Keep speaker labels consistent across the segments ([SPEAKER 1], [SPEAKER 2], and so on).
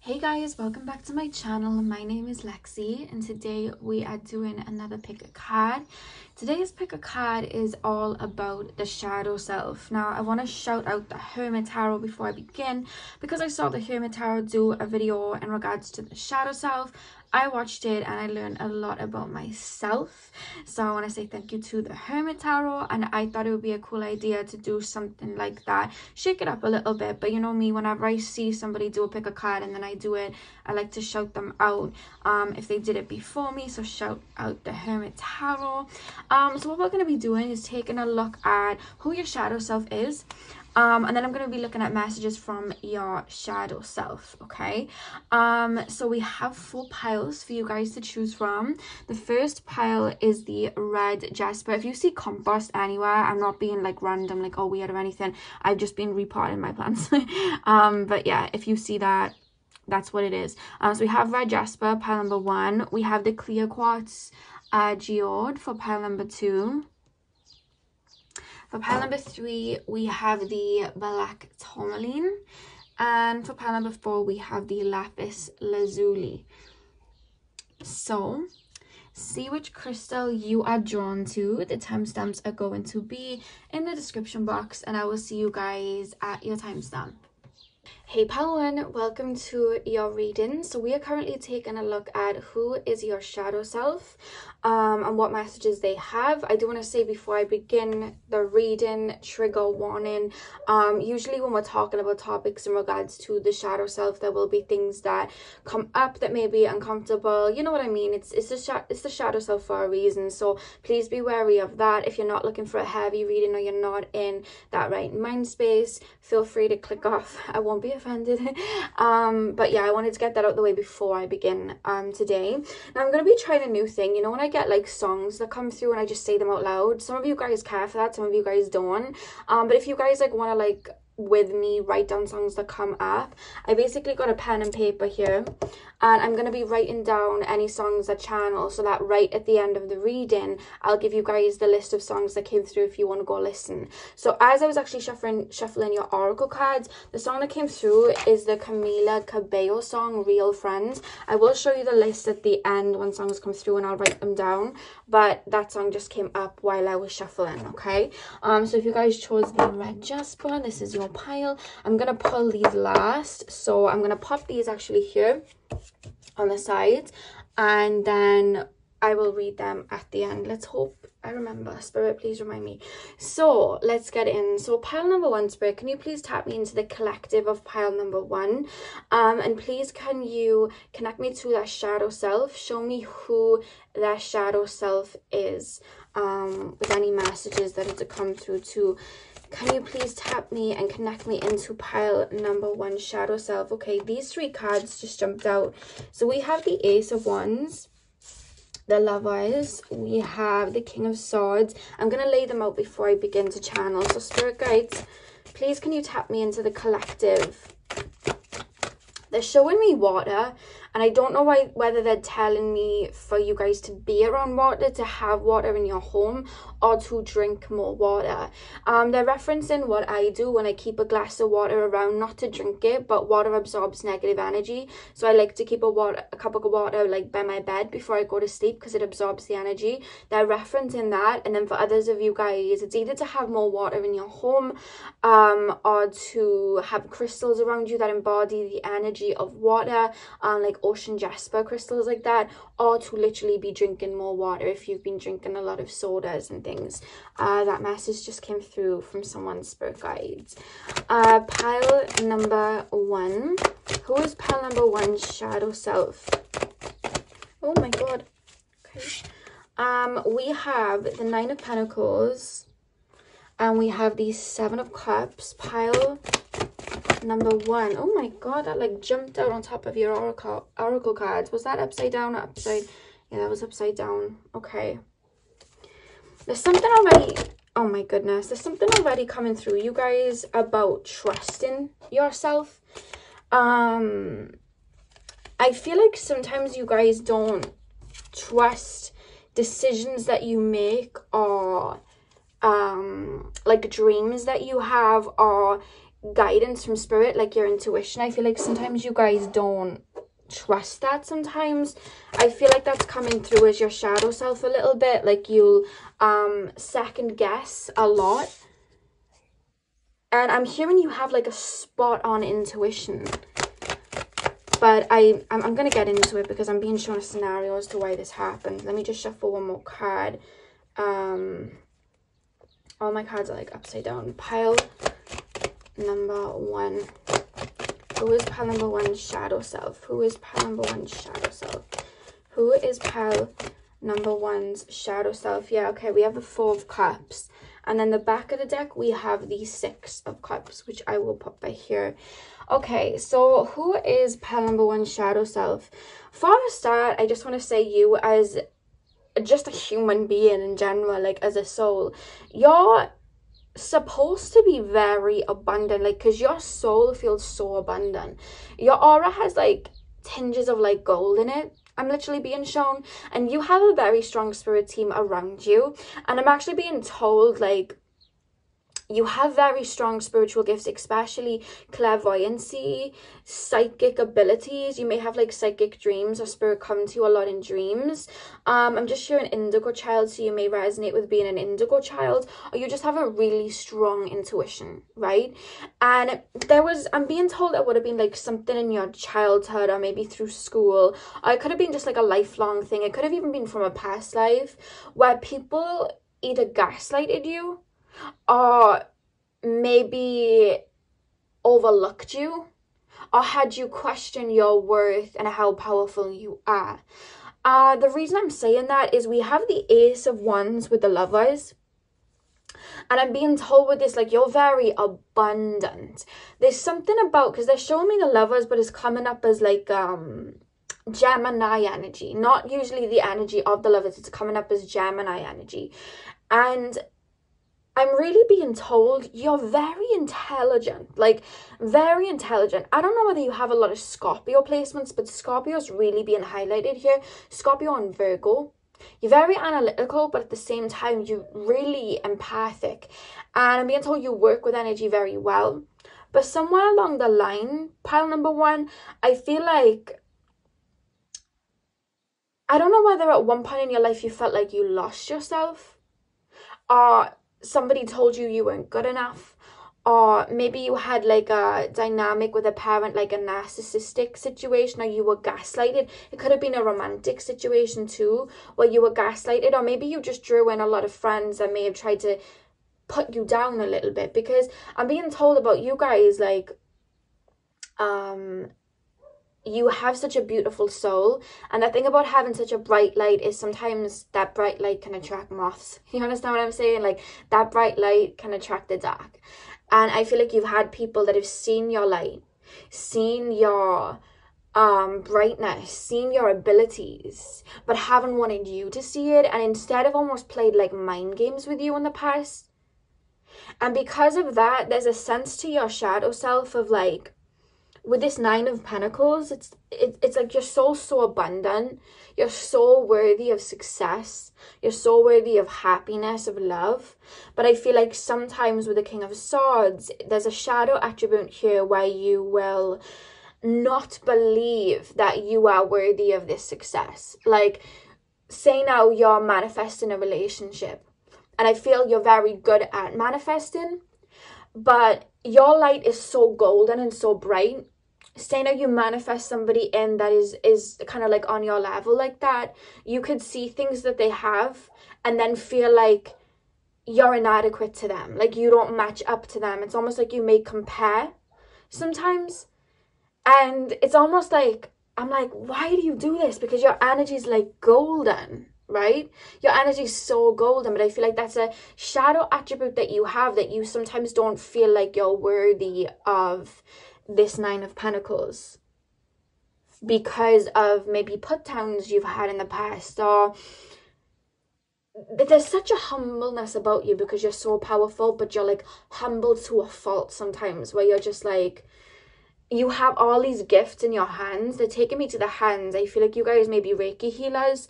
[SPEAKER 1] Hey guys, welcome back to my channel. My name is Lexi and today we are doing another pick a card. Today's pick a card is all about the shadow self. Now I want to shout out the Hermit Tarot before I begin because I saw the Hermit Tarot do a video in regards to the shadow self. I watched it and I learned a lot about myself, so I want to say thank you to the Hermit Tarot, and I thought it would be a cool idea to do something like that, shake it up a little bit. But you know me, whenever I see somebody do a pick a card and then I do it, I like to shout them out if they did it before me. So shout out the Hermit Tarot. So what we're going to be doing is taking a look at who your shadow self is. And then I'm going to be looking at messages from your shadow self, okay? So we have 4 piles for you guys to choose from. The first pile is the red jasper. If you see compost anywhere, I'm not being like random, like, oh, weird or anything. I've just been repotting my plants. But yeah, if you see that, that's what it is. So we have red jasper, pile number 1. We have the clear quartz geode for pile number 2. For pile number 3, we have the black tourmaline. And for pile number 4, we have the lapis lazuli. So, see which crystal you are drawn to. The timestamps are going to be in the description box. And I will see you guys at your timestamp. Hey pile 1, welcome to your reading. So we are currently taking a look at who is your shadow self and what messages they have. I do want to say before I begin the reading, trigger warning. Usually when we're talking about topics in regards to the shadow self, there will be things that come up that may be uncomfortable. You know what I mean? It's the shadow self for a reason. So please be wary of that. If you're not looking for a heavy reading or you're not in that right mind space, feel free to click off. I won't be offended. But yeah, I wanted to get that out of the way before I begin today. Now I'm going to be trying a new thing. You know, when I get like songs that come through and I just say them out loud, some of you guys care for that, some of you guys don't. But if you guys like want to like with me write down songs that come up, I basically got a pen and paper here and I'm going to be writing down any songs that channel, so that right at the end of the reading I'll give you guys the list of songs that came through if you want to go listen. So as I was actually shuffling your oracle cards, the song that came through is the Camilla Cabello song Real Friends. I will show you the list at the end when songs come through and I'll write them down, but that song just came up while I was shuffling, okay? So if you guys chose the red jasper, this is your pile. I'm gonna pull these last, so I'm gonna pop these actually here on the sides and then I will read them at the end. Let's hope I remember. Spirit, please remind me. So let's get in. So pile number 1, Spirit, can you please tap me into the collective of pile number 1, and please can you connect me to that shadow self? Show me who that shadow self is, with any messages that are to come through too. Can you please tap me and connect me into pile number 1, shadow self? Okay, these 3 cards just jumped out. So we have the Ace of Wands, the Lovers, we have the King of Swords. I'm going to lay them out before I begin to channel. So Spirit Guides, please can you tap me into the collective? They're showing me water, and I don't know whether they're telling me for you guys to be around water, to have water in your home, or to drink more water. They're referencing what I do when I keep a glass of water around, not to drink it, but water absorbs negative energy. So I like to keep a cup of water like by my bed before I go to sleep because it absorbs the energy. They're referencing that. And then for others of you guys, it's either to have more water in your home, or to have crystals around you that embody the energy of water, like ocean jasper crystals like that, or to literally be drinking more water if you've been drinking a lot of sodas and things. That message just came through from someone's spirit guides. Pile number 1, who is pile number 1's shadow self? Oh my god. Okay. We have the 9 of Pentacles and we have the 7 of Cups. Pile number 1. Oh my god, that like jumped out on top of your oracle cards. Was that upside down or upside? Yeah, that was upside down. Okay. There's something already, oh my goodness, there's something already coming through you guys about trusting yourself. I feel like sometimes you guys don't trust decisions that you make, or like dreams that you have, or guidance from spirit, like your intuition. I feel like sometimes you guys don't trust that. Sometimes I feel like that's coming through as your shadow self a little bit, like you'll second guess a lot. And I'm hearing you have like a spot on intuition, but I'm gonna get into it because I'm being shown a scenario as to why this happened. Let me just shuffle one more card. All my cards are like upside down. Pile number 1. Who is pile number 1 shadow self? Who is pile number 1 shadow self? Who is pile number 1's shadow self? Yeah, okay, we have the 4 of Cups. And then the back of the deck, we have the 6 of Cups, which I will put by here. Okay, so who is pile number 1 shadow self? For a start, I just want to say you as just a human being in general, like as a soul, you're supposed to be very abundant, like, because your soul feels so abundant. Your aura has like tinges of like gold in it, I'm literally being shown, and you have a very strong spirit team around you. And I'm actually being told like you have very strong spiritual gifts, especially clairvoyancy, psychic abilities. You may have like psychic dreams, or spirit come to you a lot in dreams. I'm just hearing indigo child, so you may resonate with being an indigo child, or you just have a really strong intuition, right? And I'm being told it would have been like something in your childhood, or maybe through school, or it could have been just like a lifelong thing. It could have even been from a past life where people either gaslighted you or maybe overlooked you, or had you question your worth and how powerful you are. The reason I'm saying that is we have the Ace of Wands with the Lovers, and I'm being told with this, like, you're very abundant. There's something about, because they're showing me the Lovers, but it's coming up as like Gemini energy, not usually the energy of the Lovers. It's coming up as Gemini energy. And I'm really being told you're very intelligent, like very intelligent. I don't know whether you have a lot of Scorpio placements, but Scorpio's really being highlighted here. Scorpio and Virgo. You're very analytical, but at the same time, you're really empathic. And I'm being told you work with energy very well. But somewhere along the line, pile number 1, I feel like, I don't know whether at one point in your life you felt like you lost yourself, or somebody told you you weren't good enough, or maybe you had like a dynamic with a parent, like a narcissistic situation, or you were gaslighted. It could have been a romantic situation too, where you were gaslighted, or maybe you just drew in a lot of friends that may have tried to put you down a little bit. Because I'm being told about you guys, like, you have such a beautiful soul, and the thing about having such a bright light is sometimes that bright light can attract moths. You understand what I'm saying? Like, that bright light can attract the dark. And I feel like you've had people that have seen your light, seen your brightness, seen your abilities, but haven't wanted you to see it, and instead have almost played like mind games with you in the past. And because of that, there's a sense to your shadow self of like, with this 9 of Pentacles, it's like your soul's so abundant, you're so worthy of success, you're so worthy of happiness, of love. But I feel like sometimes with the King of Swords, there's a shadow attribute here where you will not believe that you are worthy of this success. Like, say now you're manifesting a relationship, and I feel you're very good at manifesting, but your light is so golden and so bright. Say now you manifest somebody in that is kind of like on your level like that, you could see things that they have and then feel like you're inadequate to them, like you don't match up to them. It's almost like you may compare sometimes, and it's almost like, I'm like, why do you do this? Because your energy is like golden, right? Your energy is so golden, but I feel like that's a shadow attribute that you have, that you sometimes don't feel like you're worthy of this 9 of Pentacles because of maybe put downs you've had in the past, or there's such a humbleness about you because you're so powerful, but you're like humble to a fault sometimes, where you're just like, you have all these gifts in your hands. They're taking me to the hands. I feel like you guys may be Reiki healers,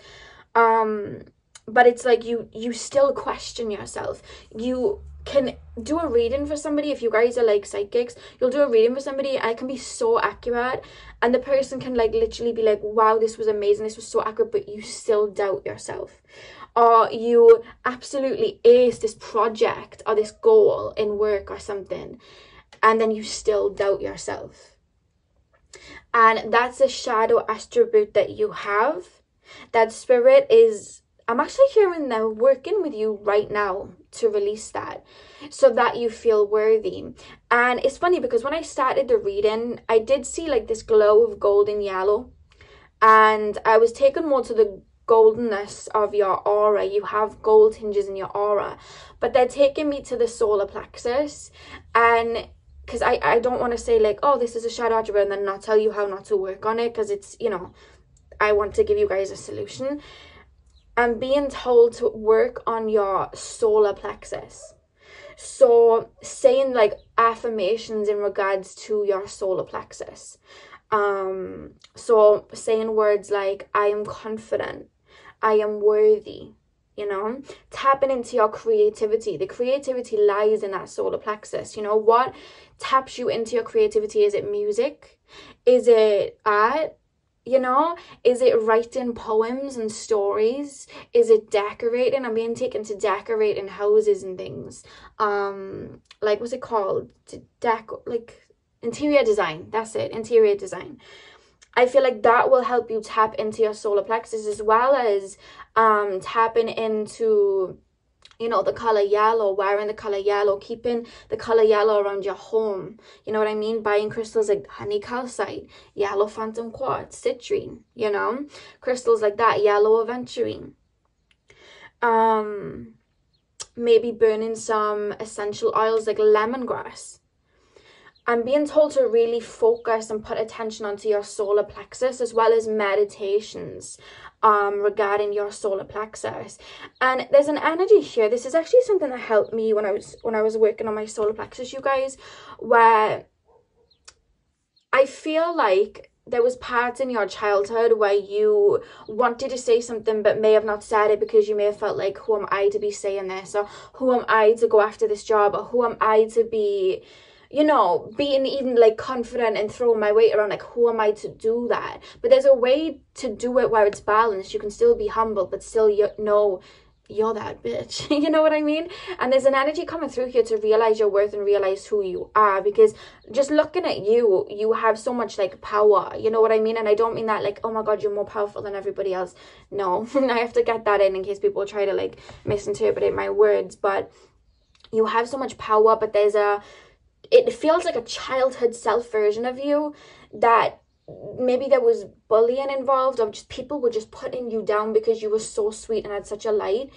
[SPEAKER 1] but it's like you still question yourself. You can do a reading for somebody. If you guys are like psychics, you'll do a reading for somebody and it can be so accurate, and the person can like literally be like, wow, this was amazing, this was so accurate, but you still doubt yourself. Or you absolutely ace this project or this goal in work or something, and then you still doubt yourself. And that's a shadow attribute that you have. That spirit is, I'm actually hearing they're working with you right now to release that, so that you feel worthy. And it's funny because when I started the reading, I did see like this glow of gold and yellow, and I was taken more to the goldenness of your aura. You have gold hinges in your aura, but they're taking me to the solar plexus. And because I don't want to say like, oh, this is a shadow attribute, and then not tell you how not to work on it, because it's, you know, I want to give you guys a solution. I'm being told to work on your solar plexus. So saying like affirmations in regards to your solar plexus. So saying words like, I am confident, I am worthy, you know, tapping into your creativity. The creativity lies in that solar plexus. You know, what taps you into your creativity? Is it music? Is it art? You know, is it writing poems and stories? Is it decorating? I'm being taken to decorating houses and things. Like, what's it called? Like interior design. That's it, interior design. I feel like that will help you tap into your solar plexus, as well as tapping into, you know, the color yellow, wearing the color yellow, keeping the color yellow around your home. You know what I mean? Buying crystals like honey calcite, yellow phantom quartz, citrine, you know, crystals like that, yellow aventurine. Maybe burning some essential oils like lemongrass. I'm being told to really focus and put attention onto your solar plexus, as well as meditations regarding your solar plexus. And there's an energy here. This is actually something that helped me when I was working on my solar plexus, you guys, where I feel like there was parts in your childhood where you wanted to say something but may have not said it, because you may have felt like, who am I to be saying this, or who am I to go after this job, or who am I to be, you know, being even like confident and throwing my weight around, like, who am I to do that? But there's a way to do it where it's balanced. You can still be humble, but still, you know, you're that bitch. You know what I mean? And there's an energy coming through here to realize your worth and realize who you are, because just looking at you, you have so much like power. You know what I mean? And I don't mean that like, oh my God, you're more powerful than everybody else. No, I have to get that in case people try to like misinterpret my words. But you have so much power, but there's it feels like a childhood self version of you that maybe there was bullying involved, or just people were just putting you down because you were so sweet and had such a light.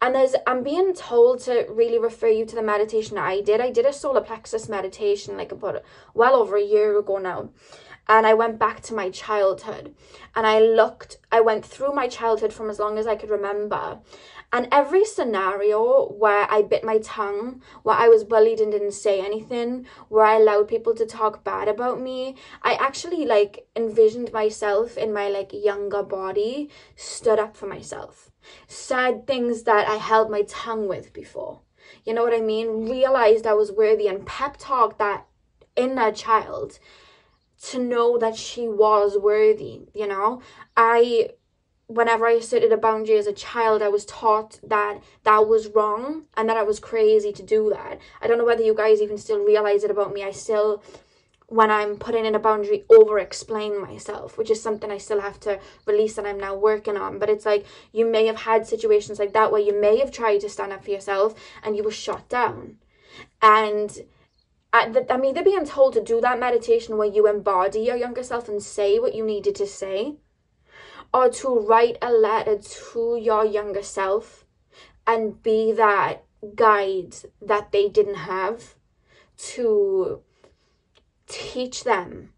[SPEAKER 1] And I'm being told to really refer you to the meditation I did a solar plexus meditation like about well over a year ago now. And I went back to my childhood, and I went through my childhood from as long as I could remember. And every scenario where I bit my tongue, where I was bullied and didn't say anything, where I allowed people to talk bad about me, I actually like envisioned myself in my like younger body, stood up for myself, said things that I held my tongue with before. You know what I mean? Realized I was worthy, and pep talked that inner child to know that she was worthy. You know, whenever I asserted a boundary as a child, I was taught that that was wrong and that I was crazy to do that. I don't know whether you guys even still realize it about me. I still, when I'm putting in a boundary, over-explain myself, which is something I still have to release and I'm now working on. But it's like, you may have had situations like that where you may have tried to stand up for yourself and you were shot down. And I'm either being told to do that meditation where you embody your younger self and say what you needed to say, or to write a letter to your younger self and be that guide that they didn't have, to teach them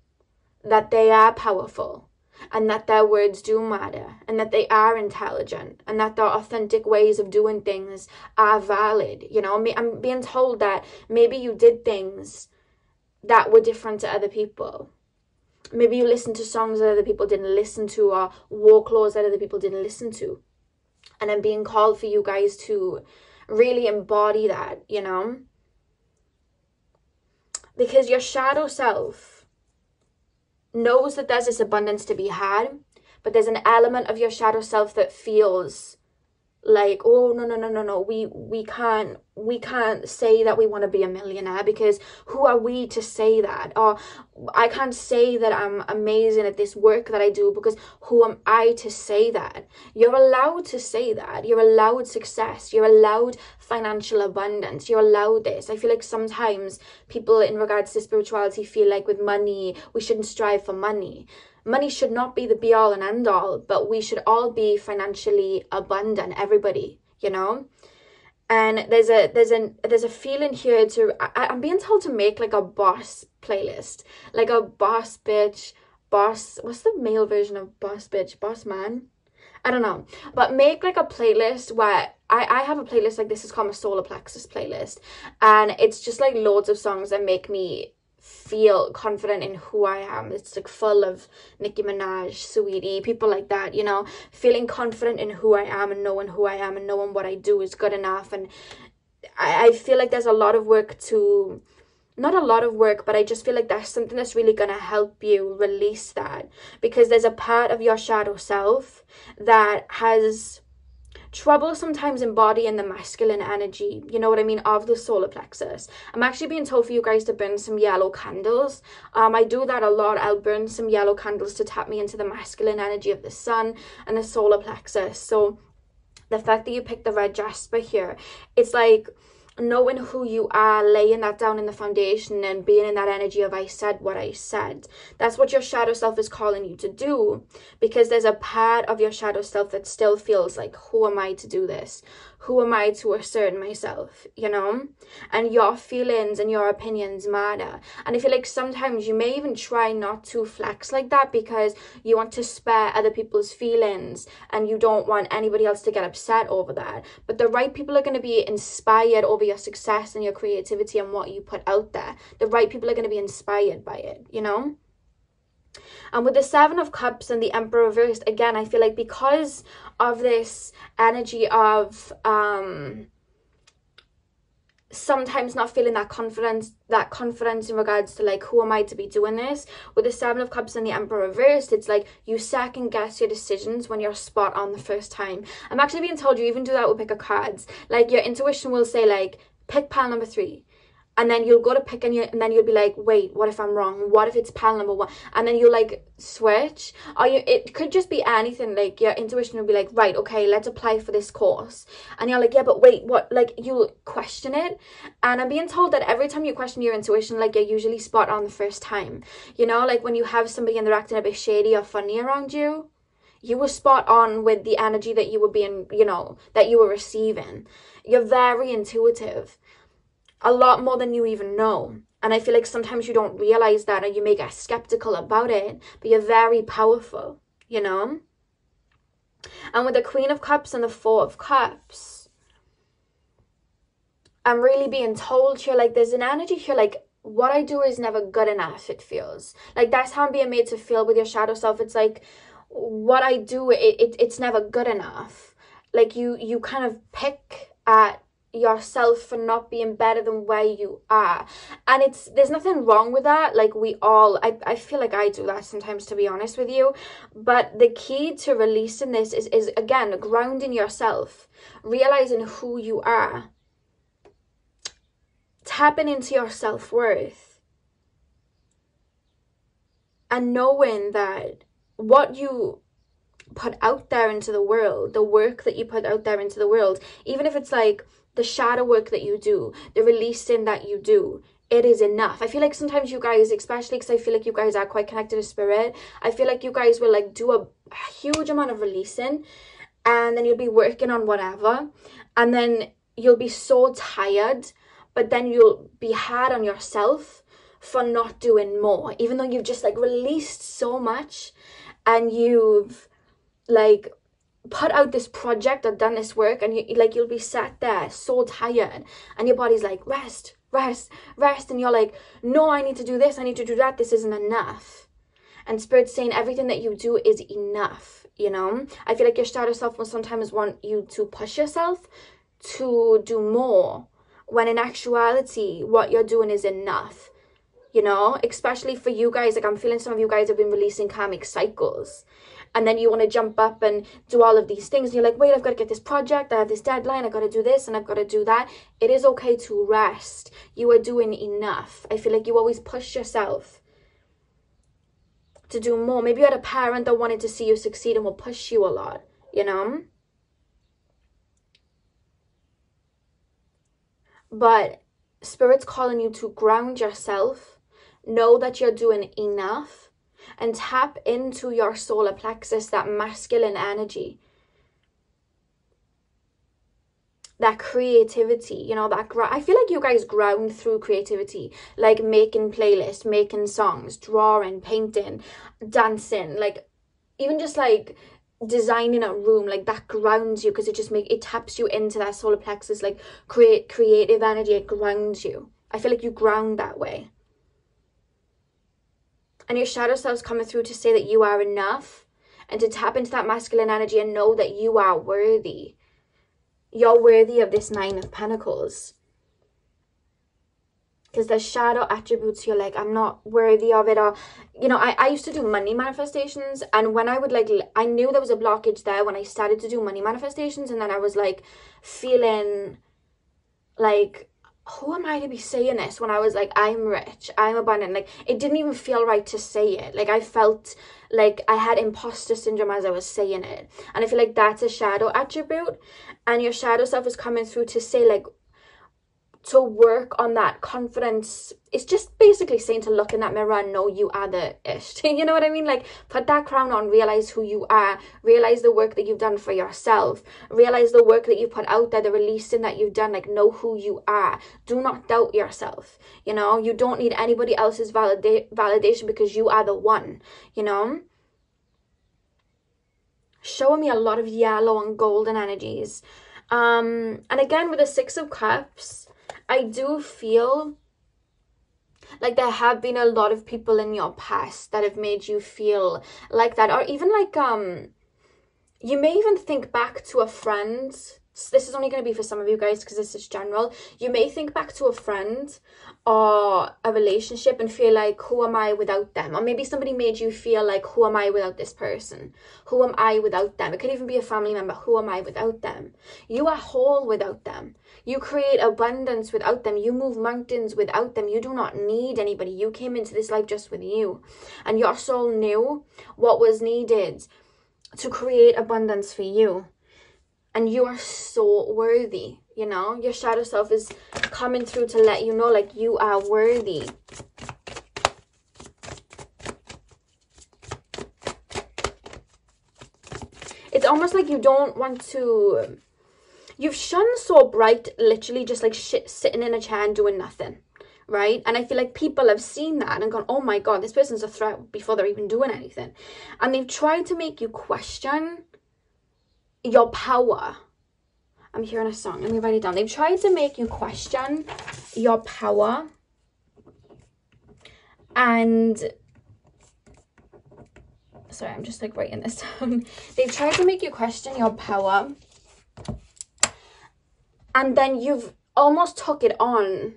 [SPEAKER 1] that they are powerful and that their words do matter and that they are intelligent and that their authentic ways of doing things are valid. You know, I'm being told that maybe you did things that were different to other people. Maybe you listened to songs that other people didn't listen to, or wore clothes that other people didn't listen to. And I'm being called for you guys to really embody that, you know, because your shadow self knows that there's this abundance to be had, but there's an element of your shadow self that feels like, oh, no, we can't say that we want to be a millionaire, because who are we to say that? Or I can't say that I'm amazing at this work that I do, because who am I to say that? You're allowed to say that. You're allowed success. You're allowed financial abundance. You're allowed this. I feel like sometimes people in regards to spirituality feel like with money, we shouldn't strive for money. Money should not be the be all and end all, but we should all be financially abundant, everybody, you know? And there's a feeling here to, I'm being told to make like a boss playlist, like a boss bitch, boss, what's the male version of boss bitch, boss man? I don't know, but make like a playlist where I have a playlist like this, is called my solar plexus playlist, and it's just like loads of songs that make me feel confident in who I am. It's like full of Nicki Minaj, Saweetie, people like that, you know, feeling confident in who I am and knowing who I am and knowing what I do is good enough. And I feel like there's a lot of work to, not a lot of work, but I just feel like that's something that's really gonna help you release that, because there's a part of your shadow self that has trouble sometimes embodying the masculine energy, you know what I mean, of the solar plexus. I'm actually being told for you guys to burn some yellow candles. I do that a lot. I'll burn some yellow candles to tap me into the masculine energy of the sun and the solar plexus. So the fact that you picked the red jasper here, it's like knowing who you are, laying that down in the foundation and being in that energy of I said what I said. That's what your shadow self is calling you to do, because there's a part of your shadow self that still feels like, who am I to do this? Who am I to assert myself, you know? And your feelings and your opinions matter. And I feel like sometimes you may even try not to flex like that because you want to spare other people's feelings and you don't want anybody else to get upset over that. But the right people are going to be inspired over your success and your creativity and what you put out there. The right people are going to be inspired by it, you know? And with the Seven of Cups and the Emperor reversed, again, I feel like because of this energy of sometimes not feeling that confidence in regards to like, who am I to be doing this? With the Seven of Cups and the Emperor reversed, it's like you second guess your decisions when you're spot on the first time. I'm actually being told you even do that with pick of cards. Like your intuition will say like, pick pile number 3. And then you'll go to pick and then you'll be like, wait, what if I'm wrong? What if it's pile number 1? And then you'll like switch. Or it could just be anything. Like your intuition will be like, right, okay, let's apply for this course. And you're like, yeah, but wait, what? Like you'll question it. And I'm being told that every time you question your intuition, like you're usually spot on the first time. You know, like when you have somebody and they're acting a bit shady or funny around you, you were spot on with the energy that you were being, you know, that you were receiving. You're very intuitive. A lot more than you even know. And I feel like sometimes you don't realize that, or you may get skeptical about it, but you're very powerful, you know? And with the Queen of Cups and the Four of Cups, I'm really being told here, like there's an energy here, like what I do is never good enough, it feels. Like that's how I'm being made to feel with your shadow self. It's like what I do, it's never good enough. Like you kind of pick at yourself for not being better than where you are, and there's nothing wrong with that. Like we all, I feel like I do that sometimes, to be honest with you, but the key to releasing this is again grounding yourself, realizing who you are, tapping into your self-worth, and knowing that what you put out there into the world, the work that you put out there into the world, even if it's like the shadow work that you do, the releasing that you do, it is enough. I feel like sometimes you guys, especially because I feel like you guys are quite connected to spirit, I feel like you guys will like do a huge amount of releasing, and then you'll be working on whatever, and then you'll be so tired, but then you'll be hard on yourself for not doing more, even though you've just like released so much and you've like put out this project or done this work, and you'll be sat there so tired and your body's like rest, and you're like, no, I need to do this, I need to do that, this isn't enough. And Spirit's saying everything that you do is enough, you know? I feel like your shadow self will sometimes want you to push yourself to do more, when in actuality what you're doing is enough, you know? Especially for you guys, like I'm feeling some of you guys have been releasing karmic cycles, and then you want to jump up and do all of these things, and you're like, wait, I've got to get this project, I have this deadline, I've got to do this and I've got to do that. It is okay to rest. You are doing enough. I feel like you always push yourself to do more. Maybe you had a parent that wanted to see you succeed and will push you a lot, you know? But Spirit's calling you to ground yourself, know that you're doing enough, and tap into your solar plexus, that masculine energy, that creativity, you know, that I feel like you guys ground through creativity, like making playlists, making songs, drawing, painting, dancing, like even just like designing a room, like that grounds you, because it taps you into that solar plexus, like creative energy. It grounds you. I feel like you ground that way. And your shadow self's coming through to say that you are enough, and to tap into that masculine energy and know that you are worthy. You're worthy of this 9 of Pentacles. Because there's shadow attributes, you're like, I'm not worthy of it. Or, you know, I used to do money manifestations, and when I would like, I knew there was a blockage there when I started to do money manifestations, and then I was like feeling like, who am I to be saying this when I was like, I'm rich, I'm abundant? Like, it didn't even feel right to say it. Like, I felt like I had imposter syndrome as I was saying it. And I feel like that's a shadow attribute. And your shadow self is coming through to say, like, to work on that confidence. It's just basically saying to look in that mirror and know you are the ish. You know what I mean? Like, put that crown on, realize who you are, realize the work that you've done for yourself, realize the work that you put out there, the releasing that you've done. Like, know who you are. Do not doubt yourself. You know, you don't need anybody else's validation, because you are the one, you know? Showing me a lot of yellow and golden energies. And again, with the 6 of Cups, I do feel like there have been a lot of people in your past that have made you feel like that. Or even like, you may even think back to a friend. This is only going to be for some of you guys because this is general. You may think back to a friend or a relationship and feel like, who am I without them? Or maybe somebody made you feel like, who am I without this person? Who am I without them? It could even be a family member. Who am I without them? You are whole without them. You create abundance without them. You move mountains without them. You do not need anybody. You came into this life just with you. And your soul knew what was needed to create abundance for you. And you are so worthy, you know? Your shadow self is coming through to let you know, like, you are worthy. It's almost like you don't want to... You've shone so bright, literally just like shit, sitting in a chair and doing nothing, right? And I feel like people have seen that and gone, oh my God, this person's a threat, before they're even doing anything. And they've tried to make you question your power. I'm hearing a song. Let me write it down. They've tried to make you question your power. And sorry, I'm just like writing this down. They've tried to make you question your power. And then you've almost took it on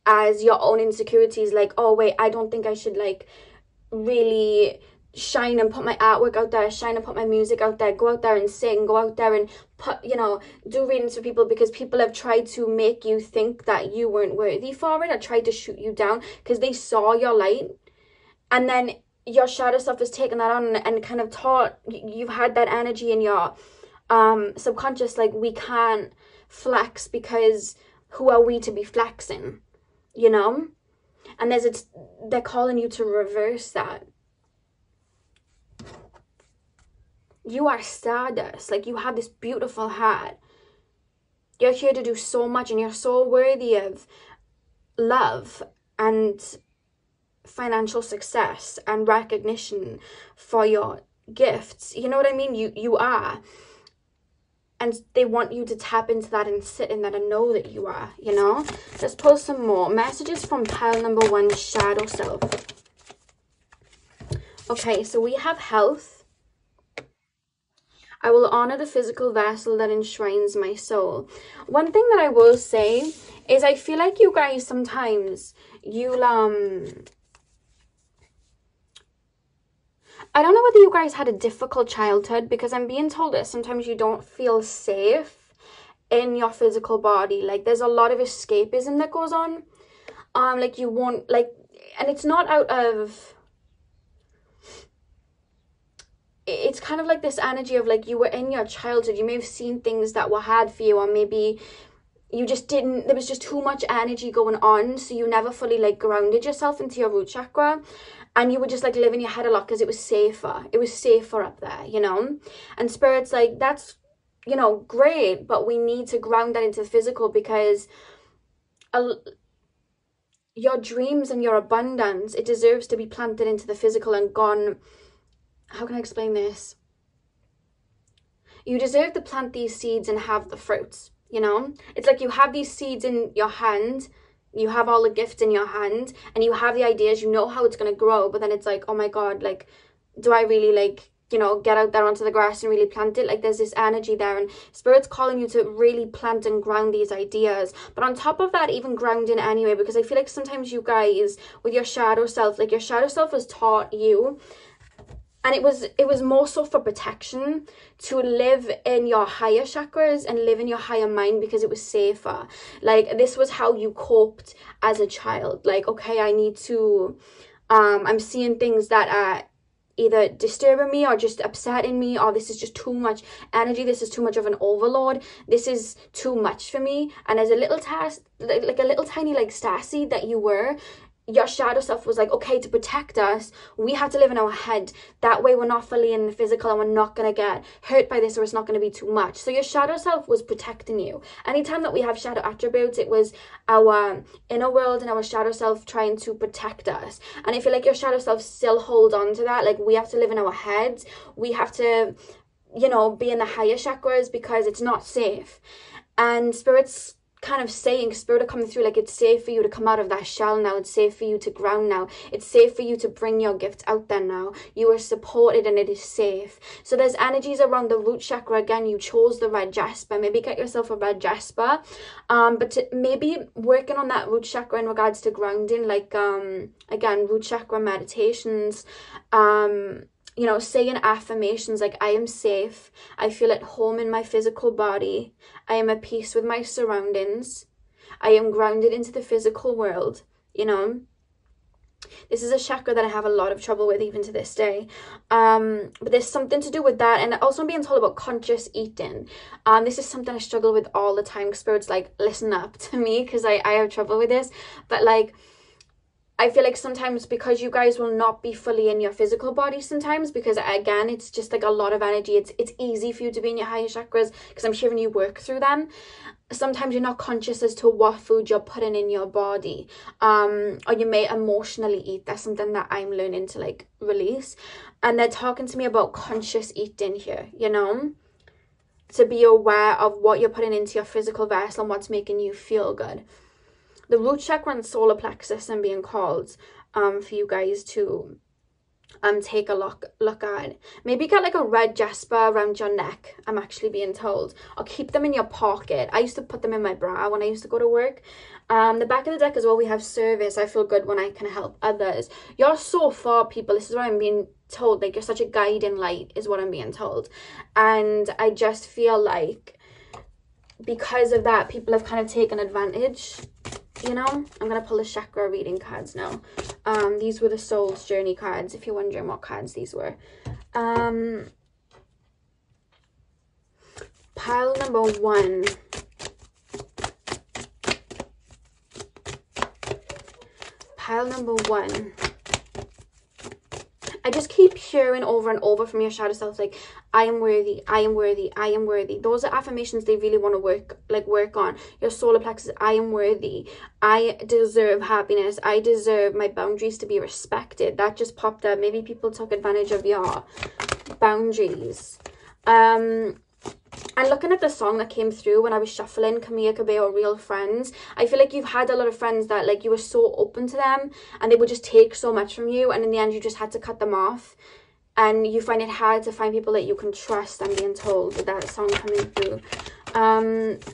[SPEAKER 1] as your own insecurities. Like, oh wait, I don't think I should like really shine and put my artwork out there, shine and put my music out there, go out there and sing, go out there and put, you know, do readings for people, because people have tried to make you think that you weren't worthy for it, or tried to shoot you down because they saw your light. And then your shadow self has taken that on and kind of taught, you've had that energy in your subconscious, like, we can't flex because who are we to be flexing, you know? And they're calling you to reverse that. You are stardust. Like, you have this beautiful heart. You're here to do so much, and you're so worthy of love and financial success and recognition for your gifts. You know what I mean? You are. And they want you to tap into that and sit in that and know that you are, you know? Let's pull some more messages from pile number 1, shadow self. Okay, so we have health. I will honor the physical vessel that enshrines my soul. One thing that I will say is I feel like you guys sometimes, you'll, I don't know whether you guys had a difficult childhood, because I'm being told that sometimes you don't feel safe in your physical body. Like, there's a lot of escapism that goes on. Like, you won't, like, and it's not out of, it's kind of like this energy of, like, you were in your childhood, you may have seen things that were hard for you, or maybe you just didn't, there was just too much energy going on, so you never fully, like, grounded yourself into your root chakra, and you would just, like, live in your head a lot because it was safer up there, you know. And Spirit's like, that's, you know, great, but we need to ground that into the physical, because your dreams and your abundance, it deserves to be planted into the physical and gone. How can I explain this? You deserve to plant these seeds and have the fruits, you know. It's like you have these seeds in your hand, you have all the gifts in your hand, and you have the ideas, you know how it's going to grow, but then it's like, oh my god, like, do I really, like, you know, get out there onto the grass and really plant it? Like, there's this energy there, and Spirit's calling you to really plant and ground these ideas. But on top of that, even grounding anyway, because I feel like sometimes you guys, with your shadow self, like, your shadow self was taught you, and it was more so for protection, to live in your higher chakras and live in your higher mind, because it was safer. Like, this was how you coped as a child. Like, okay, I need to, I'm seeing things that are either disturbing me or just upsetting me, or this is just too much energy, this is too much of an overload, this is too much for me. And as a little like a little tiny, like, starseed that you were, your shadow self was like, okay, to protect us, we have to live in our head. That way we're not fully in the physical, and we're not going to get hurt by this, or it's not going to be too much. So your shadow self was protecting you. Anytime that we have shadow attributes, it was our inner world and our shadow self trying to protect us. And I feel like your shadow self still hold on to that. Like, we have to live in our heads. We have to, you know, be in the higher chakras, because it's not safe. And Spirit's kind of saying, Spirit are coming through, like, it's safe for you to come out of that shell now, it's safe for you to ground now, it's safe for you to bring your gifts out there now, you are supported and it is safe. So there's energies around the root chakra. Again, you chose the red jasper, maybe get yourself a red jasper, but maybe working on that root chakra in regards to grounding, like, again, root chakra meditations, you know, saying affirmations like, I am safe, I feel at home in my physical body, I am at peace with my surroundings, I am grounded into the physical world, you know. This is a chakra that I have a lot of trouble with even to this day. But there's something to do with that. And also I'm being told about conscious eating. This is something I struggle with all the time. Spirit's like, listen up to me, because I have trouble with this. But, like, I feel like sometimes, because you guys will not be fully in your physical body sometimes, because, again, it's just, like, a lot of energy. It's easy for you to be in your higher chakras, because I'm hearing you work through them. Sometimes you're not conscious as to what food you're putting in your body, or you may emotionally eat. That's something that I'm learning to, like, release. And they're talking to me about conscious eating here, you know, to be aware of what you're putting into your physical vessel and what's making you feel good. The root chakra and solar plexus, I'm being called for you guys to take a look at. Maybe get, like, a red jasper around your neck, I'm actually being told, or keep them in your pocket. I used to put them in my bra when I used to go to work. The back of the deck as well, we have service. I feel good when I can help others. You're so far, people. This is what I'm being told. Like, you're such a guiding light is what I'm being told. And I just feel like because of that, people have kind of taken advantage. You know, I'm going to pull the chakra reading cards now. These were the Soul's Journey cards, if you're wondering what cards these were. Pile number 1. Pile number 1. I just keep hearing over and over from your shadow self, like, I am worthy, I am worthy, I am worthy. Those are affirmations they really want to work on. Your solar plexus, I am worthy, I deserve happiness, I deserve my boundaries to be respected. That just popped up. Maybe people took advantage of your boundaries. And looking at the song that came through when I was shuffling, Camilla, Cabello, Real Friends, I feel like you've had a lot of friends that, like, you were so open to them and they would just take so much from you, and in the end you just had to cut them off. and you find it hard to find people that you can trust, I'm being told, with that song coming through.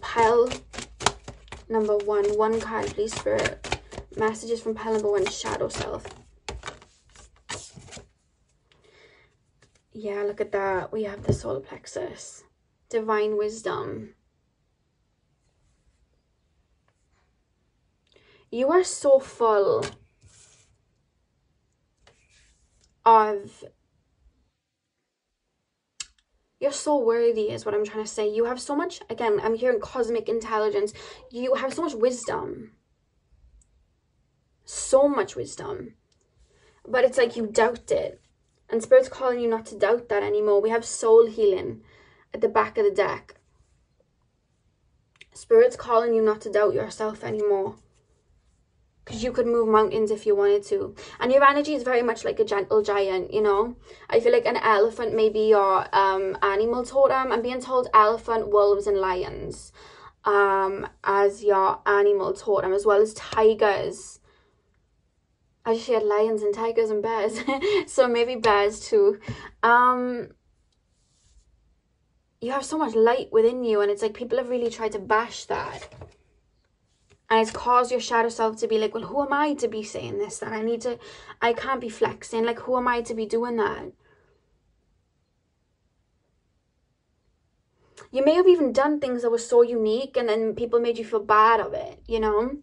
[SPEAKER 1] Pile number 1. 1 card, please, Spirit. Messages from pile number 1, shadow self. Yeah, look at that. We have the solar plexus. Divine wisdom. You are so full of... You're so worthy is what I'm trying to say. You have so much, again, I'm hearing cosmic intelligence. You have so much wisdom. So much wisdom. But it's like you doubt it. And Spirit's calling you not to doubt that anymore. We have soul healing at the back of the deck. Spirit's calling you not to doubt yourself anymore. Because you could move mountains if you wanted to. And your energy is very much like a gentle giant, you know. I feel like an elephant may be your animal totem. I'm being told elephant, wolves and lions as your animal totem, as well as tigers. I just had lions and tigers and bears. So maybe bears too. You have so much light within you, and it's like people have really tried to bash that. And it's caused your shadow self to be like, well, who am I to be saying this? That I can't be flexing. Like, who am I to be doing that? You may have even done things that were so unique, and then people made you feel bad of it, you know?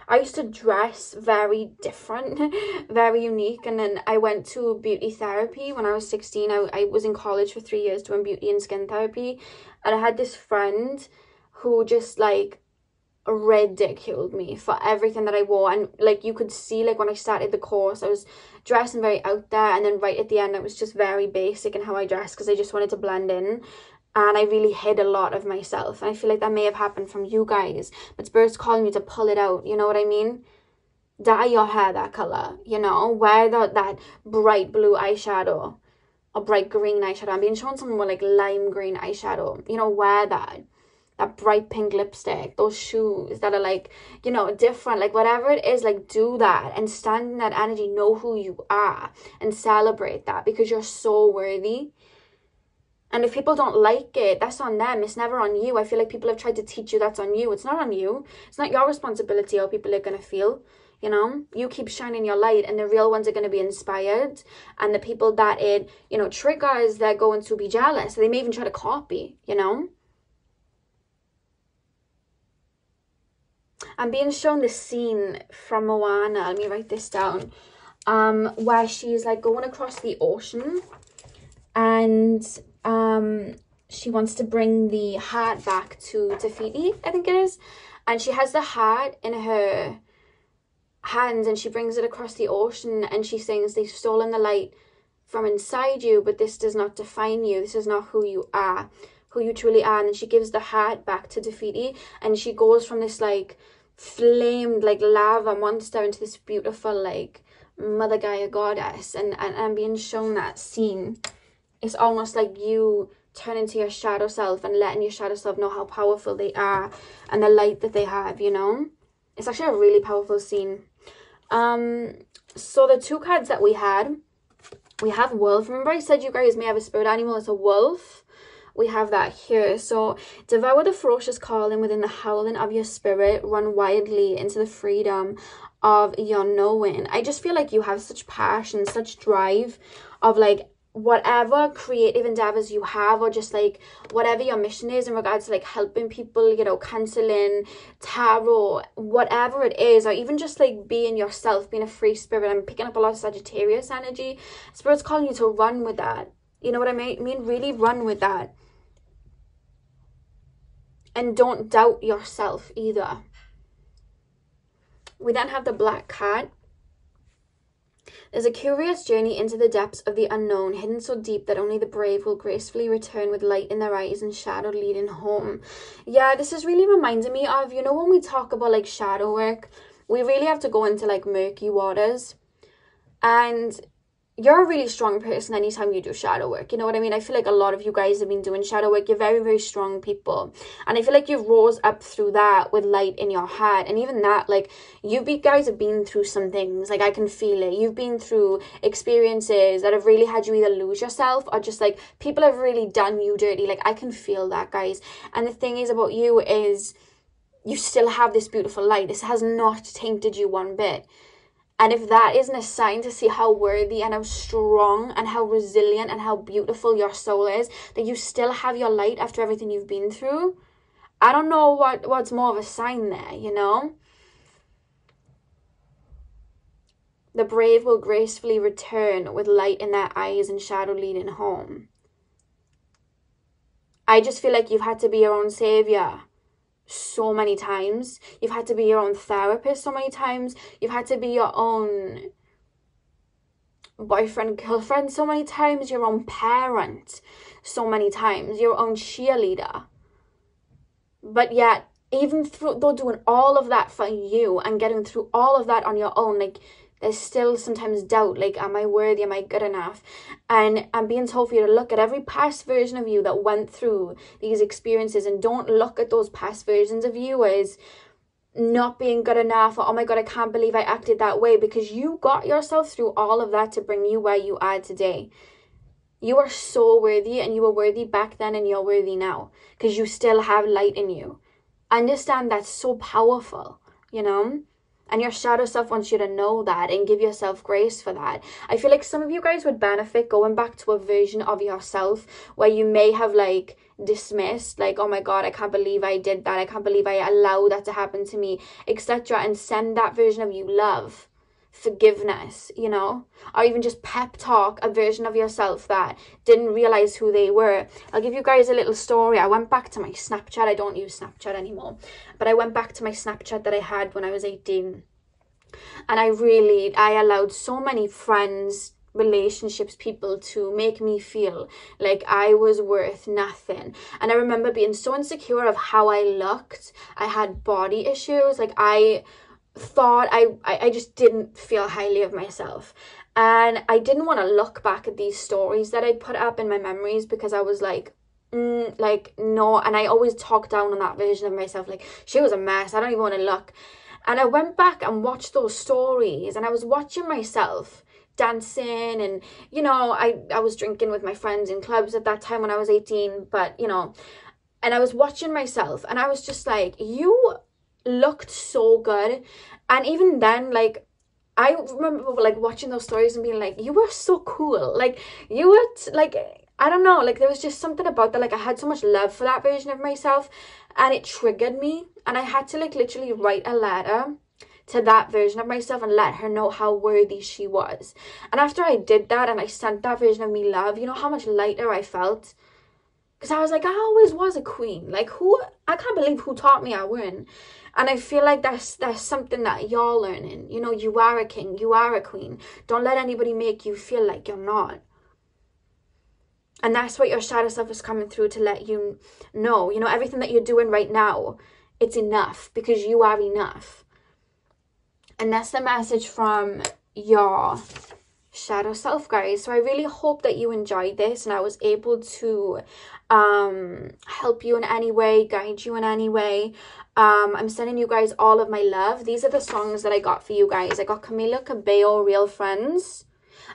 [SPEAKER 1] I used to dress very different, very unique. And then I went to beauty therapy when I was 16. I was in college for 3 years doing beauty and skin therapy. And I had this friend who just like ridiculed me for everything that I wore. And like you could see, like when I started the course, I was dressing very out there. And then right at the end, it was just very basic in how I dressed because I just wanted to blend in. And I really hid a lot of myself. And I feel like that may have happened from you guys. But Spirit's calling you to pull it out. You know what I mean? Dye your hair that color. You know? Wear that bright blue eyeshadow. Or bright green eyeshadow. I'm being shown some more like lime green eyeshadow. You know, wear that. That bright pink lipstick. Those shoes that are like, you know, different. Like whatever it is, like do that. And stand in that energy. Know who you are. And celebrate that. Because you're so worthy. And if people don't like it, that's on them. It's never on you. I feel like people have tried to teach you that's on you. It's not on you. It's not your responsibility how people are going to feel, you know. You keep shining your light and the real ones are going to be inspired. And the people that it, you know, triggers, they're going to be jealous. They may even try to copy, you know. I'm being shown the scene from Moana. Let me write this down. Where she's like going across the ocean. And she wants to bring the heart back to Te Fiti, I think it is. And she has the heart in her hands and she brings it across the ocean and she sings, they've stolen the light from inside you, but this does not define you. This is not who you are, who you truly are. And then she gives the heart back to Te Fiti and she goes from this like flamed like lava monster into this beautiful like Mother Gaia goddess. And I'm being shown that scene. It's almost like you turn into your shadow self and letting your shadow self know how powerful they are and the light that they have, you know? It's actually a really powerful scene. So the 2 cards that we have wolf. Remember I said you guys may have a spirit animal as a wolf? We have that here. So devour the ferocious calling within the howling of your spirit. Run wildly into the freedom of your knowing. I just feel like you have such passion, such drive of like, whatever creative endeavors you have or just like whatever your mission is in regards to like helping people, you know, counseling, tarot, whatever it is, or even just like being yourself, being a free spirit. I'm picking up a lot of Sagittarius energy. Spirit's calling you to run with that. You know what I mean? Really run with that. And don't doubt yourself either. We then have the Black Cat. There's a curious journey into the depths of the unknown, hidden so deep that only the brave will gracefully return with light in their eyes and shadow leading home. Yeah, this is really reminding me of, you know, when we talk about like shadow work, we really have to go into like murky waters. And you're a really strong person anytime you do shadow work. You know what I mean? I feel like a lot of you guys have been doing shadow work. You're very, very strong people. And I feel like you rose up through that with light in your heart. And even that, like, you guys have been through some things. Like, I can feel it. You've been through experiences that have really had you either lose yourself or just, like, people have really done you dirty. Like, I can feel that, guys. And the thing is about you is you still have this beautiful light. This has not tainted you one bit. And if that isn't a sign to see how worthy and how strong and how resilient and how beautiful your soul is, that you still have your light after everything you've been through, I don't know what's more of a sign there, you know? The brave will gracefully return with light in their eyes and shadow leading home. I just feel like you've had to be your own savior so many times. You've had to be your own therapist so many times. You've had to be your own boyfriend, girlfriend so many times. Your own parent so many times. Your own cheerleader. But yet, even though doing all of that for you and getting through all of that on your own, like, there's still sometimes doubt, like, am I worthy, am I good enough? And I'm being told for you to look at every past version of you that went through these experiences, and don't look at those past versions of you as not being good enough, or, oh my God, I can't believe I acted that way, because you got yourself through all of that to bring you where you are today. You are so worthy, and you were worthy back then, and you're worthy now, because you still have light in you. Understand that's so powerful, you know? And your shadow self wants you to know that and give yourself grace for that. I feel like some of you guys would benefit going back to a version of yourself where you may have, like, dismissed, like, oh my God, I can't believe I did that. I can't believe I allowed that to happen to me, etc. And send that version of you love, forgiveness, you know, or even just pep talk a version of yourself that didn't realize who they were. I'll give you guys a little story. I went back to my Snapchat. I don't use Snapchat anymore, but I went back to my Snapchat that I had when I was 18, and I allowed so many friends, relationships, people to make me feel like I was worth nothing. And I remember being so insecure of how I looked. I had body issues. Like, I thought I just didn't feel highly of myself, and I didn't want to look back at these stories that I'd put up in my memories, because I was like, no. And I always talked down on that version of myself, like, she was a mess, I don't even want to look. And I went back and watched those stories, and I was watching myself dancing, and, you know, I was drinking with my friends in clubs at that time when I was 18, but, you know, and I was watching myself, and I was just like, you looked so good. And even then, like, I remember, like, watching those stories and being like, you were so cool, like, you were like, I don't know, like, there was just something about that. Like, I had so much love for that version of myself, and it triggered me, and I had to, like, literally write a letter to that version of myself and let her know how worthy she was. And after I did that and I sent that version of me love, you know how much lighter I felt? Because I was like, I always was a queen. Like, I can't believe who taught me I weren't. And I feel like that's something that you're learning. You know, you are a king, you are a queen. Don't let anybody make you feel like you're not. And that's what your shadow self is coming through to let you know. You know, everything that you're doing right now, it's enough, because you are enough. And that's the message from your shadow self, guys. So I really hope that you enjoyed this, and I was able to help you in any way, guide you in any way. I'm sending you guys all of my love. These are the songs that I got for you guys. I got Camilla, Cabello, Real Friends.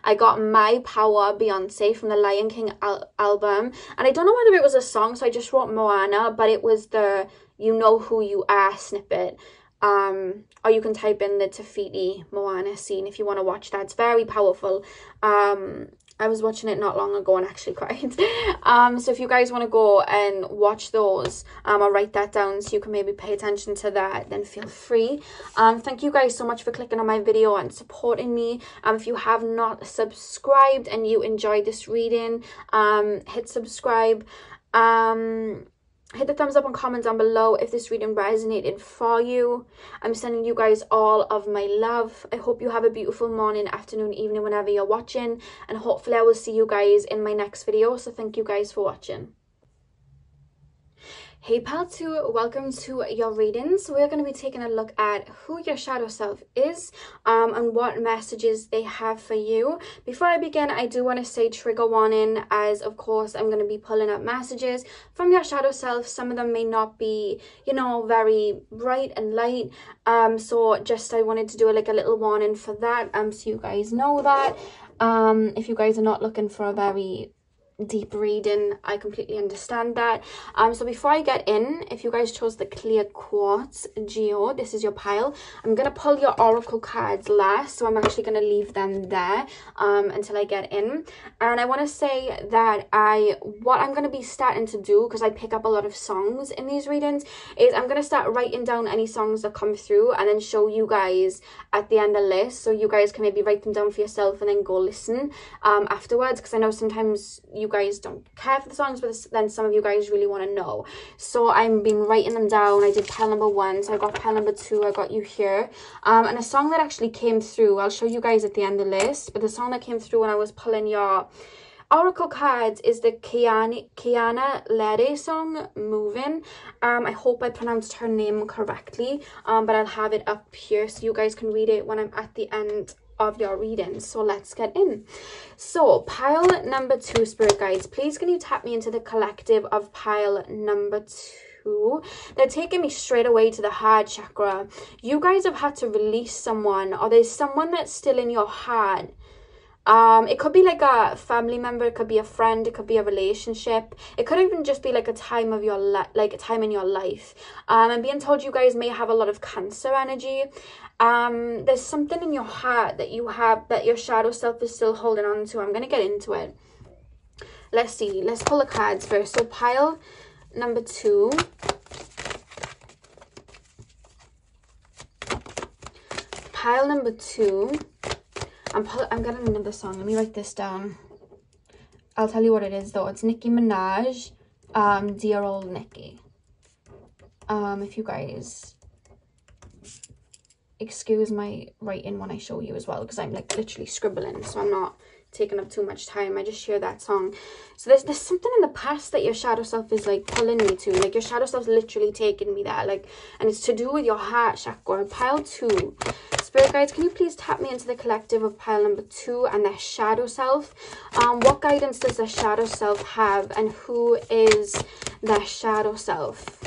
[SPEAKER 1] I got My Power, Beyoncé, from the Lion King album. And I don't know whether it was a song, so I just wrote Moana, but it was the You Know Who You Are snippet. Or you can type in the Tafiti Moana scene if you want to watch that. It's very powerful. I was watching it not long ago and actually cried. So if you guys want to go and watch those, I'll write that down so you can maybe pay attention to that, then feel free. Thank you guys so much for clicking on my video and supporting me. If you have not subscribed and you enjoyed this reading, hit subscribe. Hit the thumbs up and comment down below if this reading resonated for you. I'm sending you guys all of my love. I hope you have a beautiful morning, afternoon, evening, whenever you're watching. And hopefully I will see you guys in my next video. So thank you guys for watching. Hey pal 2, welcome to your readings. We're going to be taking a look at who your shadow self is and what messages they have for you. Before I begin, I do want to say trigger warning, as of course I'm going to be pulling up messages from your shadow self. Some of them may not be, you know, very bright and light, so just I wanted to do like a little warning for that, so you guys know that. If you guys are not looking for a very deep reading, I completely understand that. So before I get in, if you guys chose the clear quartz geo, this is your pile. I'm gonna pull your oracle cards last, so I'm actually gonna leave them there until I get in. And I want to say that what I'm gonna be starting to do, because I pick up a lot of songs in these readings, is I'm gonna start writing down any songs that come through and then show you guys at the end of the list, so you guys can maybe write them down for yourself and then go listen afterwards, because I know sometimes you guys don't care for the songs, but then some of you guys really want to know. So I've been writing them down. I did pile number 1, so I got pile number 2, I got you here. And a song that actually came through, I'll show you guys at the end of the list, but the song that came through when I was pulling your oracle cards is the Kiana Ledè song, Movin. I hope I pronounced her name correctly, but I'll have it up here so you guys can read it when I'm at the end of your reading. So let's get in. So pile number 2, spirit guides, please can you tap me into the collective of pile number 2? They're taking me straight away to the heart chakra. You guys have had to release someone, or there's someone that's still in your heart. It could be like a family member, it could be a friend, it could be a relationship, it could even just be like a time of your a time in your life. I'm being told you guys may have a lot of Cancer energy. There's something in your heart that you have that your shadow self is still holding on to. I'm gonna get into it. Let's see, let's pull the cards first. So pile number 2, pile number 2. I'm getting another song. Let me write this down. I'll tell you what it is though. It's Nicki Minaj, Dear Old Nicki. If you guys excuse my writing when I show you as well, because I'm like literally scribbling, so I'm not taking up too much time. I just share that song. So there's something in the past that your shadow self is like pulling me to, like your shadow self's literally taking me there, like, and it's to do with your heart chakra. Pile 2, spirit guides, can you please tap me into the collective of pile number 2 and their shadow self? What guidance does their shadow self have, and who is their shadow self?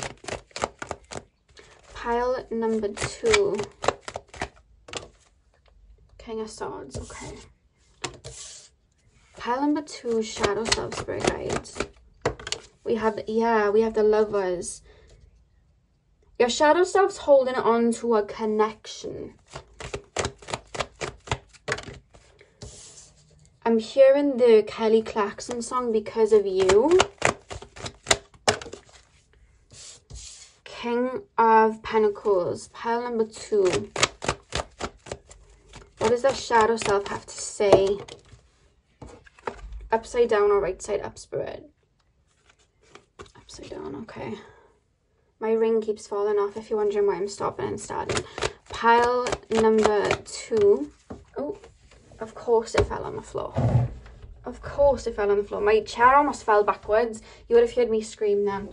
[SPEAKER 1] Pile number 2, King of Swords. Okay, pile number 2, shadow self, spirit guides. We have the Lovers. Your shadow self's holding on to a connection. I'm hearing the Kelly Clarkson song, Because of You. King of Pentacles, pile number 2. What does the shadow self have to say? Upside down or right side up, spirit? Upside down, okay. My ring keeps falling off if you're wondering why I'm stopping and starting. Pile number 2. Oh, of course it fell on the floor. Of course it fell on the floor. My chair almost fell backwards. You would have heard me scream then.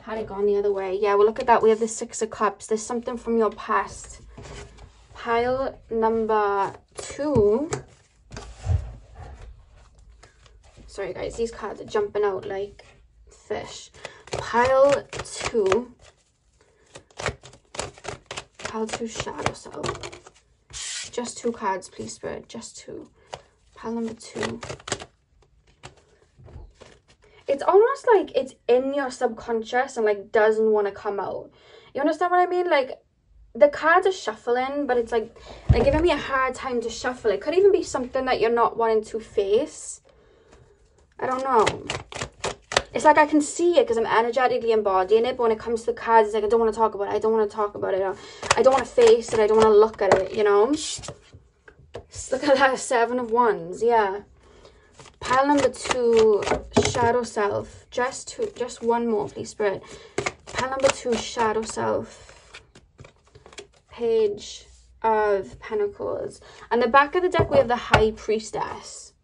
[SPEAKER 1] Had it gone the other way. Yeah, well, look at that. We have the 6 of Cups. There's something from your past. Pile number 2. Sorry, guys. These cards are jumping out like fish. Pile 2. Pile 2, shadow self. Just 2 cards, please, spirit. Just 2. Pile number 2. It's almost like it's in your subconscious and like doesn't want to come out. You understand what I mean? Like the cards are shuffling, but it's like they're giving me a hard time to shuffle. It could even be something that you're not wanting to face. I don't know. It's like I can see it because I'm energetically embodying it, but when it comes to the cards, it's like I don't want to talk about it. I don't want to talk about it. I don't want to face it. I don't want to look at it, you know? Look at that, 7 of Wands. Yeah. Pile number 2, shadow self. Just one more, please, spirit. Pile number 2, shadow self. Page of Pentacles. And the back of the deck, we have the High Priestess.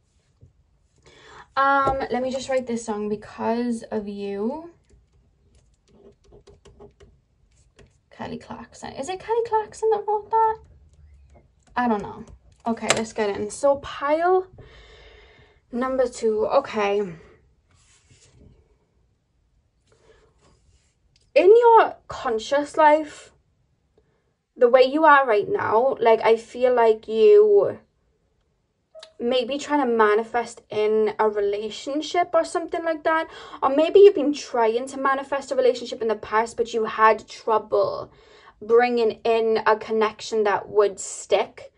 [SPEAKER 1] Let me just write this song, Because of You. Kelly Clarkson. Is it Kelly Clarkson that wrote that? I don't know. Okay, let's get in. So pile number 2. Okay. In your conscious life, the way you are right now, like, I feel like you maybe trying to manifest in a relationship or something like that. Or maybe you've been trying to manifest a relationship in the past, but you had trouble bringing in a connection that would stick.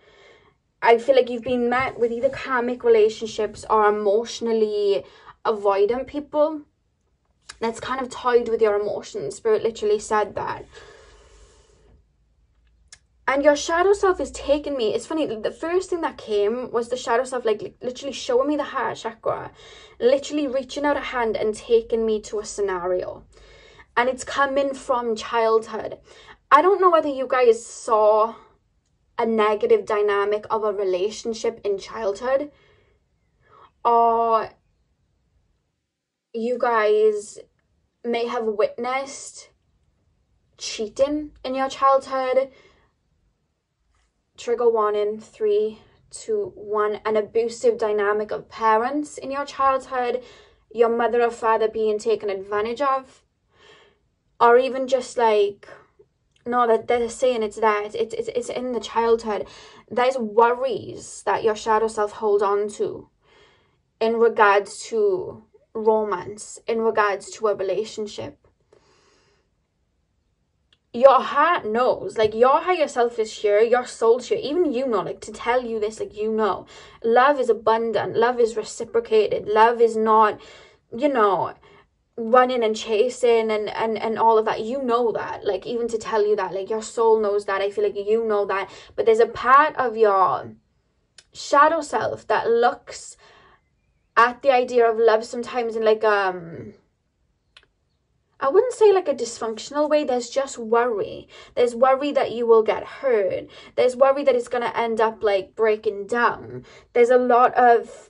[SPEAKER 1] I feel like you've been met with either karmic relationships or emotionally avoidant people. That's kind of tied with your emotions. Spirit literally said that. And your shadow self is taking me. It's funny, the first thing that came was the shadow self, like literally showing me the heart chakra, literally reaching out a hand and taking me to a scenario. And it's coming from childhood. I don't know whether you guys saw a negative dynamic of a relationship in childhood, or you guys may have witnessed cheating in your childhood. Trigger warning, 3, 2, 1. An abusive dynamic of parents in your childhood, your mother or father being taken advantage of, or even just like, no, that they're saying it's that it's in the childhood. There's worries that your shadow self hold on to in regards to romance, in regards to a relationship. Your heart knows, like, your higher self is here, your soul's here, even you know, like, to tell you this, like, you know, love is abundant, love is reciprocated, love is not, you know, running and chasing and all of that. You know that, like, even to tell you that, like, your soul knows that. I feel like you know that, but there's a part of your shadow self that looks at the idea of love sometimes in like I wouldn't say like a dysfunctional way. There's just worry. There's worry that you will get hurt. There's worry that it's going to end up like breaking down. There's a lot of,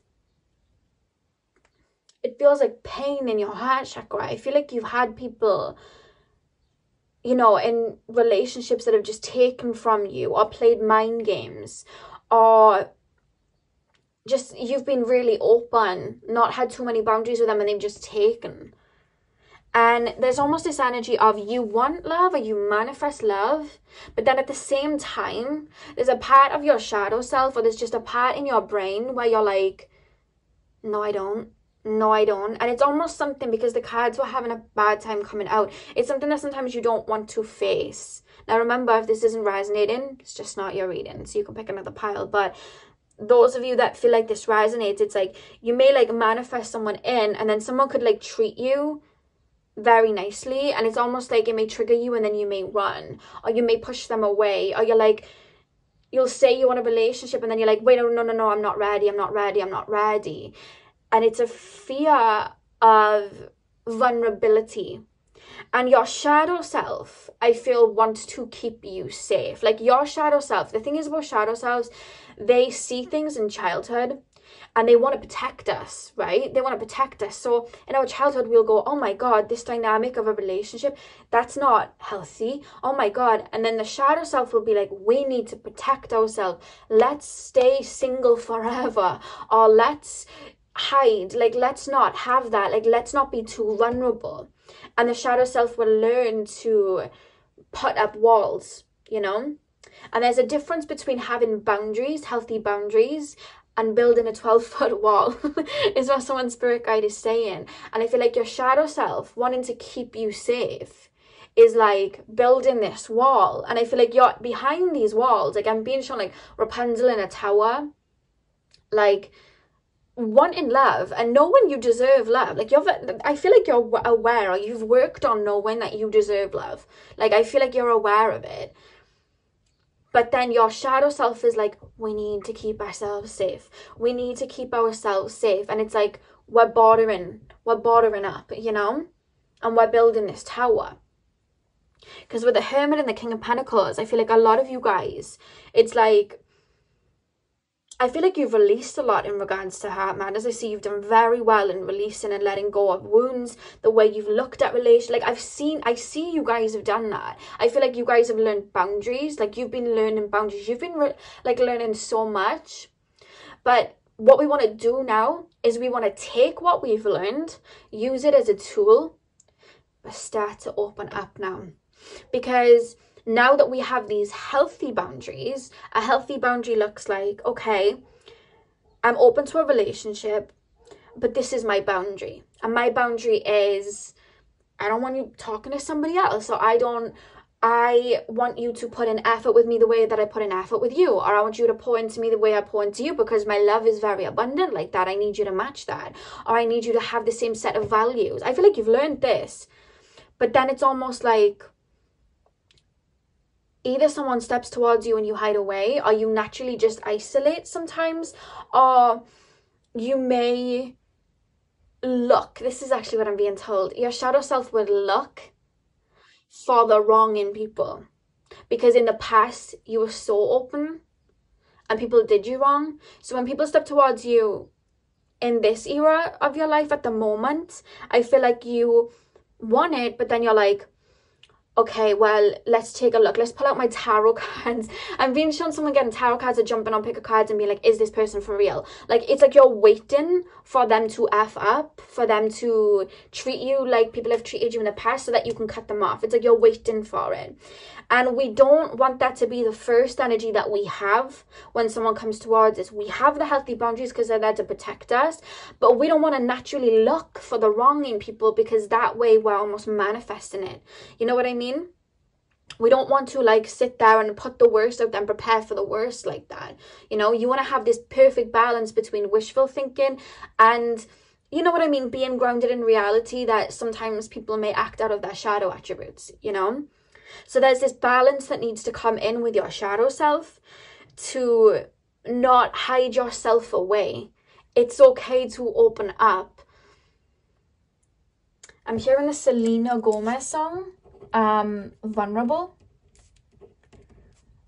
[SPEAKER 1] it feels like pain in your heart chakra. I feel like you've had people, you know, in relationships that have just taken from you or played mind games, or just you've been really open, not had too many boundaries with them, and they've just taken. And there's almost this energy of you want love or you manifest love, but then at the same time, there's a part of your shadow self, or there's just a part in your brain where you're like, no, I don't. No, I don't. And it's almost something, because the cards were having a bad time coming out, it's something that sometimes you don't want to face. Now remember, if this isn't resonating, it's just not your reading, so you can pick another pile. But those of you that feel like this resonates, it's like you may like manifest someone in, and then someone could like treat you very nicely, and it's almost like it may trigger you, and then you may run, or you may push them away, or you're like, you'll say you want a relationship, and then you're like, wait, no, I'm not ready, and it's a fear of vulnerability. And your shadow self, I feel, wants to keep you safe. Like your shadow self, the thing is about shadow selves, they see things in childhood and they want to protect us, right? They want to protect us. So in our childhood, we'll go, oh my God, this dynamic of a relationship, that's not healthy. Oh my God. And then the shadow self will be like, we need to protect ourselves. Let's stay single forever. Or let's hide. Like, let's not have that. Like, let's not be too vulnerable. And the shadow self will learn to put up walls, you know? And there's a difference between having boundaries, healthy boundaries, and building a 12-foot wall is what someone's spirit guide is saying. And I feel like your shadow self wanting to keep you safe is like building this wall. And I feel like you're behind these walls. Like I'm being shown like Rapunzel in a tower, like wanting love and knowing you deserve love. Like I feel like you're aware, or you've worked on knowing that you deserve love. Like I feel like you're aware of it. But then your shadow self is like, we need to keep ourselves safe. We need to keep ourselves safe. And it's like, we're bordering up, you know? And we're building this tower. Because with the Hermit and the King of Pentacles, I feel like a lot of you guys, it's like, I feel like you've released a lot in regards to heart matters. I see you've done very well in releasing and letting go of wounds, the way you've looked at relations. Like, I see you guys have done that. I feel like you guys have learned boundaries. Like, you've been learning boundaries. You've been learning so much. But what we want to do now is we want to take what we've learned, use it as a tool, but start to open up now. Because now that we have these healthy boundaries, a healthy boundary looks like, okay, I'm open to a relationship, but this is my boundary. And my boundary is, I don't want you talking to somebody else. So I want you to put in effort with me the way that I put in effort with you. Or I want you to pour into me the way I pour into you, because my love is very abundant like that. I need you to match that. Or I need you to have the same set of values. I feel like you've learned this. But then it's almost like, either someone steps towards you and you hide away, or you naturally just isolate sometimes, or you may look, this is actually what I'm being told, your shadow self would look for the wrong in people. Because in the past, you were so open and people did you wrong. So when people step towards you in this era of your life at the moment, I feel like you want it, but then you're like, okay, well, let's take a look. Let's pull out my tarot cards. I'm being shown someone getting tarot cards or jumping on picker cards and being like, is this person for real? Like, it's like you're waiting for them to F up, for them to treat you like people have treated you in the past so that you can cut them off. It's like you're waiting for it. And we don't want that to be the first energy that we have when someone comes towards us. We have the healthy boundaries because they're there to protect us, but we don't want to naturally look for the wrong in people, because that way we're almost manifesting it. You know what I mean? We don't want to like sit there and put the worst out there and prepare for the worst like that. You know, you want to have this perfect balance between wishful thinking and, you know what I mean, being grounded in reality, that sometimes people may act out of their shadow attributes, you know? So there's this balance that needs to come in with your shadow self to not hide yourself away. It's okay to open up. I'm hearing the Selena Gomez song, Vulnerable.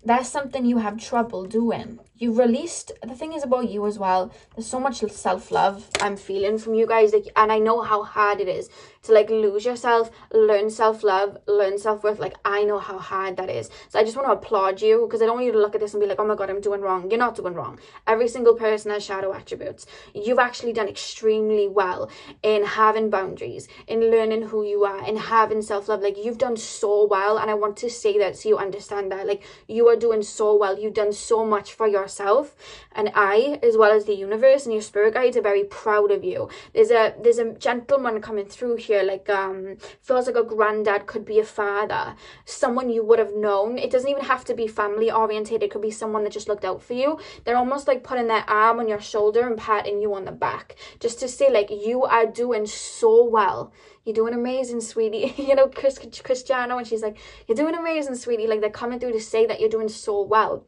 [SPEAKER 1] That's something you have trouble doing. You've released, the thing is about you as well, there's so much self-love I'm feeling from you guys, like, and I know how hard it is to like lose yourself, learn self-love, learn self-worth. Like, I know how hard that is. So I just want to applaud you, because I don't want you to look at this and be like, oh my god, I'm doing wrong. You're not doing wrong. Every single person has shadow attributes. You've actually done extremely well in having boundaries, in learning who you are, in having self-love. Like, you've done so well, and I want to say that so you understand that. Like, you are doing so well. You've done so much for yourself, and I, as well as the universe and your spirit guides, are very proud of you. There's a gentleman coming through here, like feels like a granddad, could be a father, someone you would have known. It doesn't even have to be family orientated. It could be someone that just looked out for you. They're almost like putting their arm on your shoulder and patting you on the back, just to say like, you are doing so well. You're doing amazing, sweetie. You know, Cristiano, and she's like, you're doing amazing, sweetie. Like, they're coming through to say that you're doing so well.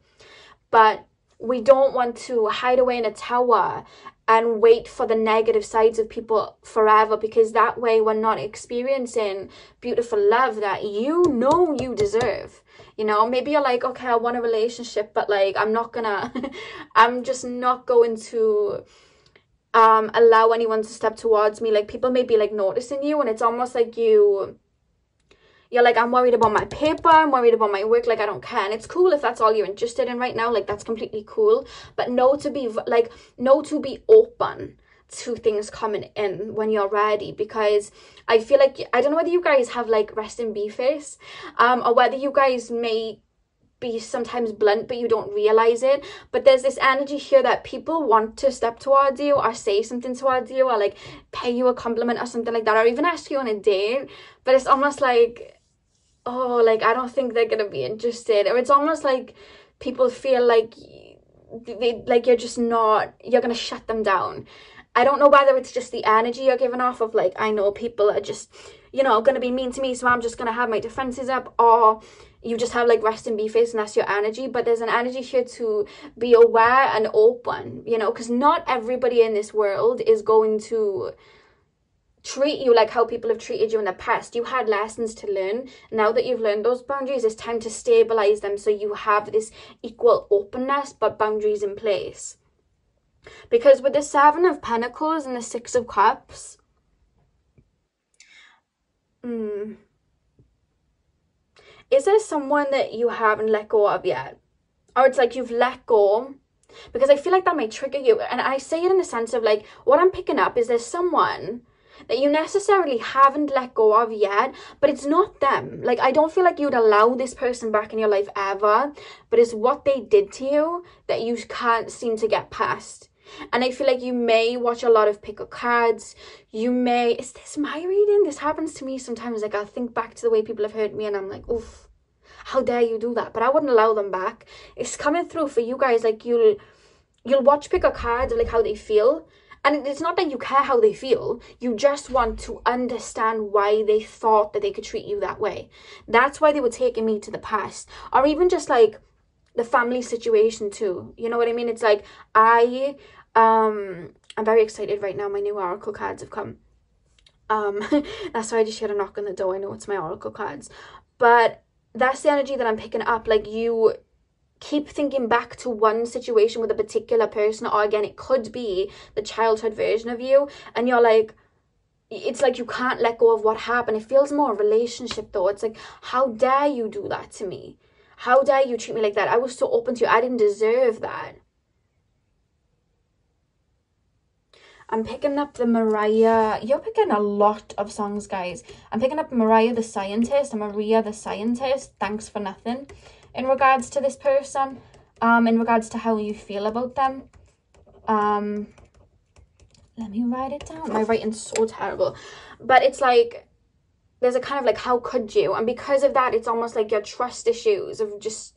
[SPEAKER 1] But we don't want to hide away in a tower and wait for the negative sides of people forever, because that way we're not experiencing beautiful love that you know you deserve. You know, maybe you're like, okay, I want a relationship, but like, I'm just not going to allow anyone to step towards me. Like, people may be like noticing you, and it's almost like you're like, I'm worried about my paper, I'm worried about my work, like, I don't care. And it's cool if that's all you're interested in right now, like, that's completely cool. But know to be open to things coming in when you're ready, because I feel like, I don't know whether you guys have like rest in B face, or whether you guys may be sometimes blunt but you don't realize it, but there's this energy here that people want to step towards you or say something towards you, or like pay you a compliment or something like that, or even ask you on a date, but it's almost like, oh, like, I don't think they're gonna be interested. Or it's almost like people feel like you're just not, you're gonna shut them down. I don't know whether it's just the energy you're giving off of like, I know people are just, you know, gonna be mean to me, so I'm just gonna have my defenses up, or you just have like rest and be face and that's your energy. But there's an energy here to be aware and open, you know, because not everybody in this world is going to treat you like how people have treated you in the past. You had lessons to learn. Now that you've learned those boundaries, it's time to stabilize them so you have this equal openness but boundaries in place. Because with the Seven of Pentacles and the Six of Cups, is there someone that you haven't let go of yet? Or it's like you've let go? Because I feel like that might trigger you. And I say it in the sense of like, what I'm picking up is there's someone that you necessarily haven't let go of yet, but it's not them. Like, I don't feel like you'd allow this person back in your life ever, but it's what they did to you that you can't seem to get past. And I feel like you may watch a lot of pick-up cards. You may... Is this my reading? This happens to me sometimes. Like, I'll think back to the way people have hurt me and I'm like, oof, how dare you do that? But I wouldn't allow them back. It's coming through for you guys. Like, you'll watch pick-up cards of like how they feel. And it's not that you care how they feel. You just want to understand why they thought that they could treat you that way. That's why they were taking me to the past. Or even just like the family situation too. You know what I mean? It's like I'm very excited right now. My new oracle cards have come. That's why I just heard a knock on the door. I know it's my oracle cards. But that's the energy that I'm picking up. Like, you keep thinking back to one situation with a particular person, or again, it could be the childhood version of you, and you're like, it's like you can't let go of what happened. It feels more a relationship though. It's like, how dare you do that to me? How dare you treat me like that? I was so open to you. I didn't deserve that. I'm picking up the Mariah. You're picking a lot of songs, guys. I'm picking up Mariah the Scientist and Maria the Scientist. Thanks for nothing. In regards to this person, in regards to how you feel about them. Let me write it down. My writing's so terrible. But it's like, there's a kind of like, how could you? And because of that, it's almost like your trust issues have just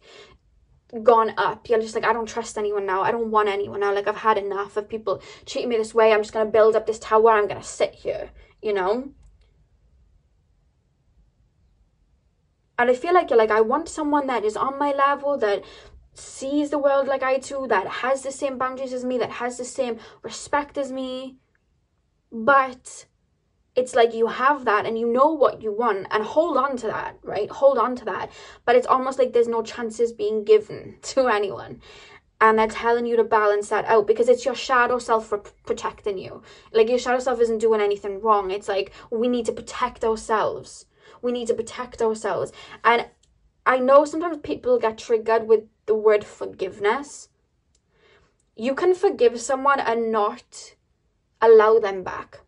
[SPEAKER 1] gone up. You're just like, I don't trust anyone now. I don't want anyone now. Like, I've had enough of people treating me this way. I'm just going to build up this tower. I'm going to sit here, you know? And I feel like you're like, I want someone that is on my level, that sees the world like I do, that has the same boundaries as me, that has the same respect as me. But it's like you have that and you know what you want, and hold on to that, right? Hold on to that. But it's almost like there's no chances being given to anyone. And they're telling you to balance that out, because it's your shadow self for protecting you. Like, your shadow self isn't doing anything wrong. It's like, we need to protect ourselves. We need to protect ourselves. And I know sometimes people get triggered with the word forgiveness. You can forgive someone and not allow them back.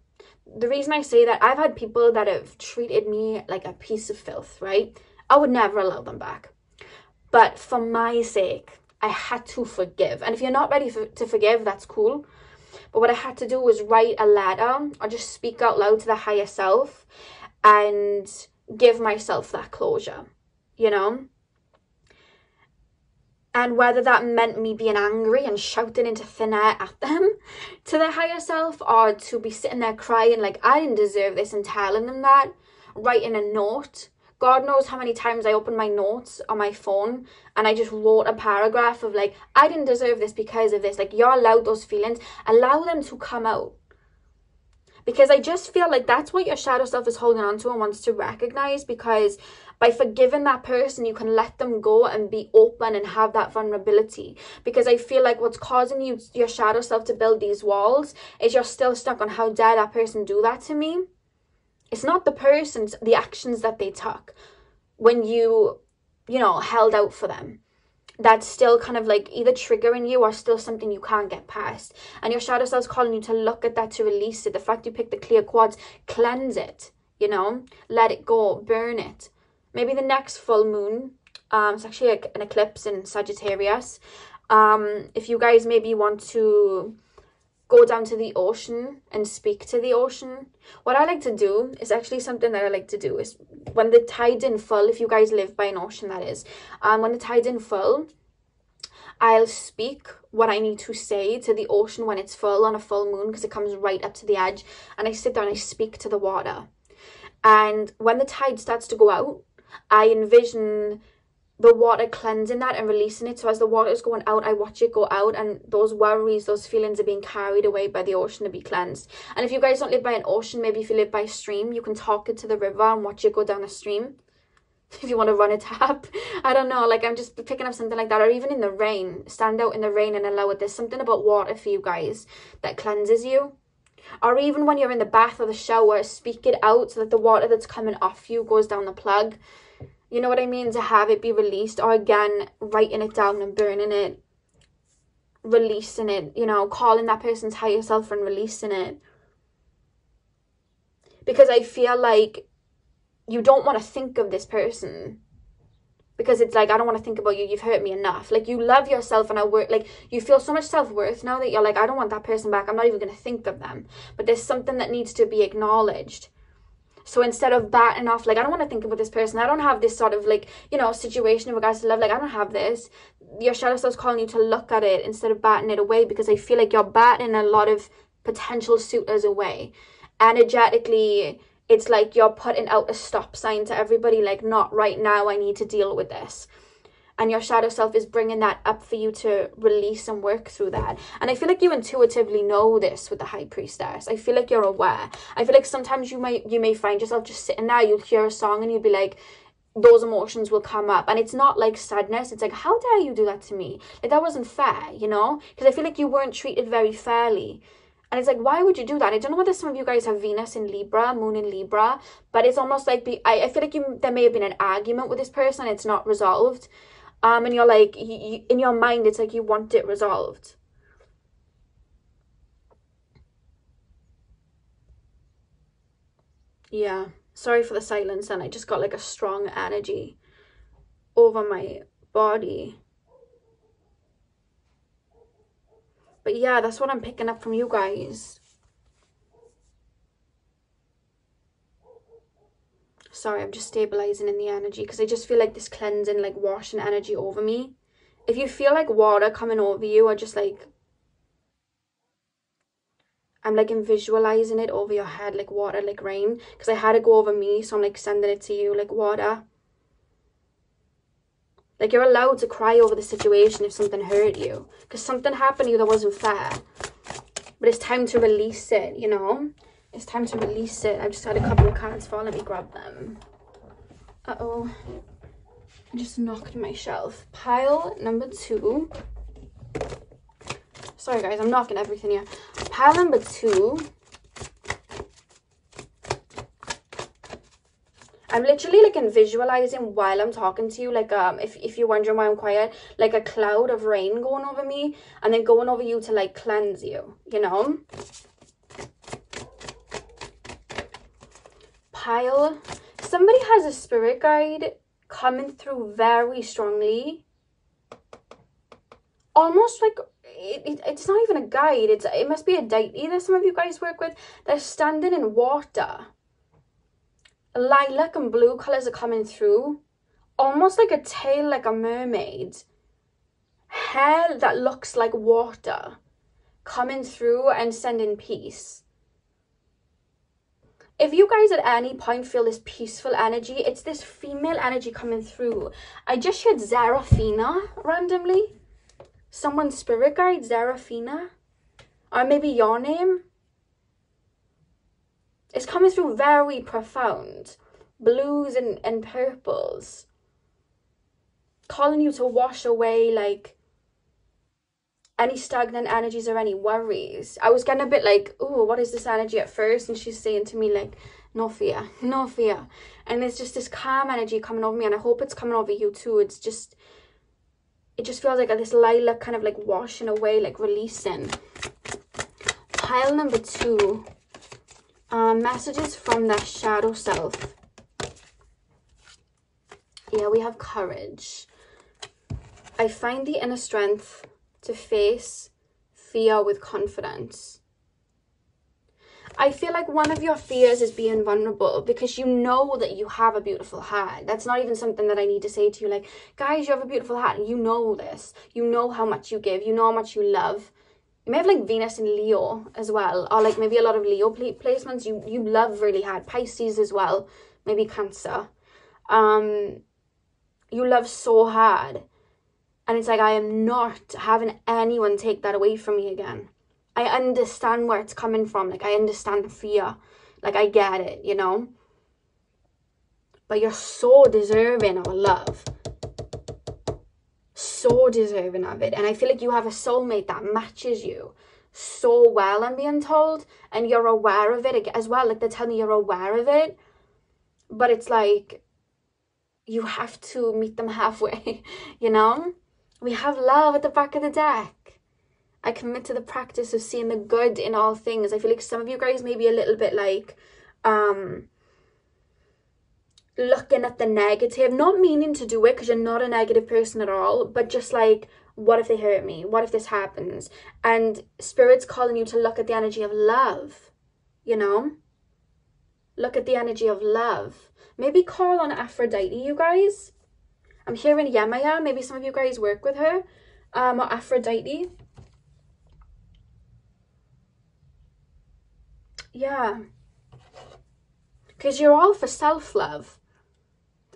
[SPEAKER 1] The reason I say that, I've had people that have treated me like a piece of filth, right? I would never allow them back. But for my sake, I had to forgive. And if you're not ready to forgive, that's cool. But what I had to do was write a letter or just speak out loud to the higher self and give myself that closure, you know? And whether that meant me being angry and shouting into thin air at them to their higher self, or to be sitting there crying like I didn't deserve this and telling them that, writing a note. God knows how many times I opened my notes on my phone and I just wrote a paragraph of like, I didn't deserve this because of this. Like, you're allowed those feelings. Allow them to come out. Because I just feel like that's what your shadow self is holding on to and wants to recognize, because by forgiving that person, you can let them go and be open and have that vulnerability. Because I feel like what's causing you, your shadow self, to build these walls is you're still stuck on how dare that person do that to me. It's not the person's, the actions that they took when you know, held out for them. That's still kind of like either triggering you or still something you can't get past. And your shadow self's calling you to look at that, to release it. The fact you picked the clear quartz, cleanse it, you know, let it go, burn it. Maybe the next full moon, it's actually like an eclipse in Sagittarius. If you guys maybe want to go down to the ocean and speak to the ocean, what I like to do is actually something that I like to do is when the tide's in full, if you guys live by an ocean, that is, when the tide's in full, I'll speak what I need to say to the ocean when it's full on a full moon, because it comes right up to the edge, and I sit there and I speak to the water. And when the tide starts to go out, I envision the water cleansing that and releasing it. So as the water is going out, I watch it go out, and those worries, those feelings are being carried away by the ocean to be cleansed. And if you guys don't live by an ocean, maybe if you live by a stream, you can talk it to the river and watch it go down the stream. if you want to run a tap. I don't know, like I'm just picking up something like that. Or even in the rain, stand out in the rain and allow it. There's something about water for you guys that cleanses you. Or even when you're in the bath or the shower, speak it out so that the water that's coming off you goes down the plug. You know what I mean? To have it be released. Or again, writing it down and burning it, releasing it, you know, calling that person's higher self and releasing it. Because I feel like you don't want to think of this person, because it's like, I don't want to think about you, you've hurt me enough. Like, you love yourself, and like you feel so much self-worth now that you're like, I don't want that person back, I'm not even going to think of them. But there's something that needs to be acknowledged. So instead of batting off, like, I don't want to think about this person, I don't have this sort of, like, you know, situation in regards to love, like, I don't have this, your shadow self's calling you to look at it instead of batting it away, because I feel like you're batting a lot of potential suitors away. Energetically, it's like you're putting out a stop sign to everybody, like, not right now, I need to deal with this. And your shadow self is bringing that up for you to release and work through that. And I feel like you intuitively know this with the High Priestess. I feel like you're aware. I feel like sometimes you may find yourself just sitting there, you'll hear a song and you'll be like, those emotions will come up. And it's not like sadness, it's like, how dare you do that to me? Like, that wasn't fair, you know? Because I feel like you weren't treated very fairly. And it's like, why would you do that? I don't know whether some of you guys have Venus in Libra, Moon in Libra, but it's almost like, I feel like there may have been an argument with this person and it's not resolved. And you're like, in your mind, it's like you want it resolved. Yeah, sorry for the silence, and I just got like a strong energy over my body. But yeah, that's what I'm picking up from you guys. Sorry, I'm just stabilizing in the energy, because I just feel like this cleansing, like washing energy over me. If you feel like water coming over you, or just like, I'm like visualizing it over your head, like water, like rain, because I had it go over me, so I'm like sending it to you like water. Like, you're allowed to cry over the situation if something hurt you, because something happened to you that wasn't fair. But it's time to release it, you know? It's time to release it. I've just had a couple of cards fall. Let me grab them. Uh-oh. I just knocked my shelf. Pile number 2. Sorry, guys. I'm knocking everything here. Pile number 2. I'm literally like visualizing while I'm talking to you, like if you're wondering why I'm quiet, like a cloud of rain going over me and then going over you to like cleanse you, you know? Pile. Somebody has a spirit guide coming through very strongly. Almost like it's not even a guide. It must be a deity that some of you guys work with. They're standing in water. Lilac and blue colours are coming through, almost like a tail, like a mermaid. Hair that looks like water coming through and sending peace. If you guys at any point feel this peaceful energy, it's this female energy coming through. I just heard Zarafina randomly. Someone's spirit guide, Zarafina. Or maybe your name. It's coming through very profound. Blues and purples. Calling you to wash away like any stagnant energies or any worries. I was getting a bit like, oh, what is this energy at first? And she's saying to me like, no fear, no fear. And there's just this calm energy coming over me, and I hope it's coming over you too. It just feels like this lilac kind of like washing away, like releasing. Pile number 2. Messages from their shadow self. Yeah, we have courage. I find the inner strength to face fear with confidence. I feel like one of your fears is being vulnerable, because you know that you have a beautiful heart. That's not even something that I need to say to you, like, guys, you have a beautiful heart. You know this. You know how much you give. You know how much you love. You may have like Venus in Leo as well, or like maybe a lot of Leo placements. You love really hard. Pisces as well, maybe Cancer. You love so hard, and it's like, I am not having anyone take that away from me again. I understand where it's coming from. Like, I understand the fear. Like, I get it, you know. but you're so deserving of love. So deserving of it. And I feel like you have a soulmate that matches you so well, I'm being told, and you're aware of it as well. Like, they're telling you you're aware of it, but it's like you have to meet them halfway. You know, we have love at the back of the deck. I commit to the practice of seeing the good in all things. I feel like some of you guys may be a little bit like looking at the negative, not meaning to do it, because you're not a negative person at all, but just like, what if they hurt me? What if this happens? And Spirit's calling you to look at the energy of love, you know? Look at the energy of love. Maybe call on Aphrodite, you guys. I'm hearing Yemaya. Maybe some of you guys work with her. Or Aphrodite. Yeah. Because you're all for self-love.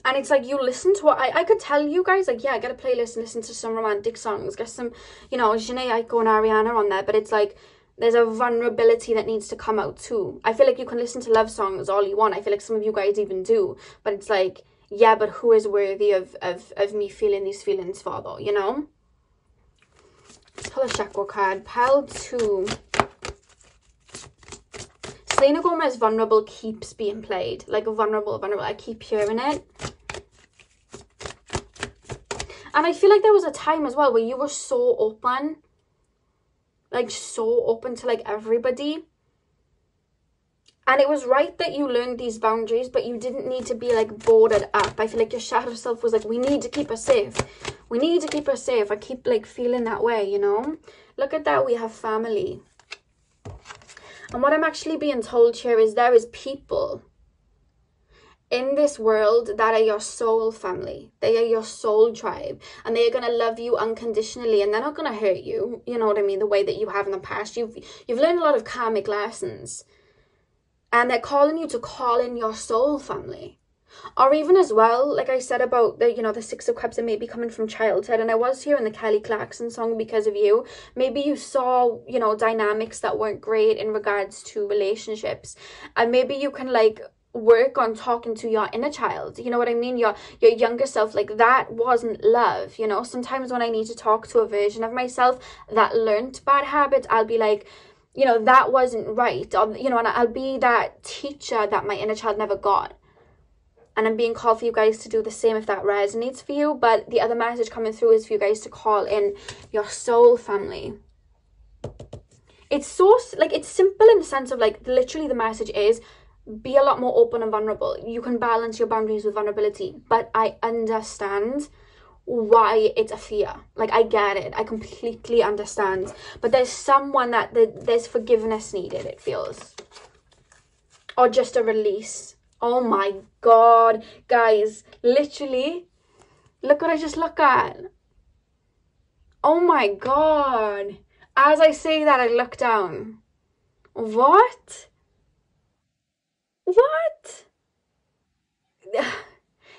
[SPEAKER 1] And it's like, you listen to what I could tell you guys, like, yeah, get a playlist and listen to some romantic songs, get some, you know, Jhene, Aiko and Ariana on there, but it's like, there's a vulnerability that needs to come out too. I feel like you can listen to love songs all you want. I feel like some of you guys even do, but it's like, yeah, but who is worthy of me feeling these feelings for, though, you know? Let's pull a chakra card. Pile 2. Selena Gomez vulnerable keeps being played. Like, vulnerable. I keep hearing it. And I feel like there was a time as well where you were so open. Like, so open to, like, everybody. And it was right that you learned these boundaries, but you didn't need to be, like, boarded up. I feel like your shadow self was like, we need to keep her safe. We need to keep her safe. I keep, like, feeling that way, you know? Look at that. We have family. And what I'm actually being told here is there is people in this world that are your soul family. They are your soul tribe, and they are going to love you unconditionally, and they're not going to hurt you, you know what I mean, the way that you have in the past. You've learned a lot of karmic lessons, and they're calling you to call in your soul family. Or even as well, like I said about the, you know, the Six of Cups, that may be coming from childhood, and I was hearing the Kelly Clarkson song because of you. Maybe you saw, you know, dynamics that weren't great in regards to relationships, and maybe you can, like, work on talking to your inner child, you know what I mean, your younger self. Like, that wasn't love, you know. Sometimes when I need to talk to a version of myself that learned bad habits, I'll be like, you know, that wasn't right, or, you know, and I'll be that teacher that my inner child never got. And I'm being called for you guys to do the same if that resonates for you. But the other message coming through is for you guys to call in your soul family. It's so, like, it's simple in the sense of, like, literally the message is, be a lot more open and vulnerable. You can balance your boundaries with vulnerability. But I understand why it's a fear. Like, I get it. I completely understand. But there's someone that there's forgiveness needed, it feels. Or just a release. Oh my God. Guys, literally, look what I just look at. Oh my God. As I say that, I look down. What? What?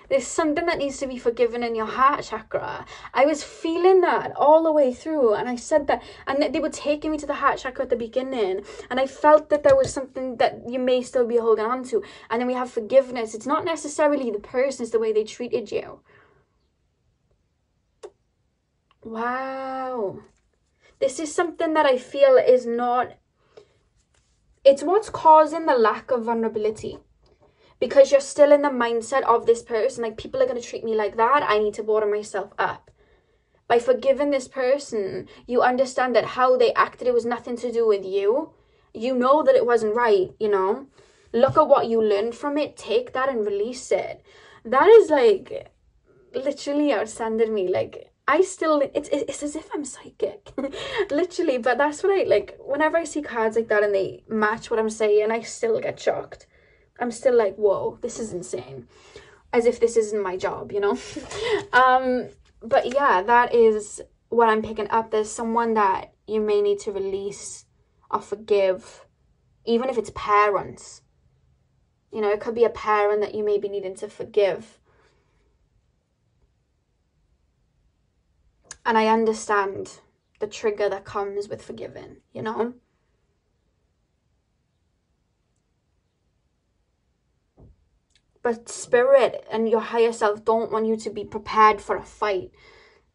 [SPEAKER 1] There's something that needs to be forgiven in your heart chakra. I was feeling that all the way through, and I said that, and they were taking me to the heart chakra at the beginning, and I felt that there was something that you may still be holding on to. And then we have forgiveness. It's not necessarily the person, it's the way they treated you. Wow. This is something that I feel is not, it's what's causing the lack of vulnerability. Because you're still in the mindset of this person, like, people are going to treat me like that, I need to border myself up. By forgiving this person, you understand that how they acted, it was nothing to do with you. You know that it wasn't right, you know. Look at what you learned from it, take that and release it. That is, like, literally outstanding me. Like, I still, it's as if I'm psychic. Literally, but that's what I, like, whenever I see cards like that and they match what I'm saying, I still get shocked. I'm still like, whoa, this is insane. As if this isn't my job, you know? But yeah, that is what I'm picking up. There's someone that you may need to release or forgive, even if it's parents. You know, it could be a parent that you may be needing to forgive. And I understand the trigger that comes with forgiving, you know? but spirit and your higher self don't want you to be prepared for a fight.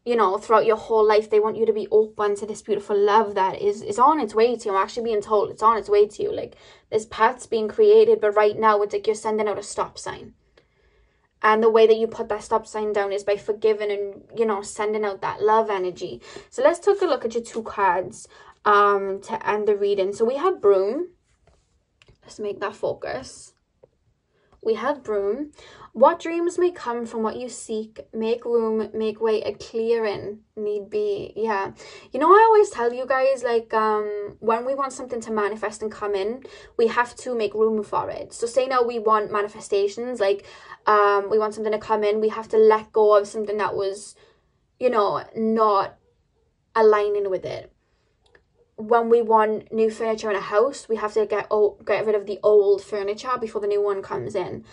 [SPEAKER 1] You know, throughout your whole life, they want you to be open to this beautiful love that is on its way to you. I'm actually being told it's on its way to you. Like, this path's being created, but right now it's like you're sending out a stop sign. And the way that you put that stop sign down is by forgiving and, you know, sending out that love energy. So let's take a look at your 2 cards to end the reading. So we have Broom. Let's make that focus. We have Broom. What dreams may come from what you seek, make room, make way, a clearing need be. Yeah. You know, I always tell you guys, like, when we want something to manifest and come in, we have to make room for it. So say now we want manifestations, like, we want something to come in, we have to let go of something that was, you know, not aligning with it. When we want new furniture in a house, we have to get rid of the old furniture before the new one comes in.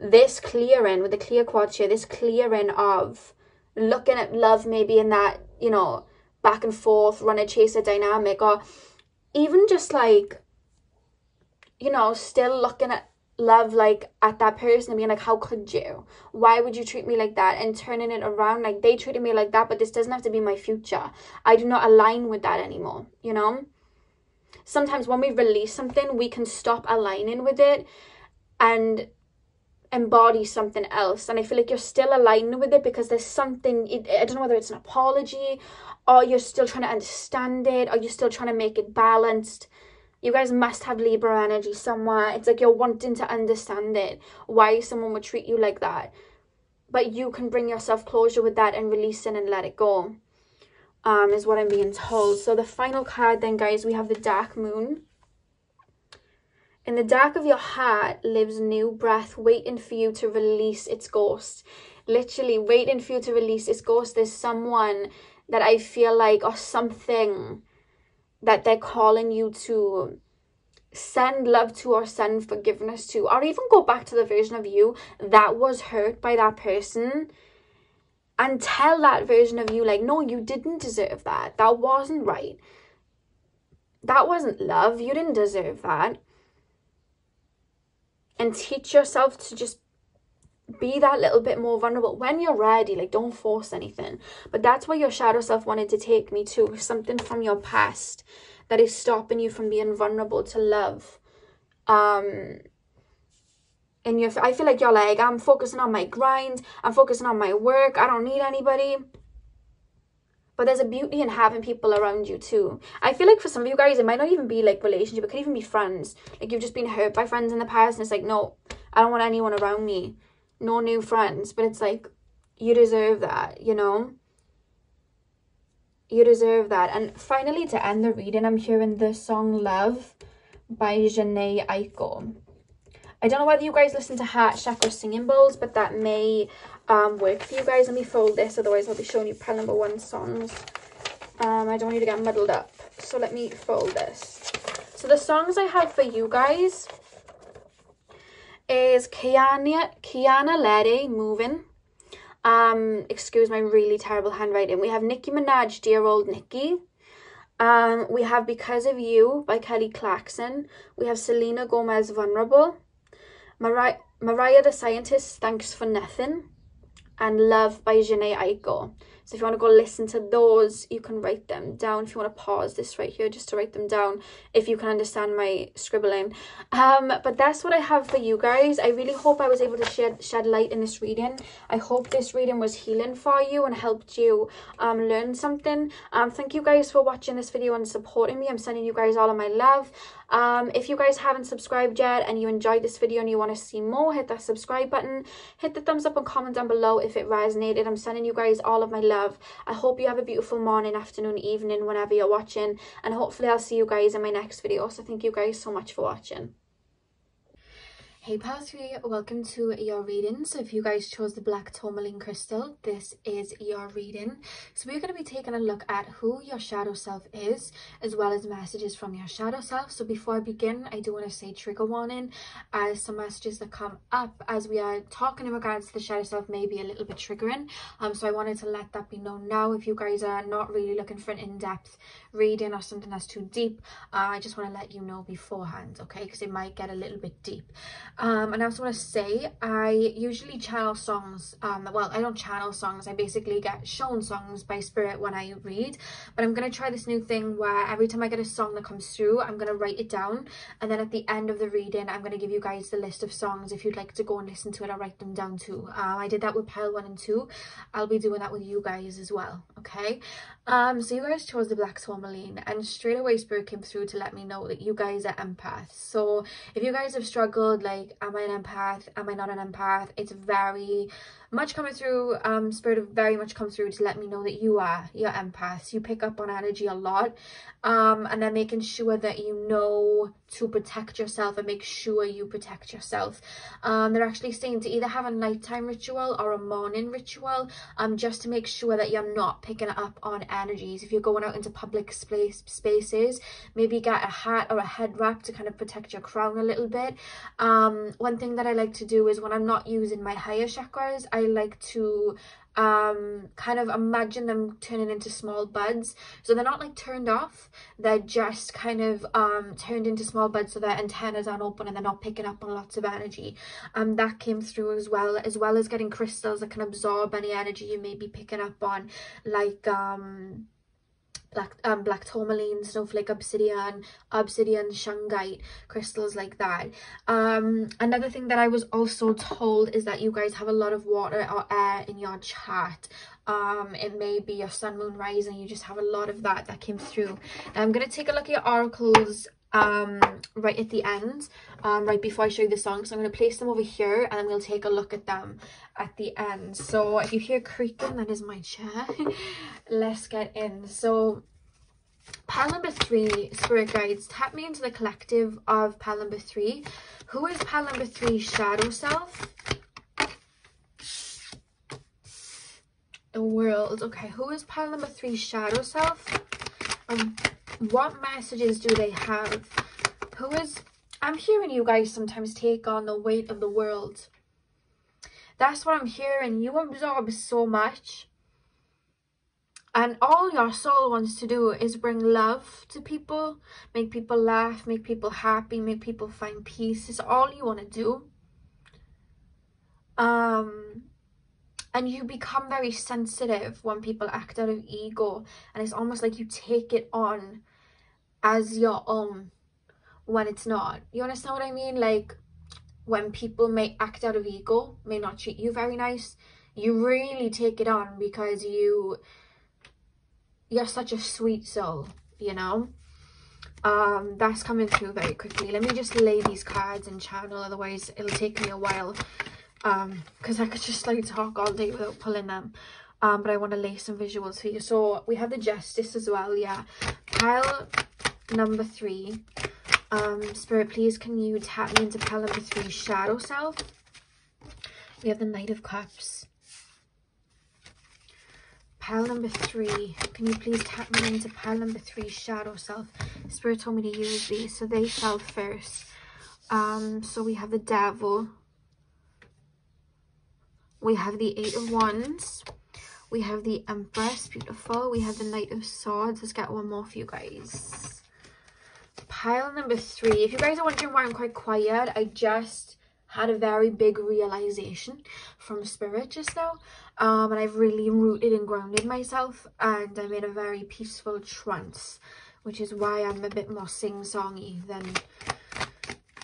[SPEAKER 1] This clearing with the clear quartz here, this clearing of looking at love maybe in that, you know, back and forth, runner chaser dynamic, or even just like, you know, still looking at love like at that person and being like, how could you? Why would you treat me like that? And turning it around, like, they treated me like that, but this doesn't have to be my future. I do not align with that anymore, you know? Sometimes when we release something, we can stop aligning with it and embody something else. And I feel like you're still aligning with it because there's something, I don't know whether it's an apology or you're still trying to understand it or you're still trying to make it balanced. You guys must have Libra energy somewhere. It's like you're wanting to understand it, why someone would treat you like that. But you can bring yourself closure with that and release it and let it go, is what I'm being told. So the final card then, guys, we have the Dark Moon. In the dark of your heart lives new breath waiting for you to release its ghost. Literally waiting for you to release its ghost. There's someone that I feel like, or something that they're calling you to send love to or send forgiveness to, or even go back to the version of you that was hurt by that person and tell that version of you, like, no, you didn't deserve that. That wasn't right. That wasn't love. You didn't deserve that. And teach yourself to just be that little bit more vulnerable when you're ready. Like, don't force anything. But that's where your shadow self wanted to take me to, something from your past that is stopping you from being vulnerable to love. And I feel like you're like, I'm focusing on my grind, I'm focusing on my work, I don't need anybody. But there's a beauty in having people around you too. I feel like for some of you guys, it might not even be like relationship, it could even be friends. Like, you've just been hurt by friends in the past and it's like, no, I don't want anyone around me. No new friends. But it's like, you deserve that, you know? You deserve that. And finally, to end the reading, I'm hearing the song Love by Jhene Aiko. I don't know whether you guys listen to heart chakra singing bowls, but that may work for you guys. Let me fold this, otherwise I'll be showing you pile number 1 songs. I don't want you to get muddled up, so let me fold this. So the songs I have for you guys is Kiana, Ledè, Movin. Excuse my really terrible handwriting. We have Nicki Minaj, Dear Old Nicki. We have Because of You by Clarkson. We have Selena Gomez, Vulnerable. Mariah the Scientist, Thanks for Nothing. And Love by Jhene Aiko. So if you want to go listen to those, you can write them down. If you want to pause this right here just to write them down, if you can understand my scribbling. But that's what I have for you guys. I really hope I was able to shed light in this reading. I hope this reading was healing for you and helped you learn something. Thank you guys for watching this video and supporting me. I'm sending you guys all of my love. If you guys haven't subscribed yet and you enjoyed this video and you want to see more, hit that subscribe button, hit the thumbs up and comment down below if it resonated. I'm sending you guys all of my love. I hope you have a beautiful morning, afternoon, evening, whenever you're watching, and hopefully I'll see you guys in my next video. So thank you guys so much for watching. Hey Pile 3, welcome to your reading. So if you guys chose the black tourmaline crystal, this is your reading. So we're going to be taking a look at who your shadow self is, as well as messages from your shadow self. So before I begin, I do want to say trigger warning, as some messages that come up as we are talking in regards to the shadow self may be a little bit triggering. So I wanted to let that be known now. If you guys are not really looking for an in-depth reading or something that's too deep, I just want to let you know beforehand, okay, because it might get a little bit deep. And I also want to say, I usually channel songs, well, I don't channel songs, I basically get shown songs by spirit when I read, but I'm going to try this new thing where every time I get a song that comes through, I'm going to write it down, and then at the end of the reading, I'm going to give you guys the list of songs. If you'd like to go and listen to it, I'll write them down too. I did that with pile 1 and 2. I'll be doing that with you guys as well, okay? So you guys chose the black tourmaline, and straight away spirit came through to let me know that you guys are empaths. So if you guys have struggled, like, am I an empath, am I not an empath, it's very much coming through. Spirit have very much come through to let me know that you're empaths. You pick up on energy a lot, and they're making sure that you know to protect yourself and make sure you protect yourself. They're actually saying to either have a nighttime ritual or a morning ritual, just to make sure that you're not picking up on energies. If you're going out into public spaces, maybe get a hat or a head wrap to kind of protect your crown a little bit. One thing that I like to do is when I'm not using my higher chakras, I like to kind of imagine them turning into small buds, so they're not like turned off, they're just kind of turned into small buds, so their antennas aren't open and they're not picking up on lots of energy. That came through as well as getting crystals that can absorb any energy you may be picking up on, like black tourmaline, snowflake obsidian, shungite, crystals like that. Another thing that I was also told is that you guys have a lot of water or air in your chart. It may be your sun, moon, rising, you just have a lot of that came through. Now I'm going to take a look at your oracles right at the end, right before I show you the song. So I'm going to place them over here and then we'll take a look at them at the end. So if you hear creaking, that is my chair. Let's get in. So pile number 3, spirit guides, tap me into the collective of pile number 3. Who is pile number 3 shadow self? The world. Okay, who is pile number 3 shadow self? What messages do they have? Who is... I'm hearing you guys sometimes take on the weight of the world. That's what I'm hearing. You absorb so much. And all your soul wants to do is bring love to people. Make people laugh. Make people happy. Make people find peace. It's all you want to do. And you become very sensitive when people act out of ego. And it's almost like you take it on as your own when it's not. You understand what I mean? Like when people may act out of ego, may not treat you very nice, you really take it on because you're such a sweet soul, you know. That's coming through very quickly. Let me just lay these cards in channel, otherwise it'll take me a while, because I could just like talk all day without pulling them. But I want to lay some visuals for you. So we have the Justice as well. Yeah, pile number 3. Spirit, please can you tap me into pile number 3 shadow self? We have the Knight of Cups. Pile number 3, can you please tap me into pile number 3 shadow self? Spirit told me to use these, so they fell first. So we have the Devil, we have the 8 of Wands, we have the Empress, beautiful, we have the Knight of Swords. Let's get one more for you guys. Pile number 3. If you guys are wondering why I'm quite quiet, I just had a very big realization from spirit just now, and I've really rooted and grounded myself, and I'm in a very peaceful trance, which is why I'm a bit more sing-songy than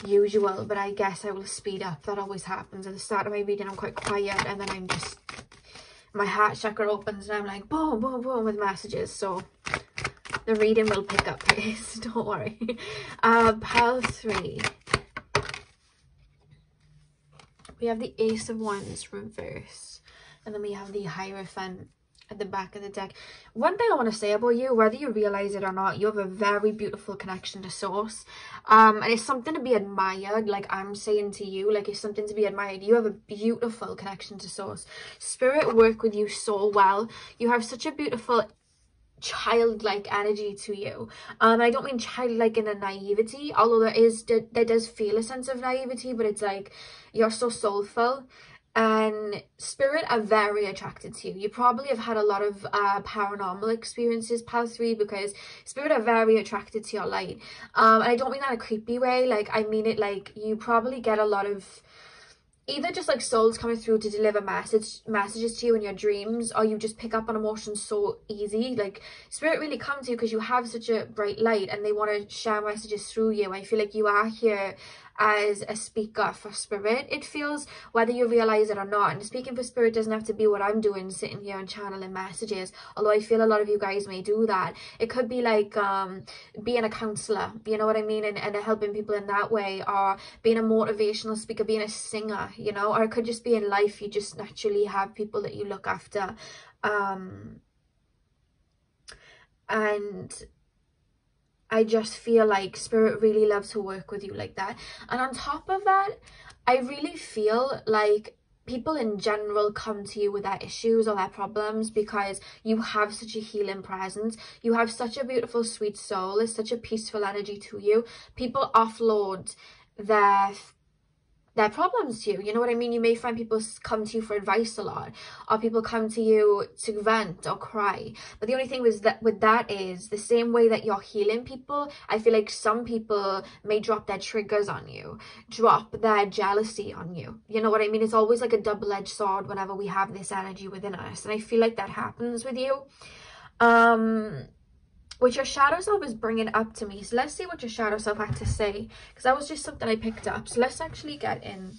[SPEAKER 1] usual. But I guess I will speed up. That always happens at the start of my reading. I'm quite quiet, and then I'm just, my heart chakra opens and I'm like boom boom boom with messages. So the reading will pick up, guys. Don't worry. Pile 3. We have the Ace of Wands reverse, and then we have the Hierophant at the back of the deck. One thing I want to say about you, whether you realize it or not, you have a very beautiful connection to source, and it's something to be admired. Like I'm saying to you, like it's something to be admired. You have a beautiful connection to source. Spirit work with you so well. You have such a beautiful childlike energy to you. I don't mean childlike in a naivety, although there does feel a sense of naivety, but it's like you're so soulful, and spirit are very attracted to you. You probably have had a lot of paranormal experiences past through, because spirit are very attracted to your light. And I don't mean that in a creepy way, like I mean it like you probably get a lot of either just like souls coming through to deliver messages to you in your dreams, or you just pick up on emotions so easy. Like spirit really come to you because you have such a bright light and they want to share messages through you. I feel like you are here as a speaker for spirit, it feels, whether you realize it or not. And speaking for spirit doesn't have to be what I'm doing, sitting here and channeling messages, although I feel a lot of you guys may do that. It could be like being a counselor, you know what I mean, and helping people in that way, or being a motivational speaker, being a singer, you know, or it could just be in life. You just naturally have people that you look after, and I just feel like spirit really loves to work with you like that. And on top of that, I really feel like people in general come to you with their issues or their problems because you have such a healing presence. You have such a beautiful, sweet soul. There's such a peaceful energy to you. People offload their problems to you, you know what I mean? You may find people come to you for advice a lot, or people come to you to vent or cry. But the only thing with that is the same way that you're healing people, I feel like some people may drop their triggers on you, drop their jealousy on you, you know what I mean? It's always like a double-edged sword whenever we have this energy within us, and I feel like that happens with you. Which your shadow self is bringing up to me. So let's see what your shadow self had to say, because that was just something I picked up. So let's actually get in.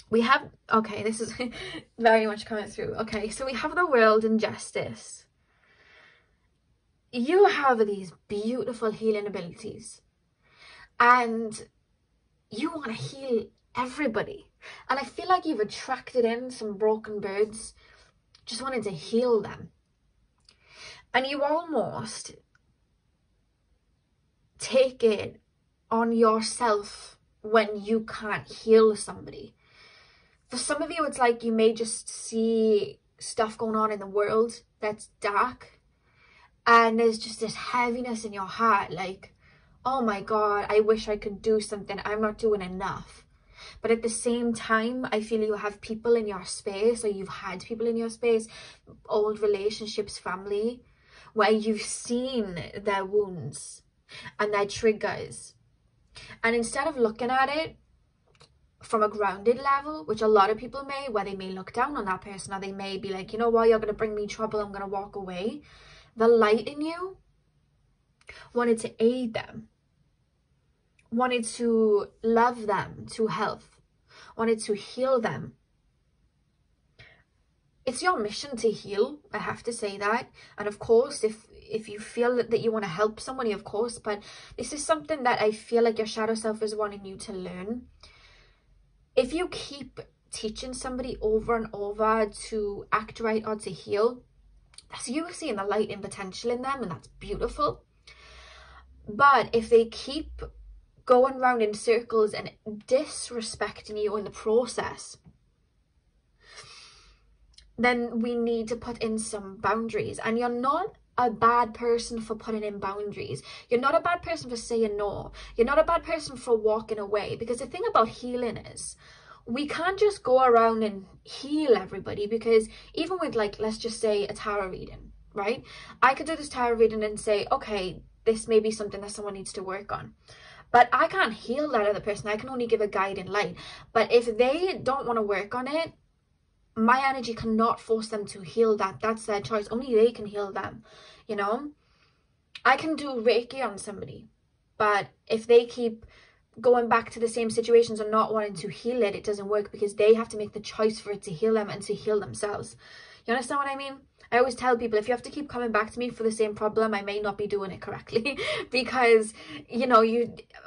[SPEAKER 1] We have, okay, this is very much coming through. Okay, so we have the World and Justice. You have these beautiful healing abilities, and you want to heal everybody. And I feel like you've attracted in some broken birds, just wanting to heal them. And you almost take it on yourself when you can't heal somebody. For some of you, it's like you may just see stuff going on in the world that's dark, and there's just this heaviness in your heart, like, oh my God, I wish I could do something. I'm not doing enough. But at the same time, I feel you have people in your space, or you've had people in your space, old relationships, family, where you've seen their wounds and their triggers, and instead of looking at it from a grounded level, which a lot of people may, where they may look down on that person, or they may be like, you know what, you're going to bring me trouble, I'm going to walk away. The light in you wanted to aid them, wanted to love them to health, wanted to heal them. It's your mission to heal, I have to say that. And of course, if you feel that you want to help somebody, of course, but this is something that I feel like your shadow self is wanting you to learn. If you keep teaching somebody over and over to act right or to heal, that's you seeing the light and potential in them, and that's beautiful. But if they keep going around in circles and disrespecting you in the process, then we need to put in some boundaries. And you're not a bad person for putting in boundaries. You're not a bad person for saying no. You're not a bad person for walking away. Because the thing about healing is, we can't just go around and heal everybody, because even with, like, let's just say a tarot reading, right? I could do this tarot reading and say, okay, this may be something that someone needs to work on. But I can't heal that other person. I can only give a guiding light. But if they don't want to work on it, my energy cannot force them to heal that. That's their choice. Only they can heal them, you know? I can do Reiki on somebody, but if they keep going back to the same situations and not wanting to heal it, it doesn't work, because they have to make the choice for it to heal them and to heal themselves. You understand what I mean? I always tell people, if you have to keep coming back to me for the same problem, I may not be doing it correctly. Because, you know,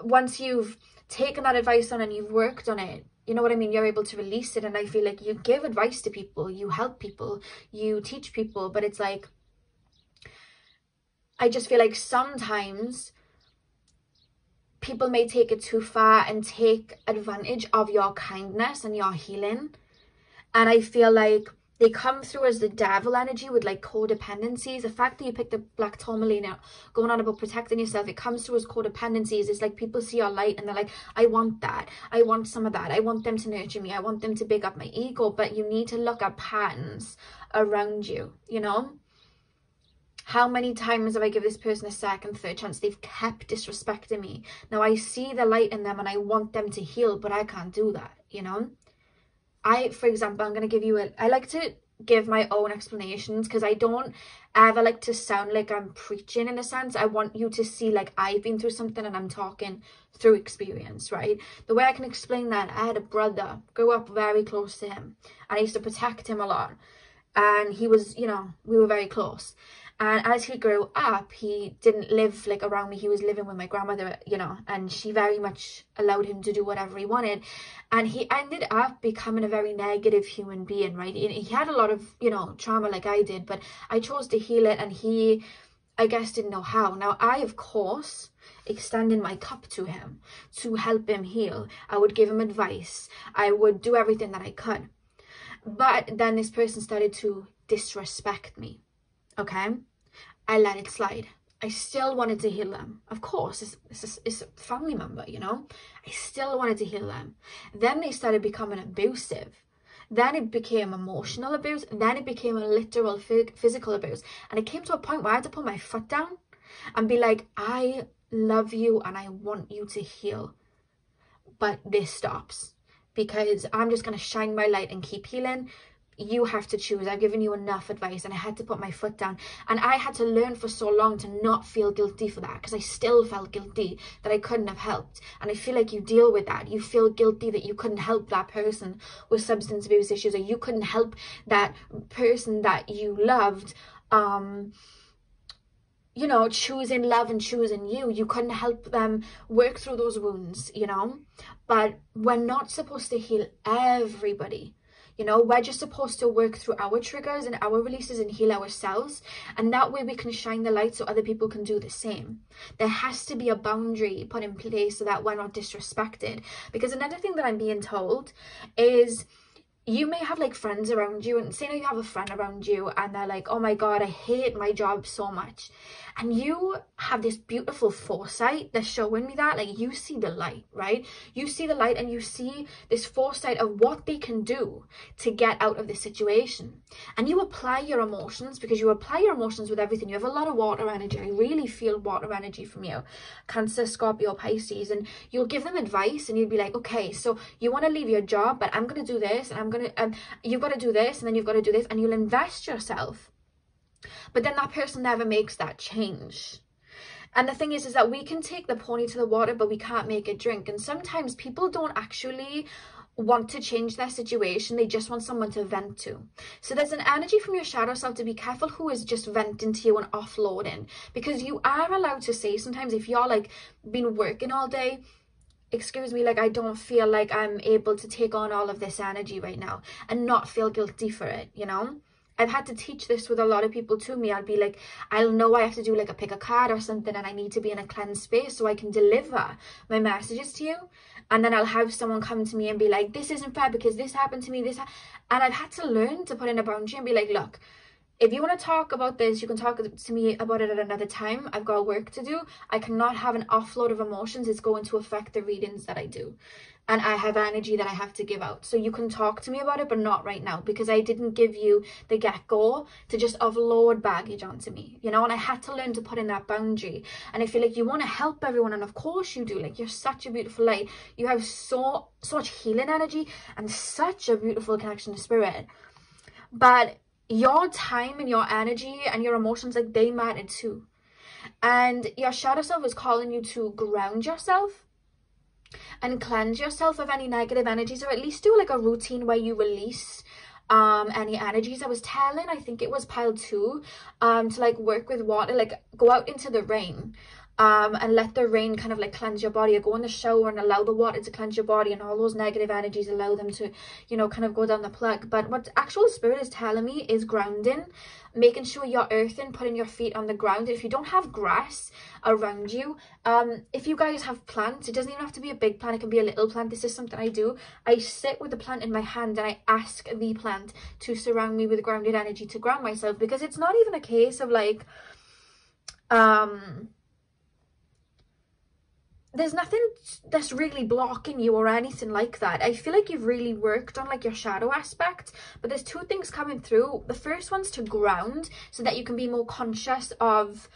[SPEAKER 1] once you've taken that advice on and you've worked on it, you know what I mean, you're able to release it. And I feel like you give advice to people, you help people, you teach people, but it's like, I just feel like sometimes people may take it too far and take advantage of your kindness and your healing. And I feel like They come through as the devil energy with like codependencies. The fact that you picked the black tourmaline out, going on about protecting yourself, it comes through as codependencies. It's like people see your light and they're like, I want that. I want some of that. I want them to nurture me. I want them to big up my ego. But you need to look at patterns around you, you know? How many times have I given this person a second, third chance? They've kept disrespecting me. Now I see the light in them and I want them to heal, but I can't do that, you know? For example, I'm going to give you I like to give my own explanations because I don't ever like to sound like I'm preaching in a sense. I want you to see like I've been through something and I'm talking through experience, right? The way I can explain that, I had a brother, grew up very close to him, and I used to protect him a lot. And he was, you know, we were very close. And as he grew up, he didn't live like around me. He was living with my grandmother, you know, and she very much allowed him to do whatever he wanted. And he ended up becoming a very negative human being, right? He had a lot of, you know, trauma like I did, but I chose to heal it, and he, I guess, didn't know how. Now, I, of course, extended my cup to him to help him heal. I would give him advice. I would do everything that I could. But then this person started to disrespect me. Okay, I let it slide. I still wanted to heal them. Of course, it's a family member, you know. I still wanted to heal them. Then they started becoming abusive. Then it became emotional abuse. Then it became a literal physical abuse. And it came to a point where I had to put my foot down and be like, I love you and I want you to heal. But this stops, because I'm just going to shine my light and keep healing. You have to choose. I've given you enough advice, and I had to put my foot down. And I had to learn for so long to not feel guilty for that, because I still felt guilty that I couldn't have helped. And I feel like you deal with that. You feel guilty that you couldn't help that person with substance abuse issues, or you couldn't help that person that you loved, you know, choosing love and choosing you. You couldn't help them work through those wounds, you know. But we're not supposed to heal everybody. You know, we're just supposed to work through our triggers and our releases and heal ourselves. And that way we can shine the light so other people can do the same. There has to be a boundary put in place so that we're not disrespected. Because another thing that I'm being told is, you may have like friends around you, and say now you have a friend around you and they're like, oh my God, I hate my job so much. And you have this beautiful foresight that's showing me that, like, you see the light, right? You see the light and you see this foresight of what they can do to get out of this situation. And you apply your emotions, because you apply your emotions with everything. You have a lot of water energy. I really feel water energy from you. Cancer, Scorpio, Pisces. And you'll give them advice and you'll be like, okay, so you want to leave your job, but I'm going to do this, and I'm going to, you've got to do this, and then you've got to do this, and you'll invest yourself. But then that person never makes that change. And the thing is that we can take the pony to the water, but we can't make it drink. And sometimes people don't actually want to change their situation. They just want someone to vent to. So there's an energy from your shadow self to be careful who is just venting to you and offloading. Because you are allowed to say sometimes, if you're like been working all day, excuse me, like, I don't feel like I'm able to take on all of this energy right now, and not feel guilty for it, you know. I've had to teach this with a lot of people to me. I'll be like, I'll know I have to do like a pick a card or something, and I need to be in a cleansed space so I can deliver my messages to you. And then I'll have someone come to me and be like, this isn't fair because this happened to me, and I've had to learn to put in a boundary and be like, look, if you want to talk about this, you can talk to me about it at another time. I've got work to do. I cannot have an offload of emotions. It's going to affect the readings that I do. And I have energy that I have to give out. So you can talk to me about it, but not right now, because I didn't give you the get-go to just offload baggage onto me, you know. And I had to learn to put in that boundary. And I feel like you want to help everyone, and of course you do. Like, you're such a beautiful light. You have so much healing energy and such a beautiful connection to spirit. But your time and your energy and your emotions, like, they matter too. And your shadow self is calling you to ground yourself and cleanse yourself of any negative energies, or at least do like a routine where you release any energies. I was telling, I think it was pile 2, to like work with water, like go out into the rain and let the rain kind of like cleanse your body, or go in the shower and allow the water to cleanse your body, and all those negative energies, allow them to, you know, kind of go down the plug. But what actual spirit is telling me is grounding, making sure you're earthing, putting your feet on the ground. If you don't have grass around you, if you guys have plants, it doesn't even have to be a big plant, it can be a little plant. This is something I do. I sit with the plant in my hand and I ask the plant to surround me with grounded energy to ground myself, because it's not even a case of like there's nothing that's really blocking you or anything like that. I feel like you've really worked on like your shadow aspect, but there's two things coming through. The first one's to ground, so that you can be more conscious of,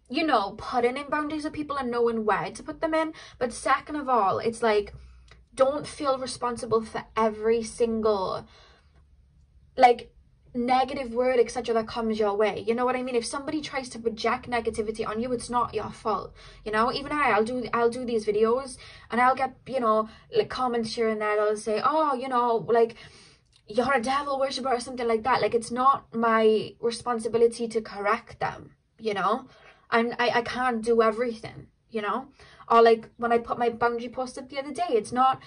[SPEAKER 1] you know, putting in boundaries with people and knowing where to put them in. But second of all, it's like, don't feel responsible for every single like negative word, etc., that comes your way. You know what I mean? If somebody tries to project negativity on you, it's not your fault. You know, even I'll do these videos and I'll get, you know, like comments here and there that'll say, oh, you know, like, you're a devil worshiper or something like that. Like, it's not my responsibility to correct them, you know. I can't do everything, you know. Or like when I put my boundary post up the other day, it's not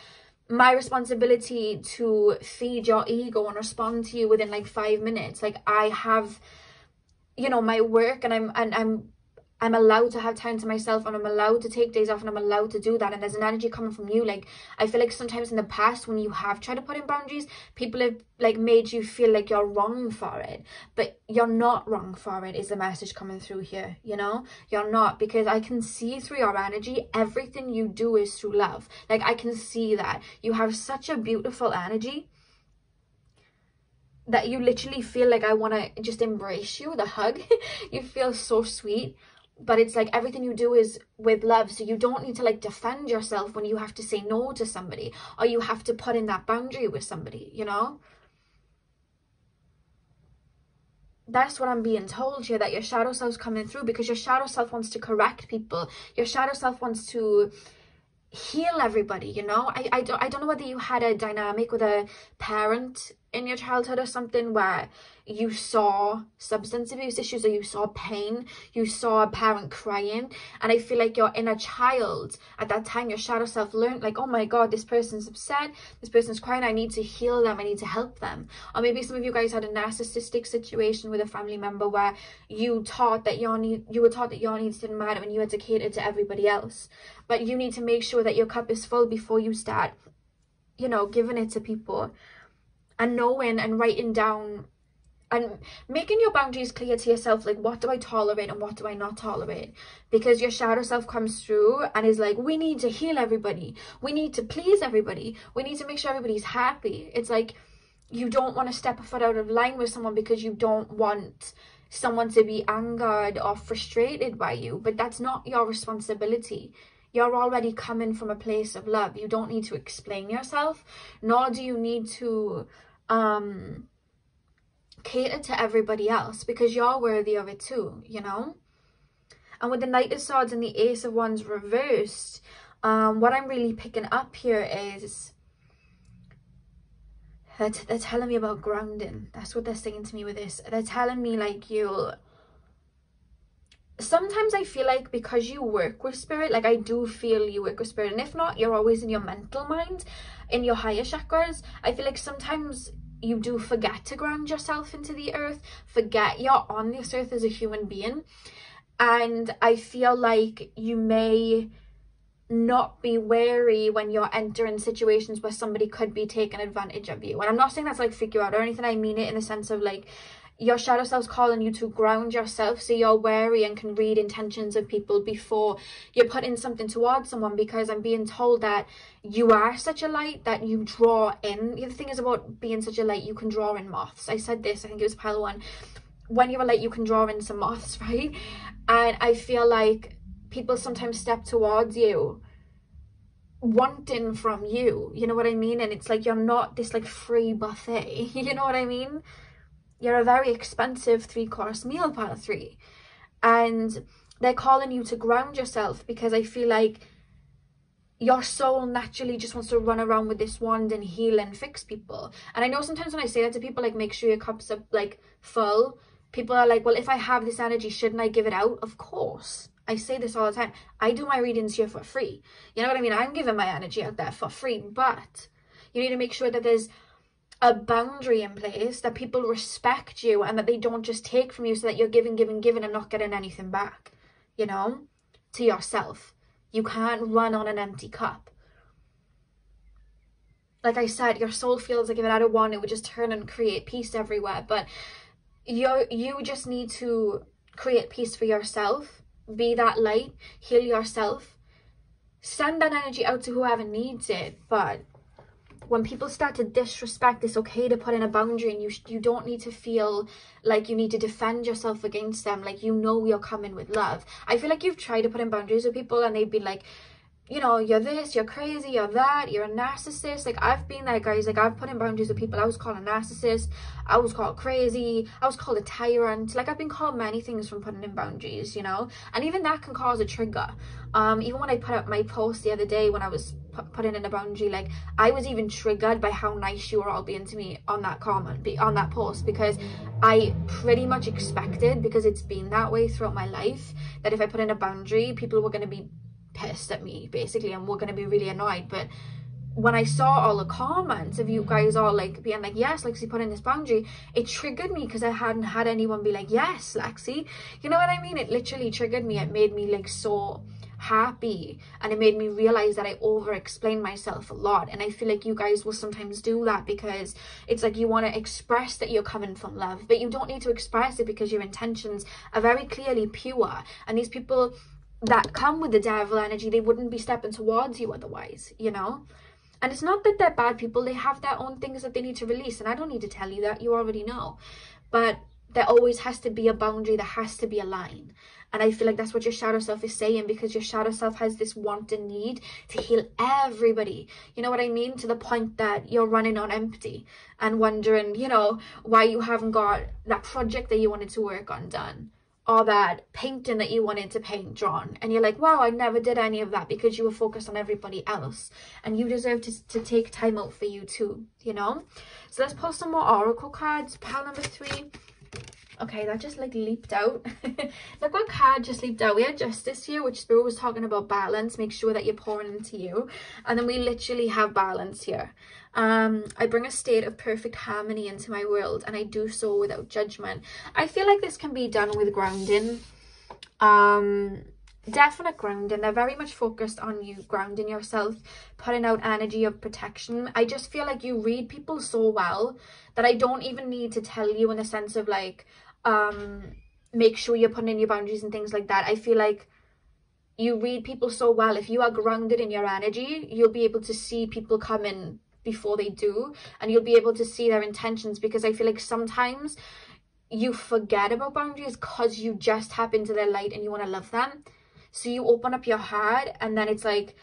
[SPEAKER 1] my responsibility to feed your ego and respond to you within like 5 minutes. Like, I have, you know, my work, and I'm allowed to have time to myself, and I'm allowed to take days off, and I'm allowed to do that. And there's an energy coming from you. Like, I feel like sometimes in the past, when you have tried to put in boundaries, people have like made you feel like you're wrong for it, but you're not wrong for it, is the message coming through here. You know, you're not, because I can see through your energy, everything you do is through love. Like, I can see that you have such a beautiful energy that you literally feel like I want to just embrace you with a hug. You feel so sweet. But it's like everything you do is with love, so you don't need to like defend yourself when you have to say no to somebody, or you have to put in that boundary with somebody, you know. That's what I'm being told here, that your shadow self's coming through, because your shadow self wants to correct people. Your shadow self wants to heal everybody, you know. I don't know whether you had a dynamic with a parent in your childhood or something, where you saw substance abuse issues, or you saw pain, you saw a parent crying, and I feel like your inner child at that time, your shadow self, learned like, oh my god, this person's upset, this person's crying, I need to heal them, I need to help them. Or maybe some of you guys had a narcissistic situation with a family member where you were taught that your needs didn't matter, and you had to cater to everybody else. But you need to make sure that your cup is full before you start, you know, giving it to people. And knowing and writing down and making your boundaries clear to yourself, like, what do I tolerate and what do I not tolerate? Because your shadow self comes through and is like, we need to heal everybody, we need to please everybody, we need to make sure everybody's happy. It's like, you don't want to step a foot out of line with someone because you don't want someone to be angered or frustrated by you, but that's not your responsibility. You're already coming from a place of love. You don't need to explain yourself, nor do you need to cater to everybody else, because you're worthy of it too, you know. And with the Knight of Swords and the Ace of Wands reversed, what I'm really picking up here is that they're telling me about grounding. That's what they're saying to me with this. They're telling me like, sometimes I feel like, because you work with spirit, like I do feel you work with spirit, and if not, you're always in your mental mind, in your higher chakras. I feel like sometimes you do forget to ground yourself into the earth, forget you're on this earth as a human being, and I feel like you may not be wary when you're entering situations where somebody could be taking advantage of you. And I'm not saying that's like freak you out or anything, I mean it in the sense of like, your shadow self's calling you to ground yourself, so you're wary and can read intentions of people before you're putting something towards someone, because I'm being told that you are such a light that you draw in. The thing is about being such a light, you can draw in moths. I said this, I think it was pile 1. When you're a light, you can draw in some moths, right? And I feel like people sometimes step towards you wanting from you, you know what I mean? And it's like, you're not this like free buffet, you know what I mean? You're a very expensive 3-course meal, pile 3. And they're calling you to ground yourself, because I feel like your soul naturally just wants to run around with this wand and heal and fix people. And I know sometimes when I say that to people, like, make sure your cup's up like full, people are like, well, if I have this energy, shouldn't I give it out? Of course. I say this all the time, I do my readings here for free. You know what I mean? I'm giving my energy out there for free, but you need to make sure that there's a boundary in place, that people respect you and that they don't just take from you, so that you're giving and not getting anything back, you know, to yourself. You can't run on an empty cup. Like I said, your soul feels like if it had a wand, it would just turn and create peace everywhere. But you just need to create peace for yourself. Be that light. Heal yourself. Send that energy out to whoever needs it. But when people start to disrespect, it's okay to put in a boundary, and you don't need to feel like you need to defend yourself against them. Like, you know, you're coming with love. I feel like you've tried to put in boundaries with people and they've been like, you know, you're this, you're crazy, you're that, you're a narcissist. Like, I've been there, guys. Like, I've put in boundaries with people. I was called a narcissist, I was called crazy, I was called a tyrant. Like, I've been called many things from putting in boundaries, you know, and even that can cause a trigger. Even when I put up my post the other day when I was putting in a boundary, like, I was even triggered by how nice you were all being to me on that comment, on that post, because I pretty much expected, because it's been that way throughout my life, that if I put in a boundary, people were going to be pissed at me, basically, and we're going to be really annoyed. But when I saw all the comments of you guys all like being like, yes, Lexi put in this boundary, it triggered me, because I hadn't had anyone be like, yes, Lexi, you know what I mean? It literally triggered me. It made me like so happy, and it made me realize that I over explain myself a lot. And I feel like you guys will sometimes do that, because it's like you want to express that you're coming from love, but you don't need to express it, because your intentions are very clearly pure. And these people that come with the devil energy, they wouldn't be stepping towards you otherwise, you know. And it's not that they're bad people, they have their own things that they need to release, and I don't need to tell you that, you already know. But there always has to be a boundary, there has to be a line. And I feel like that's what your shadow self is saying, because your shadow self has this want and need to heal everybody, you know what I mean, to the point that you're running on empty and wondering, you know, why you haven't got that project that you wanted to work on done, or that painting that you wanted to paint drawn, and you're like, wow, I never did any of that, because you were focused on everybody else, and you deserve to take time out for you too, you know. So let's pull some more oracle cards. Pile number 3. Okay, that just like leaped out. Look what card just leaped out. We had Justice here, which Spirit was talking about balance. Make sure that you're pouring into you. And then we literally have balance here. I bring a state of perfect harmony into my world, and I do so without judgment. I feel like this can be done with grounding. Definite grounding. They're very much focused on you grounding yourself, putting out energy of protection. I just feel like you read people so well that I don't even need to tell you, in the sense of like, make sure you're putting in your boundaries and things like that. I feel like you read people so well. If you are grounded in your energy, you'll be able to see people come in before they do, and you'll be able to see their intentions, because I feel like sometimes you forget about boundaries because you just tap into their light and you want to love them. So you open up your heart, and then it's like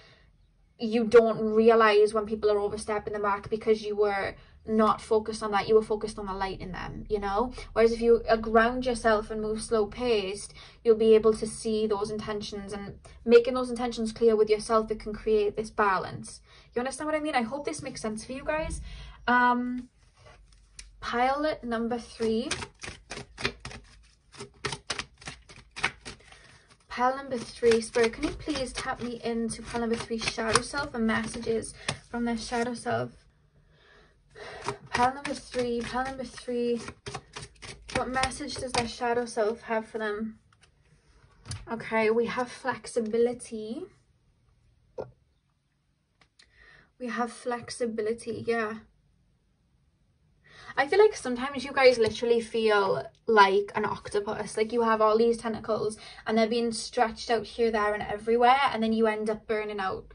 [SPEAKER 1] you don't realize when people are overstepping the mark, because you were not focused on that. You were focused on the light in them, you know. Whereas if you ground yourself and move slow paced, you'll be able to see those intentions, and making those intentions clear with yourself, it can create this balance. You understand what I mean? I hope this makes sense for you guys. Pile number 3. Pile number 3. Spirit, can you please tap me into pile number 3 shadow self and messages from their shadow self? Pile number 3. Pile number 3. What message does their shadow self have for them? Okay, we have flexibility. We have flexibility, yeah. I feel like sometimes you guys literally feel like an octopus. Like you have all these tentacles and they're being stretched out here, there and everywhere, and then you end up burning out,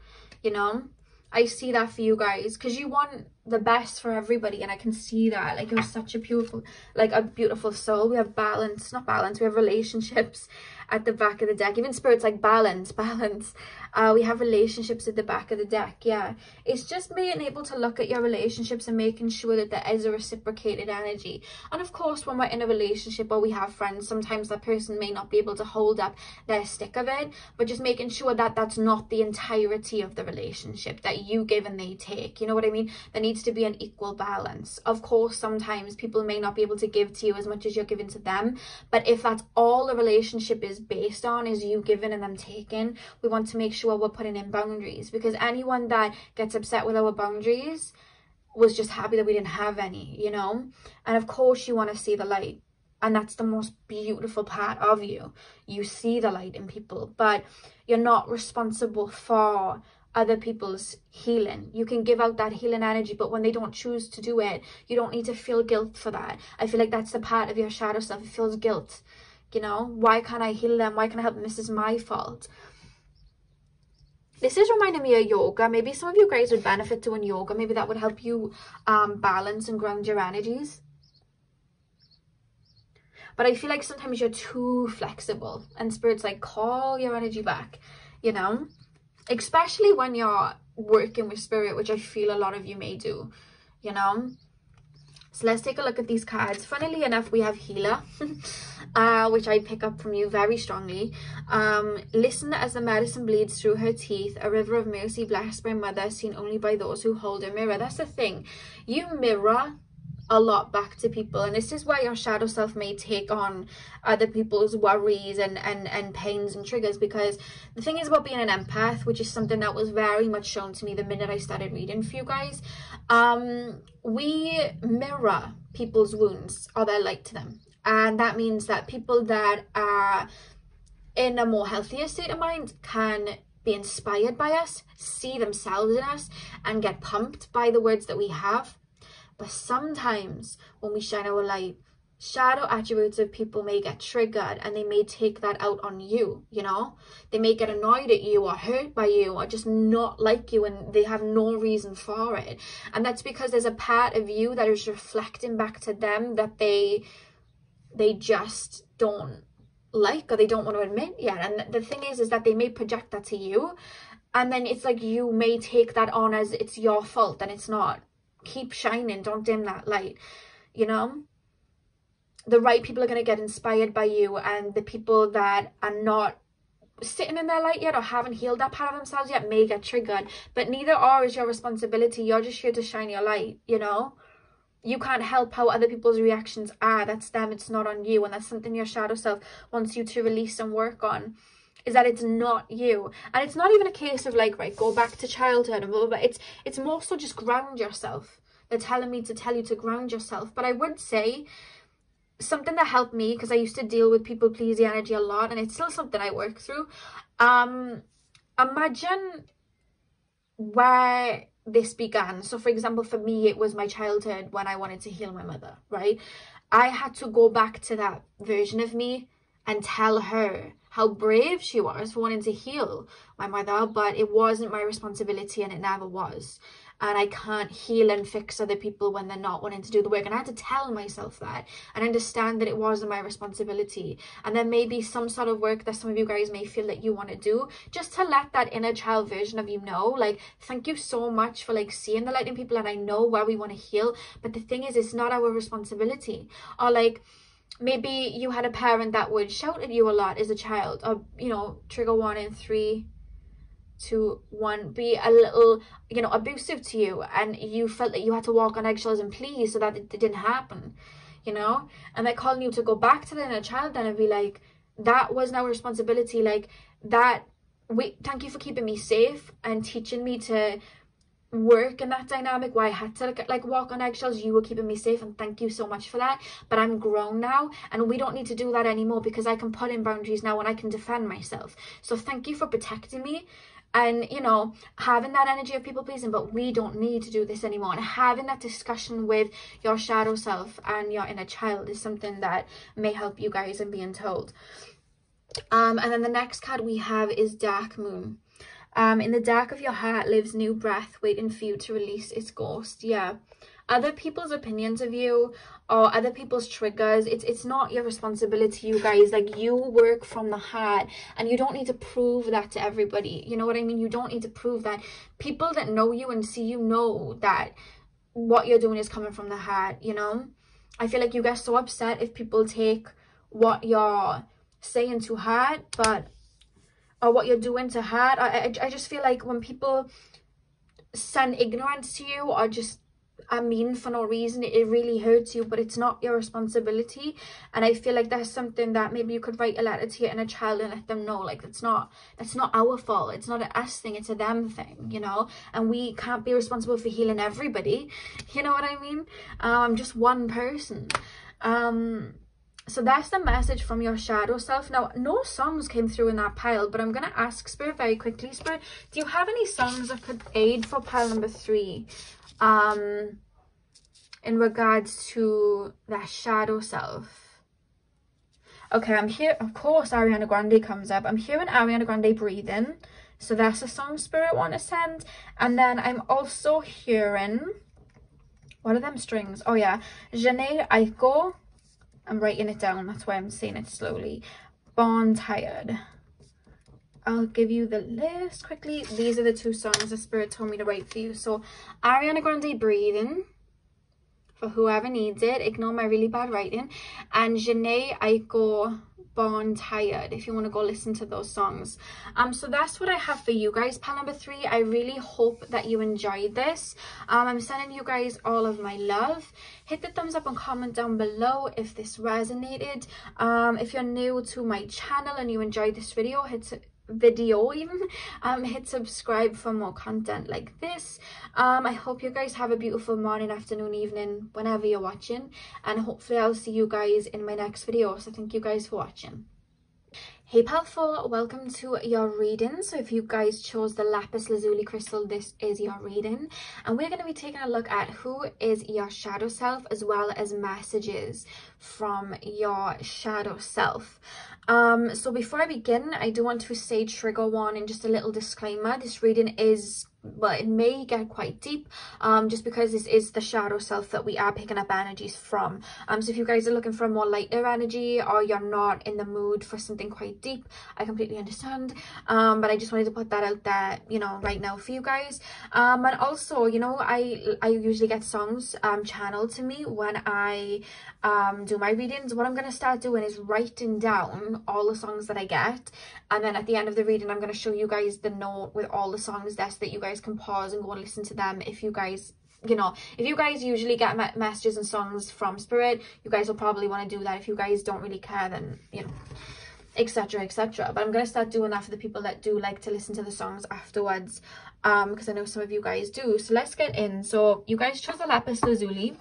[SPEAKER 1] you know. I see that for you guys, because you want the best for everybody, and I can see that. Like, you're such a beautiful, like a beautiful soul. We have balance, not balance, we have relationships at the back of the deck. Even Spirit's like balance. We have relationships at the back of the deck. Yeah, it's just being able to look at your relationships and making sure that there is a reciprocated energy. And of course, when we're in a relationship or we have friends, sometimes that person may not be able to hold up their stick of it, but just making sure that that's not the entirety of the relationship, that you give and they take, you know what I mean? There needs to be an equal balance. Of course, sometimes people may not be able to give to you as much as you're giving to them, but if that's all the relationship is based on, is you giving and them taking, we want to make sure we're putting in boundaries, because anyone that gets upset with our boundaries was just happy that we didn't have any, you know. And of course you want to see the light, and that's the most beautiful part of you. You see the light in people, but you're not responsible for other people's healing. You can give out that healing energy, but when they don't choose to do it, you don't need to feel guilt for that. I feel like that's the part of your shadow self. It feels guilt, you know. Why can't I heal them? Why can't I help them? This is my fault. This is reminding me of yoga. Maybe some of you guys would benefit doing yoga. Maybe that would help you balance and ground your energies. But I feel like sometimes you're too flexible, and Spirit's like, call your energy back, you know, especially when you're working with Spirit, which I feel a lot of you may do, you know. So let's take a look at these cards. Funnily enough, we have Healer, which I pick up from you very strongly. Listen as the medicine bleeds through her teeth, a river of mercy blessed by mother, seen only by those who hold a mirror. That's the thing. You mirror a lot back to people, and this is why your shadow self may take on other people's worries and pains and triggers, because the thing is about being an empath, which is something that was very much shown to me the minute I started reading for you guys, we mirror people's wounds or their light to them. And that means that people that are in a more healthier state of mind can be inspired by us, see themselves in us, and get pumped by the words that we have. But sometimes when we shine our light, shadow attributes of people may get triggered, and they may take that out on you, you know. They may get annoyed at you or hurt by you or just not like you, and they have no reason for it. And that's because there's a part of you that is reflecting back to them that they just don't like, or they don't want to admit yet. And the thing is that they may project that to you, and then it's like you may take that on as it's your fault, and it's not. Keep shining, don't dim that light, you know. The right people are going to get inspired by you, and the people that are not sitting in their light yet or haven't healed that part of themselves yet may get triggered. But neither or is your responsibility. You're just here to shine your light, you know. You can't help how other people's reactions are. That's them, it's not on you. And that's something your shadow self wants you to release and work on, is that it's not you. And it's not even a case of like, right, go back to childhood and blah, blah, blah. It's more so just ground yourself. They're telling me to tell you to ground yourself. But I would say something that helped me, because I used to deal with people pleasing energy a lot, and it's still something I work through. Imagine where this began. So for example, for me, it was my childhood when I wanted to heal my mother, right? I had to go back to that version of me and tell her how brave she was for wanting to heal my mother, but it wasn't my responsibility, and it never was. And I can't heal and fix other people when they're not wanting to do the work. And I had to tell myself that and understand that it wasn't my responsibility. And there may be some sort of work that some of you guys may feel that you want to do, just to let that inner child version of you know, like, thank you so much for like seeing the light in people, and I know where we want to heal, but the thing is, it's not our responsibility. Or like, maybe you had a parent that would shout at you a lot as a child, or, you know, trigger warning, 3, 2, 1, be a little, you know, abusive to you, and you felt that you had to walk on eggshells and please so that it didn't happen, you know. And they're calling you to go back to the inner child then and be like, that wasn't our responsibility, like that, thank you for keeping me safe and teaching me to work in that dynamic where I had to like walk on eggshells. You were keeping me safe, and thank you so much for that. But I'm grown now, and we don't need to do that anymore, because I can put in boundaries now and I can defend myself. So thank you for protecting me, and, you know, having that energy of people pleasing, but we don't need to do this anymore. And having that discussion with your shadow self and your inner child is something that may help you guys in being told. And then the next card we have is Dark Moon. In the dark of your heart lives new breath, waiting for you to release its ghost. Yeah, other people's opinions of you or other people's triggers, it's not your responsibility, you guys. Like, you work from the heart, and you don't need to prove that to everybody, you know what I mean? You don't need to prove that. People that know you and see you know that what you're doing is coming from the heart, you know. I feel like you get so upset if people take what you're saying to heart, or what you're doing to heart. I just feel like when people send ignorance to you, or just are mean for no reason. It really hurts you, but it's not your responsibility. And I feel like that's something that maybe you could write a letter to your inner child and let them know, like, that's not our fault. It's not a us thing, it's a them thing, you know. And we can't be responsible for healing everybody, you know what I mean? I'm just one person. So that's the message from your shadow self. Now, no songs came through in that pile, but I'm going to ask Spirit very quickly. Spirit, do you have any songs that could aid for pile number 3 in regards to that shadow self? Okay, I'm here. Of course, Ariana Grande comes up. I'm hearing Ariana Grande Breathin'. So that's a song Spirit want to send. And then I'm also hearing, what are them strings? Oh yeah, Jhene, Aiko. I'm writing it down, that's why I'm saying it slowly. Born Tired. I'll give you the list quickly. These are the 2 songs the Spirit told me to write for you. So Ariana Grande Breathin', for whoever needs it. Ignore my really bad writing. And Jhene, Aiko, Born Tired, if you want to go listen to those songs. So that's what I have for you guys, pile number 3. I really hope that you enjoyed this. I'm sending you guys all of my love. Hit the thumbs up and comment down below if this resonated. If you're new to my channel and you enjoyed this video, hit subscribe for more content like this. I hope you guys have a beautiful morning, afternoon, evening, whenever you're watching, and hopefully I'll see you guys in my next video. So thank you guys for watching. Hey pile 4, welcome to your reading. So if you guys chose the lapis lazuli crystal, this is your reading, and we're going to be taking a look at who is your shadow self, as well as messages from your shadow self. So before I begin, I do want to say trigger warning, just a little disclaimer. This reading is, well, it may get quite deep, just because this is the shadow self that we are picking up energies from. So if you guys are looking for a more lighter energy, or you're not in the mood for something quite deep, I completely understand. But I just wanted to put that out there, you know, right now for you guys. And also, you know, I usually get songs channeled to me when I do my readings. What I'm going to start doing is writing down all the songs that I get, and then at the end of the reading I'm going to show you guys the note with all the songs there, so that you guys can pause and go and listen to them. If you guys, you know, if you guys usually get messages and songs from Spirit, you guys will probably want to do that. If you guys don't really care, then, you know, etc, etc. But I'm going to start doing that for the people that do like to listen to the songs afterwards, because I know some of you guys do. So let's get in. So you guys chose the lapis lazuli,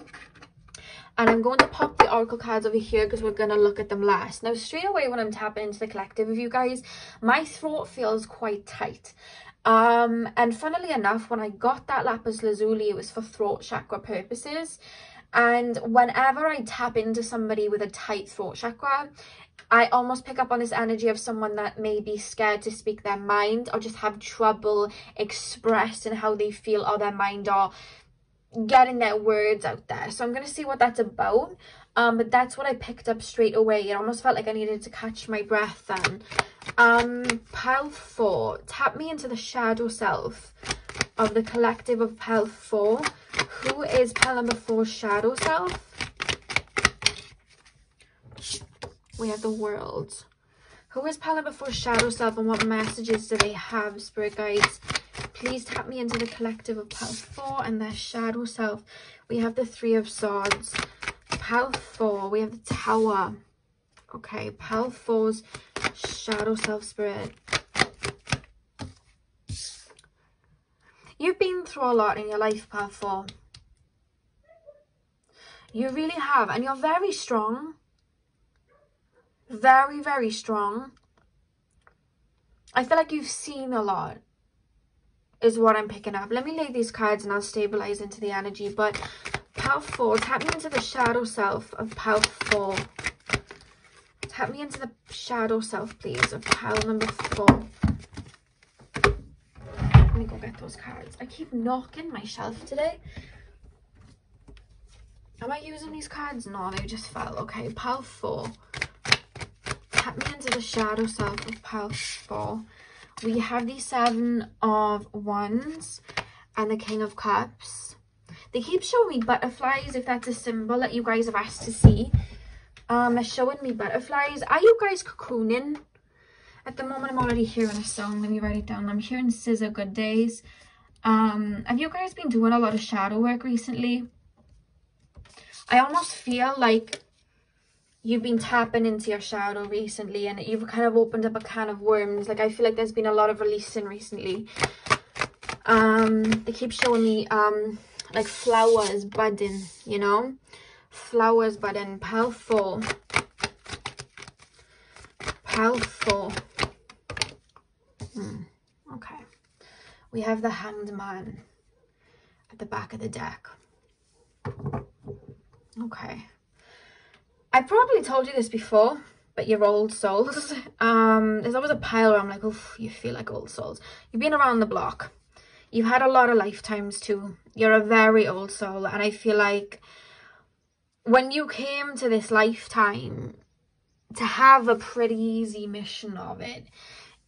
[SPEAKER 1] and I'm going to pop the oracle cards over here because we're going to look at them last. Now, straight away when I'm tapping into the collective of you guys, my throat feels quite tight. And funnily enough, when I got that lapis lazuli, it was for throat chakra purposes. And whenever I tap into somebody with a tight throat chakra, I almost pick up on this energy of someone that may be scared to speak their mind, or just have trouble expressing how they feel, or their mind, or getting their words out there. So I'm going to see what that's about. But that's what I picked up straight away. It almost felt like I needed to catch my breath then. Pile 4, tap me into the shadow self of the collective of pile 4. Who is pile number 4's shadow self? We have the world. Who is pile number 4's shadow self, and what messages do they have, spirit guides? Please tap me into the collective of pile 4 and their shadow self. We have the 3 of swords. Pile 4, we have the tower. Okay, pile 4's shadow self, spirit. You've been through a lot in your life, pile 4. You really have, and you're very strong. Very, very strong. I feel like you've seen a lot, is what I'm picking up. Let me lay these cards and I'll stabilize into the energy. But pile 4, tap me into the shadow self of pile 4. Tap me into the shadow self, please, of pile number 4. Let me go get those cards. I keep knocking my shelf today. Am I using these cards? No, they just fell. Okay, pile 4. Tap me into the shadow self of pile 4. We have the 7 of Wands and the King of Cups. They keep showing me butterflies, if that's a symbol that you guys have asked to see. They're showing me butterflies. Are you guys cocooning? At the moment, I'm already hearing a song. Let me write it down. I'm hearing Scissor Good Days. Have you guys been doing a lot of shadow work recently? I almost feel like you've been tapping into your shadow recently, and you've kind of opened up a can of worms. Like, I feel like there's been a lot of releasing recently. They keep showing me like flowers budding, you know, flowers budding. Powerful, powerful. Okay, we have the Hanged Man at the back of the deck. Okay, I probably told you this before, but you're old souls. There's always a pile where I'm like, oh, you feel like old souls. You've been around the block. You've had a lot of lifetimes too. You're a very old soul, and I feel like when you came to this lifetime to have a pretty easy mission of it,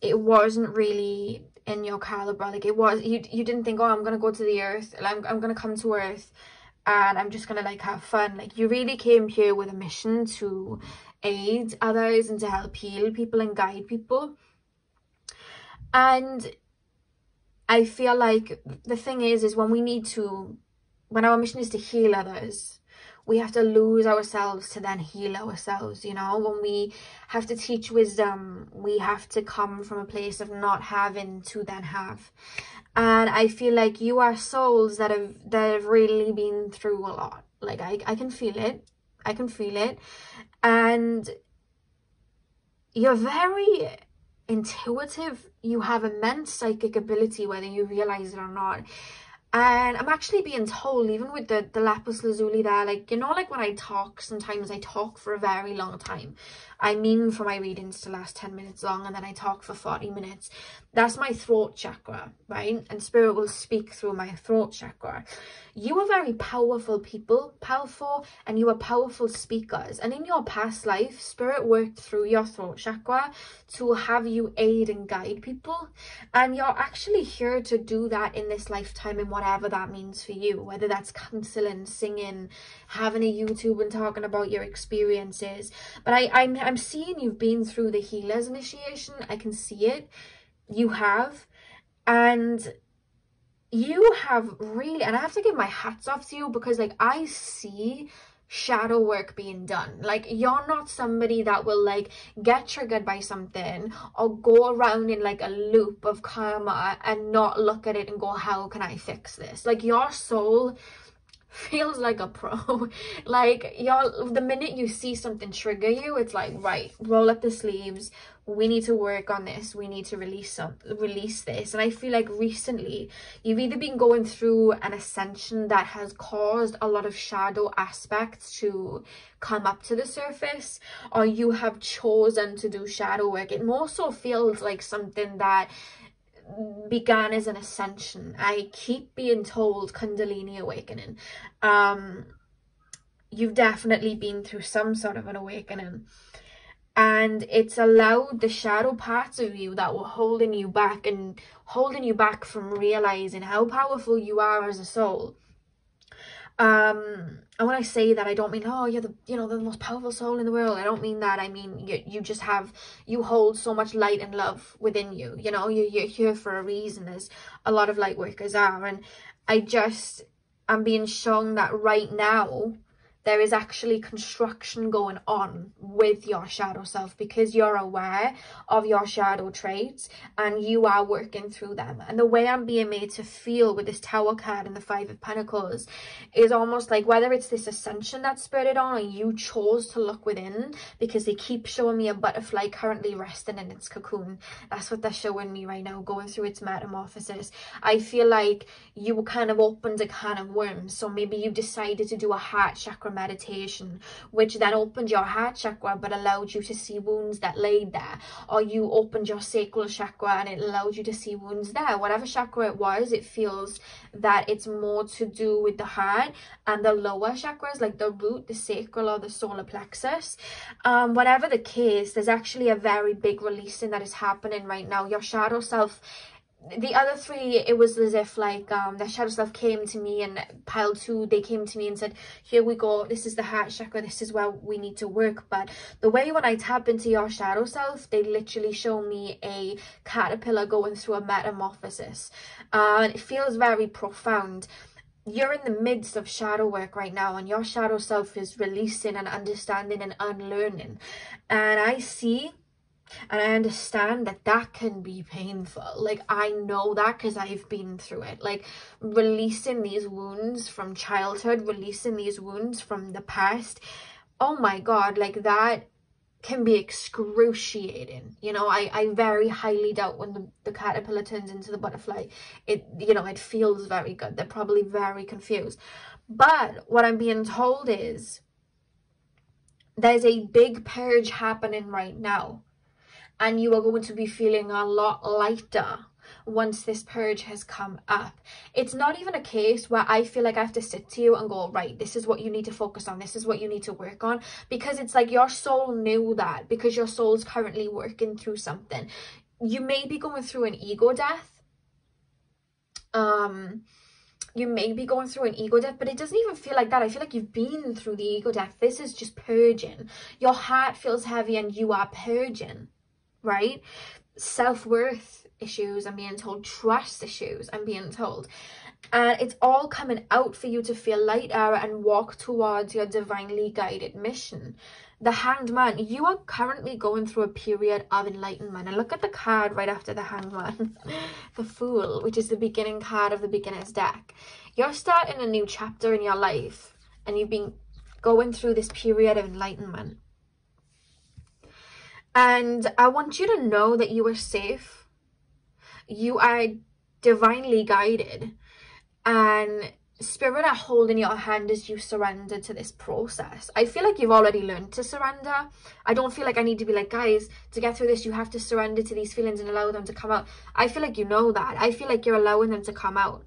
[SPEAKER 1] it wasn't really in your caliber. Like, it was, you didn't think, oh, I'm gonna go to the earth, and I'm gonna come to earth and I'm just gonna like have fun. Like, you really came here with a mission to aid others and to help heal people and guide people. And I feel like the thing is when our mission is to heal others, we have to lose ourselves to then heal ourselves, you know? When we have to teach wisdom, we have to come from a place of not having to then have. And I feel like you are souls that have really been through a lot. Like, I can feel it. I can feel it. And you're very intuitive. You have immense psychic ability, whether you realize it or not. And I'm actually being told, even with the lapis lazuli there, like, you know, like when I talk, sometimes I talk for a very long time. I mean for my readings to last 10 minutes long, and then I talk for 40 minutes. That's my throat chakra, right? And spirit will speak through my throat chakra. You are very powerful people, powerful, and you are powerful speakers. And in your past life, spirit worked through your throat chakra to have you aid and guide people. And you're actually here to do that in this lifetime, in whatever that means for you, whether that's counseling, singing, having a YouTube and talking about your experiences. But I'm seeing you've been through the healer's initiation. I can see it. You have. And you have really, and I have to give my hats off to you, because like, I see shadow work being done. Like, you're not somebody that will like get triggered by something or go around in like a loop of karma and not look at it and go, how can I fix this? Like, your soul feels like a pro. Like, the minute you see something trigger you, it's like, right, roll up the sleeves, we need to work on this, we need to release this. And I feel like recently you've either been going through an ascension that has caused a lot of shadow aspects to come up to the surface, or you have chosen to do shadow work. It more so feels like something that began as an ascension. I keep being told Kundalini awakening. You've definitely been through some sort of an awakening, and it's allowed the shadow parts of you that were holding you back and holding you back from realizing how powerful you are as a soul. And when I say that, I don't mean, oh, you're the most powerful soul in the world. I don't mean that. I mean, you hold so much light and love within you. You know, you're here for a reason, as a lot of light workers are. And I'm being shown that right now there is actually construction going on with your shadow self, because you're aware of your shadow traits and you are working through them. And the way I'm being made to feel with this Tower card and the Five of Pentacles is almost like, whether it's this ascension that's spurred on, or you chose to look within, because they keep showing me a butterfly currently resting in its cocoon. That's what they're showing me right now, going through its metamorphosis. I feel like you kind of opened a can of worms. So maybe you decided to do a heart chakra meditation, which then opened your heart chakra but allowed you to see wounds that laid there, or you opened your sacral chakra and it allowed you to see wounds there. Whatever chakra it was, it feels that it's more to do with the heart and the lower chakras, like the root, the sacral, or the solar plexus. Whatever the case, there's actually a very big releasing that is happening right now. Your shadow self, the other three, it was as if like the shadow self came to me, and pile two, they came to me and said, here we go, this is the heart chakra, this is where we need to work. But the way when I tap into your shadow self, they literally show me a caterpillar going through a metamorphosis, and it feels very profound. you're in the midst of shadow work right now, and your shadow self is releasing and understanding and unlearning. And I see and I understand that that can be painful. Like, I know that because I've been through it. Like, releasing these wounds from childhood, releasing these wounds from the past. Oh my God, like, that can be excruciating. You know, I very highly doubt when the caterpillar turns into the butterfly, it, you know, it feels very good. They're probably very confused. But what I'm being told is there's a big purge happening right now. And you are going to be feeling a lot lighter once this purge has come up. It's not even a case where I feel like I have to sit to you and go, right, this is what you need to focus on. This is what you need to work on. Because it's like your soul knew that, because your soul's currently working through something. You may be going through an ego death. You may be going through an ego death, but it doesn't even feel like that. I feel like you've been through the ego death. This is just purging. Your heart feels heavy and you are purging. Right? Self-worth issues, I'm being told. Trust issues, I'm being told. And it's all coming out for you to feel lighter and walk towards your divinely guided mission. The Hanged Man, you are currently going through a period of enlightenment. And look at the card right after the Hanged Man. The Fool, which is the beginning card of the beginner's deck. You're starting a new chapter in your life, and you've been going through this period of enlightenment. And I want you to know that you are safe. You are divinely guided. And Spirit are holding your hand as you surrender to this process. I feel like you've already learned to surrender. I don't feel like I need to be like, guys, to get through this, you have to surrender to these feelings and allow them to come out. I feel like you know that. I feel like you're allowing them to come out.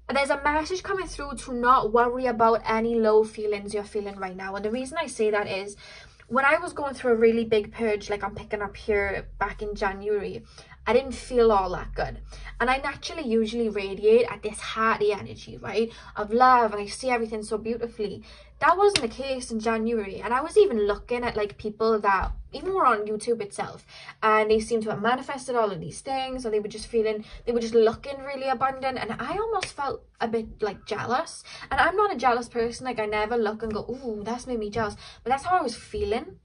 [SPEAKER 1] There's a message coming through to not worry about any low feelings you're feeling right now. And the reason I say that is, when I was going through a really big purge, like I'm picking up here back in January, I didn't feel all that good. And I naturally usually radiate at this hearty energy, right, of love, and I see everything so beautifully. That wasn't the case in January. And I was even looking at like people that even were on YouTube itself, and they seemed to have manifested all of these things, or they were just looking really abundant. And I almost felt a bit like jealous. And I'm not a jealous person. Like, I never look and go, ooh, that's made me jealous. But that's how I was feeling,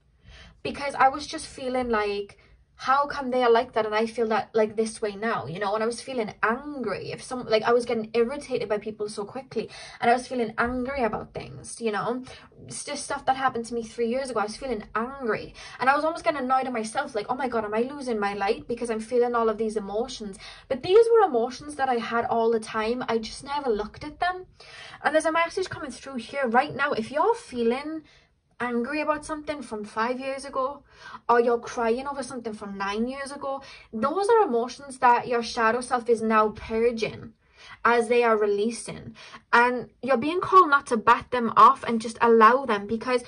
[SPEAKER 1] because I was just feeling like, how come they are like that and I feel that like this way now, you know? And I was feeling angry. If some, like, I was getting irritated by people so quickly, and I was feeling angry about things, you know? It's just stuff that happened to me 3 years ago. I was feeling angry, and I was almost getting annoyed at myself, like, oh my God, am I losing my light because I'm feeling all of these emotions? But these were emotions that I had all the time. I just never looked at them. And there's a message coming through here right now. If you're feeling angry about something from 5 years ago, or you're crying over something from 9 years ago, those are emotions that your shadow self is now purging as they are releasing. And you're being called not to bat them off and just allow them, because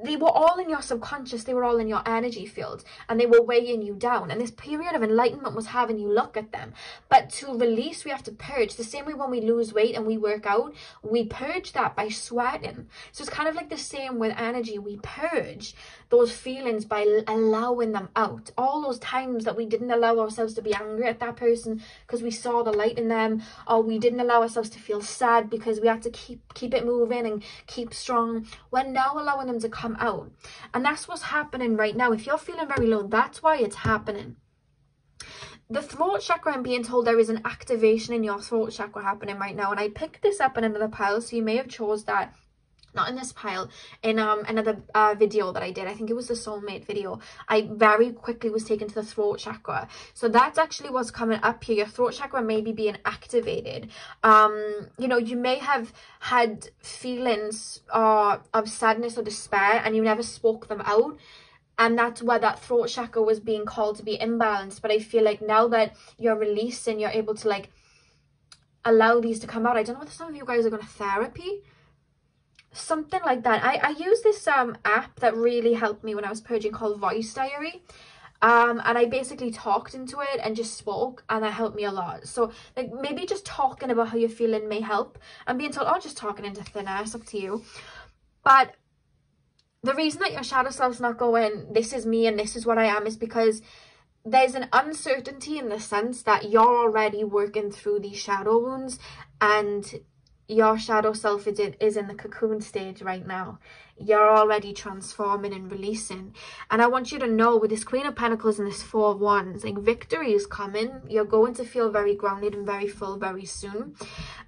[SPEAKER 1] they were all in your subconscious, they were all in your energy field, and they were weighing you down. And this period of enlightenment was having you look at them. But to release, we have to purge. The same way when we lose weight and we work out, we purge that by sweating. So it's kind of like the same with energy. We purge those feelings by allowing them out. All those times that we didn't allow ourselves to be angry at that person because we saw the light in them, or we didn't allow ourselves to feel sad because we had to keep it moving and keep strong, we're now allowing them to come out. And that's what's happening right now. If you're feeling very low, that's why it's happening. The throat chakra, I'm being told there is an activation in your throat chakra happening right now. And I picked this up in another pile, so you may have chose that, not in this pile, in another video that I did. I think it was the soulmate video. I very quickly was taken to the throat chakra. So that's actually what's coming up here. Your throat chakra may be being activated. You know, you may have had feelings of sadness or despair, and you never spoke them out. And that's where that throat chakra was being called to be imbalanced. But I feel like now that you're releasing, you're able to like allow these to come out. I don't know if some of you guys are going to therapy, something like that. I use this app that really helped me when I was purging, called Voice Diary. And I basically talked into it and just spoke, and that helped me a lot. So like, maybe just talking about how you're feeling may help. I'm being told, oh, just talking into thin air, it's up to you. But the reason that your shadow self's not going, this is me and this is what I am, is because there's an uncertainty in the sense that you're already working through these shadow wounds, and your shadow self is in the cocoon stage right now. You're already transforming and releasing. And I want you to know, with this Queen of Pentacles and this Four of Wands, like, victory is coming. You're going to feel very grounded and very full very soon.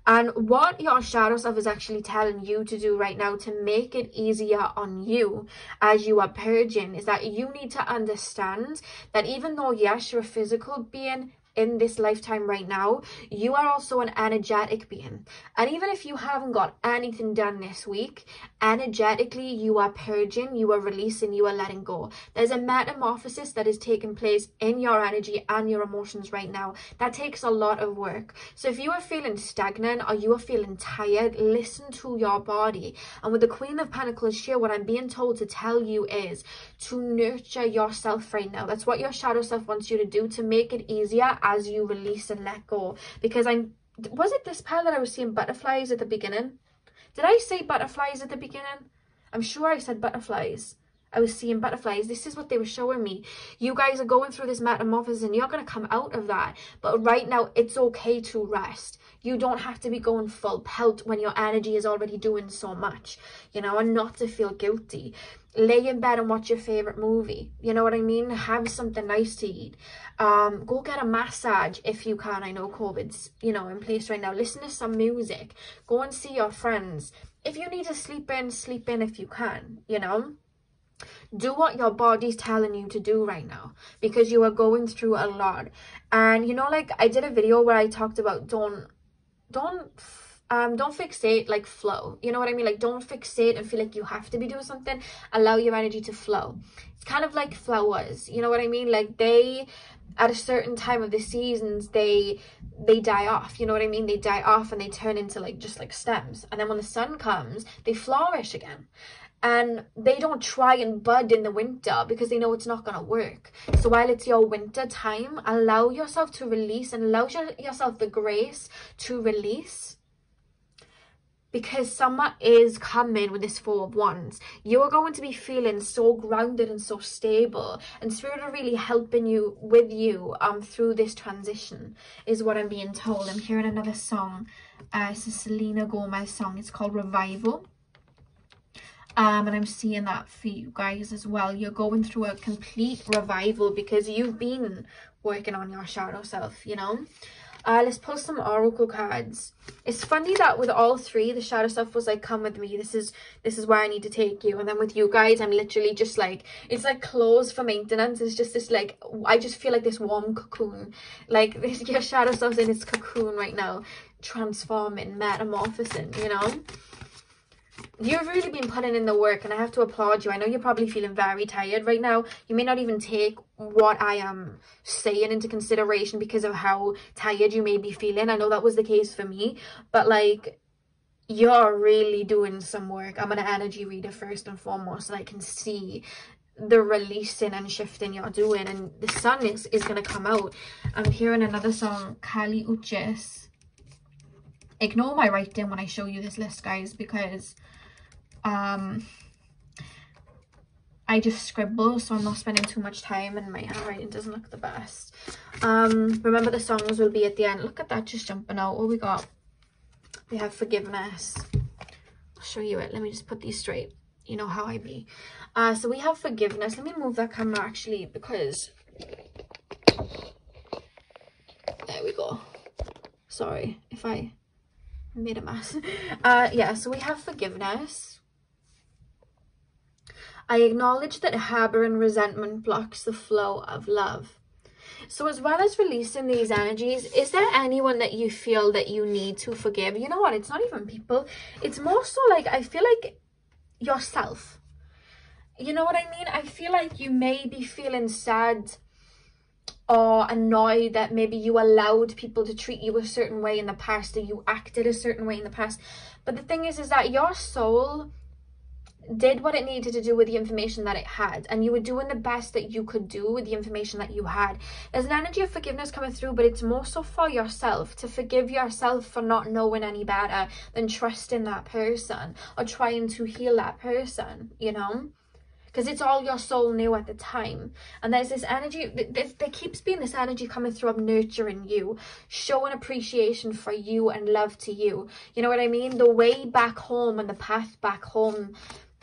[SPEAKER 1] And what your shadow self is actually telling you to do right now to make it easier on you as you are purging is that you need to understand that even though, yes, you're a physical being in this lifetime right now, you are also an energetic being. And even if you haven't got anything done this week, energetically you are purging, you are releasing, you are letting go. There's a metamorphosis that is taking place in your energy and your emotions right now that takes a lot of work. So if you are feeling stagnant or you are feeling tired, listen to your body. And with the Queen of Pentacles here, what I'm being told to tell you is to nurture yourself right now. That's what your shadow self wants you to do, to make it easier as you release and let go. Because was it this pile that I was seeing butterflies at the beginning? Did I say butterflies at the beginning? I'm sure I said butterflies. I was seeing butterflies. This is what they were showing me. You guys are going through this metamorphosis and you're going to come out of that. But right now, it's okay to rest. You don't have to be going full pelt when your energy is already doing so much, you know, and not to feel guilty. Lay in bed and watch your favorite movie. You know what I mean? Have something nice to eat. Go get a massage if you can. I know COVID's, you know, in place right now. Listen to some music. Go and see your friends. If you need to sleep in if you can, you know. Do what your body's telling you to do right now, because you are going through a lot. And you know, like, I did a video where I talked about don't fixate, like, flow. You know what I mean? Like, don't fixate and feel like you have to be doing something. Allow your energy to flow. It's kind of like flowers, you know what I mean? Like, they, at a certain time of the seasons, they die off, you know what I mean? They die off and they turn into, like, just like stems. And then when the sun comes, they flourish again. And they don't try and bud in the winter because they know it's not going to work. So while it's your winter time, allow yourself to release and allow yourself the grace to release. Because summer is coming with this Four of Wands. You are going to be feeling so grounded and so stable. And Spirit are really helping you, through this transition, is what I'm being told. I'm hearing another song. It's a Selena Gomez song. It's called Revival. And I'm seeing that for you guys as well. You're going through a complete revival because you've been working on your shadow self, you know. Let's pull some oracle cards. It's funny that with all three, the shadow self was like, come with me, this is where I need to take you. And then with you guys, I'm literally just like, it's like clothes for maintenance. It's just this, like, I just feel like this warm cocoon, like this, your shadow self's in its cocoon right now, transforming, metamorphosing, you know. You've really been putting in the work, and I have to applaud you. I know you're probably feeling very tired right now. You may not even take what I am saying into consideration because of how tired you may be feeling. I know that was the case for me, but like, you're really doing some work. I'm an energy reader first and foremost, and I can see the releasing and shifting you're doing, and the sun is going to come out. I'm hearing another song, Kali Uchis. Ignore my writing when I show you this list, guys, because I just scribble, so I'm not spending too much time and my handwriting doesn't look the best. Remember, the songs will be at the end. Look at that, just jumping out. What we got? We have forgiveness. I'll show you it. Let me just put these straight. You know how I be. So we have forgiveness. Let me move that camera actually, because there we go. Sorry if I made a mess. Yeah, so we have forgiveness. I acknowledge that harboring resentment blocks the flow of love. So as well as releasing these energies, is there anyone that you feel that you need to forgive? You know what? It's not even people. It's more so like, I feel like yourself. You know what I mean? I feel like you may be feeling sad or annoyed that maybe you allowed people to treat you a certain way in the past, or you acted a certain way in the past. But the thing is that your soul did what it needed to do with the information that it had, and you were doing the best that you could do with the information that you had. There's an energy of forgiveness coming through, but it's more so for yourself, to forgive yourself for not knowing any better than trusting that person or trying to heal that person, you know. because it's all your soul knew at the time. And there's this energy, there keeps being this energy coming through of nurturing you, showing appreciation for you and love to you. You know what I mean? The way back home and the path back home,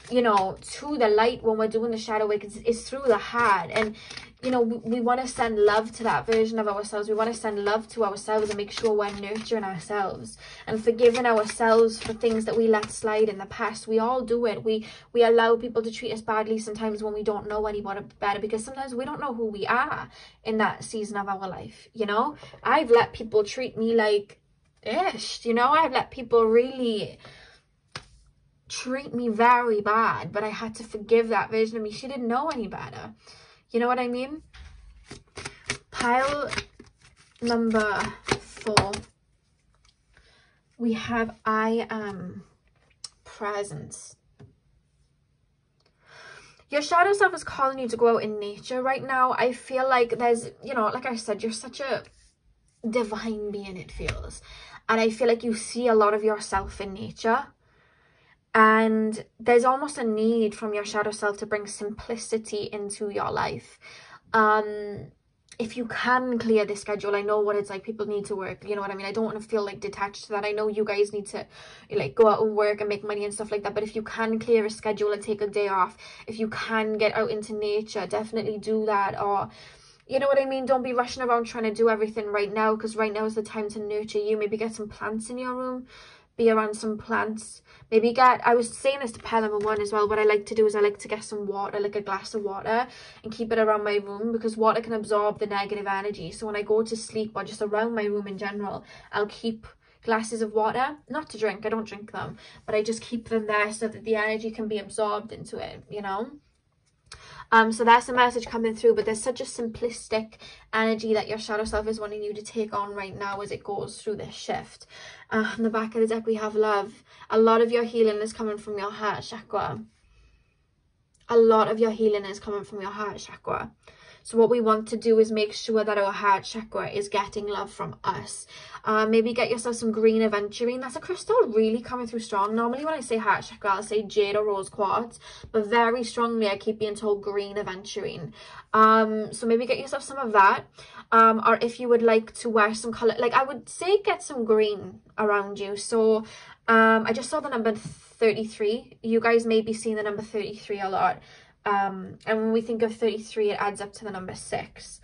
[SPEAKER 1] you know, to the light when we're doing the shadow work is through the heart. And you know, we want to send love to that version of ourselves. We want to send love to ourselves and make sure we're nurturing ourselves and forgiving ourselves for things that we let slide in the past. We all do it. We allow people to treat us badly sometimes when we don't know anyone better, because sometimes we don't know who we are in that season of our life. You know, I've let people treat me like ish, you know, I've let people really treat me very bad, but I had to forgive that version of me. She didn't know any better. You know what I mean? Pile number 4. We have I am presence. Your shadow self is calling you to go out in nature right now. I feel like there's, you know, like I said, you're such a divine being, it feels. And I feel like you see a lot of yourself in nature. And there's almost a need from your shadow self to bring simplicity into your life. If you can clear the schedule, I know what it's like. People need to work, you know what I mean? I don't want to feel like detached to that. I know you guys need to like go out and work and make money and stuff like that. But if you can clear a schedule and take a day off, if you can get out into nature, definitely do that. Or, you know what I mean? Don't be rushing around trying to do everything right now, because right now is the time to nurture you. Maybe get some plants in your room. Be around some plants. Maybe get, I was saying this to pile number 1 as well, what I like to do is I like to get some water, like a glass of water, and keep it around my room, because water can absorb the negative energy. So when I go to sleep, or just around my room in general, I'll keep glasses of water, not to drink, I don't drink them, but I just keep them there so that the energy can be absorbed into it, you know. So that's a message coming through, but there's such a simplistic energy that your shadow self is wanting you to take on right now as it goes through this shift. On the back of the deck we have love. A lot of your healing is coming from your heart chakra. A lot of your healing is coming from your heart chakra. So what we want to do is make sure that our heart chakra is getting love from us. Maybe get yourself some green aventurine. That's a crystal really coming through strong. Normally when I say heart chakra, I'll say jade or rose quartz. But very strongly, I keep being told green aventurine. So maybe get yourself some of that. Or if you would like to wear some color, like I would say get some green around you. So I just saw the number 33. You guys may be seeing the number 33 a lot. And when we think of 33, it adds up to the number 6,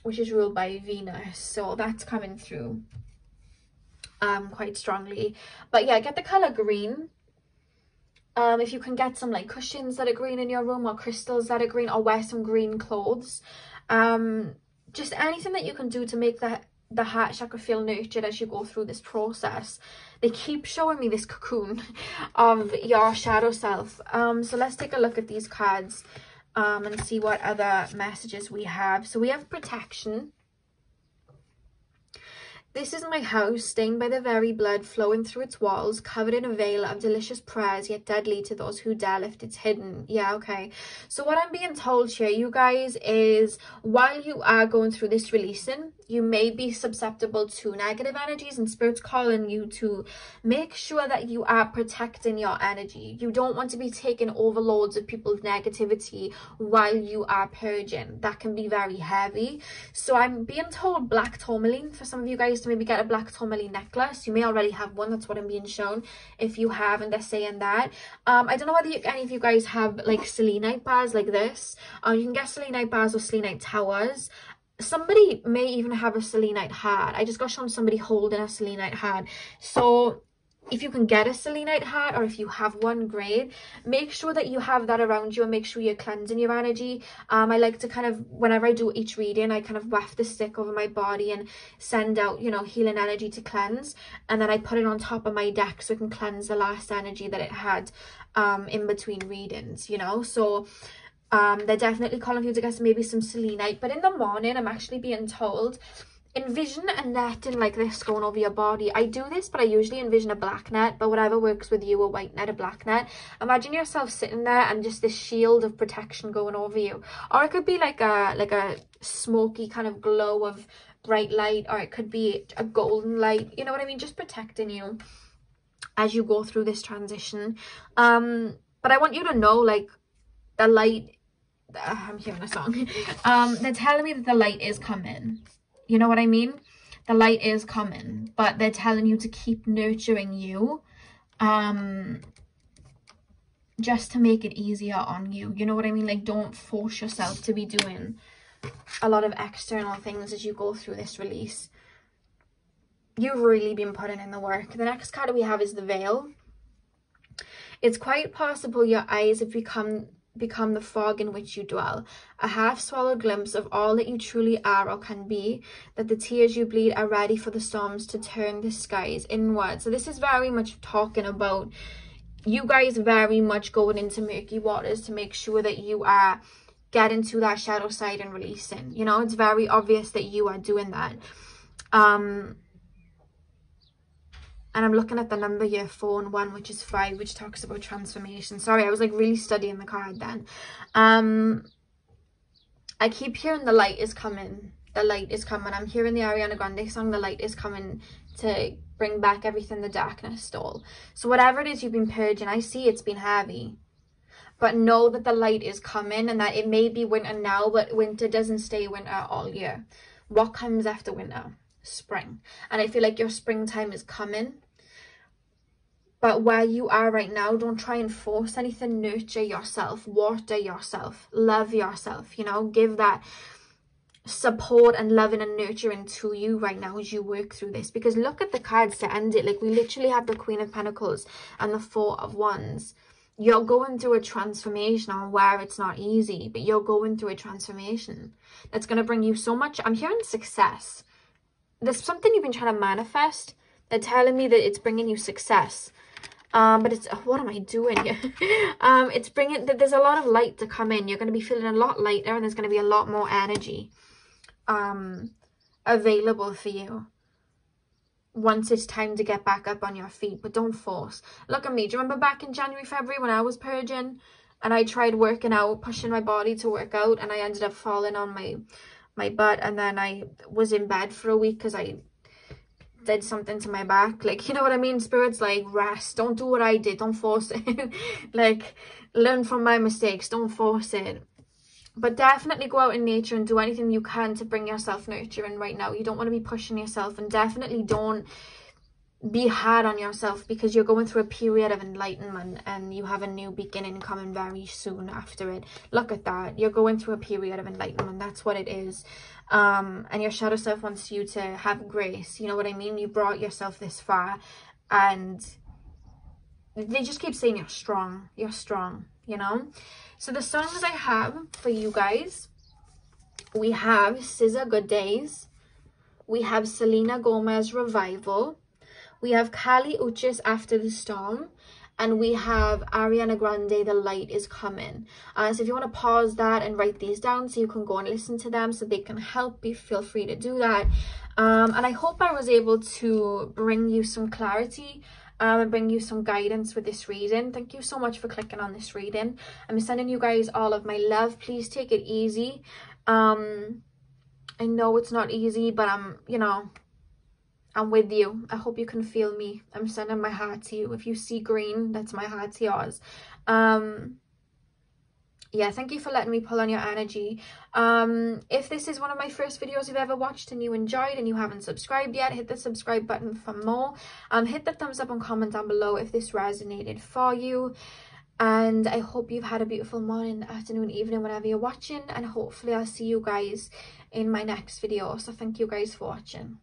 [SPEAKER 1] which is ruled by Venus. So that's coming through quite strongly. But yeah, get the color green. If you can get some like cushions that are green in your room, or crystals that are green, or wear some green clothes. Just anything that you can do to make the heart chakra feel nurtured as you go through this process. They keep showing me this cocoon of your shadow self. So let's take a look at these cards and see what other messages we have. So we have protection. This is my house, stained by the very blood flowing through its walls, covered in a veil of delicious prayers, yet deadly to those who dare lift its hidden. Yeah, okay. So what I'm being told here, you guys, is while you are going through this releasing, you may be susceptible to negative energies, and Spirit's calling you to make sure that you are protecting your energy. You don't want to be taking overloads of people's negativity while you are purging. That can be very heavy. So I'm being told black tourmaline for some of you guys, to maybe get a black tourmaline necklace. You may already have one. That's what I'm being shown. If you haven't, they're saying that. I don't know whether any of you guys have like selenite bars like this. You can get selenite bars or selenite towers. Somebody may even have a selenite heart. I just got shown somebody holding a selenite heart. So if you can get a selenite heart, or if you have one, great. Make sure that you have that around you, and make sure you're cleansing your energy. I like to kind of, whenever I do each reading, I kind of waft the stick over my body and send out, you know, healing energy to cleanse. And then I put it on top of my deck so it can cleanse the last energy that it had in between readings, you know. So they're definitely calling for you to get maybe some selenite. But in the morning, I'm actually being told, envision a netting like this going over your body. I do this, but I usually envision a black net, but whatever works with you, a white net, a black net. Imagine yourself sitting there and just this shield of protection going over you. Or it could be like a smoky kind of glow of bright light, or it could be a golden light, you know what I mean, just protecting you as you go through this transition. But I want you to know, like, the light, I'm hearing a song. They're telling me that the light is coming. You know what I mean? The light is coming, but they're telling you to keep nurturing you, just to make it easier on you. You know what I mean? Like, don't force yourself to be doing a lot of external things as you go through this release. You've really been putting in the work. The next card we have is the Veil. It's quite possible your eyes have become the fog in which you dwell, a half-swallowed glimpse of all that you truly are or can be, that the tears you bleed are ready for the storms to turn the skies inward. So this is very much talking about you guys very much going into murky waters to make sure that you are getting to that shadow side and releasing. You know, it's very obvious that you are doing that. And I'm looking at the number here, 4 and 1, which is 5, which talks about transformation. Sorry, I was like really studying the card then. I keep hearing the light is coming. The light is coming. I'm hearing the Ariana Grande song, the light is coming, to bring back everything the darkness stole. So whatever it is you've been purging, I see it's been heavy. But know that the light is coming, and that it may be winter now, but winter doesn't stay winter all year. What comes after winter? Spring. And I feel like your springtime is coming. But where you are right now, don't try and force anything. Nurture yourself, water yourself, love yourself, you know, give that support and loving and nurturing to you right now as you work through this. Because look at the cards to end it. Like, we literally have the Queen of Pentacles and the 4 of Wands. You're going through a transformation on where it's not easy, but you're going through a transformation that's going to bring you so much. I'm hearing success. There's something you've been trying to manifest. They're telling me that it's bringing you success. But it's, what am I doing here? It's bringing, there's a lot of light to come in. You're going to be feeling a lot lighter, and there's going to be a lot more energy available for you once it's time to get back up on your feet. But don't force. Look at me. Do you remember back in January, February when I was purging and I tried working out, pushing my body to work out, and I ended up falling on my butt, and then I was in bed for a week because I did something to my back? Like, you know what I mean? Spirit's like, rest, don't do what I did, don't force it. Like, learn from my mistakes, don't force it. But definitely go out in nature and do anything you can to bring yourself nurturing right now. You don't want to be pushing yourself, and definitely don't be hard on yourself, because you're going through a period of enlightenment and you have a new beginning coming very soon after it. Look at that. You're going through a period of enlightenment. That's what it is. And your shadow self wants you to have grace. You know what I mean? You brought yourself this far, and they just keep saying you're strong. You're strong, you know? So the songs I have for you guys, we have SZA, Good Days. We have Selena Gomez, Revival. We have Kali Uchis, After the Storm. And we have Ariana Grande, The Light Is Coming. So if you want to pause that and write these down so you can go and listen to them so they can help you, feel free to do that. And I hope I was able to bring you some clarity and bring you some guidance with this reading. Thank you so much for clicking on this reading. I'm sending you guys all of my love. Please take it easy. I know it's not easy, but I'm with you. I hope you can feel me. I'm sending my heart to you. If you see green, that's my heart to yours. Yeah, thank you for letting me pull on your energy. If this is one of my first videos you've ever watched and you enjoyed and you haven't subscribed yet, hit the subscribe button for more. Hit the thumbs up and comment down below if this resonated for you. And I hope you've had a beautiful morning, afternoon, evening, whenever you're watching. And hopefully I'll see you guys in my next video. So thank you guys for watching.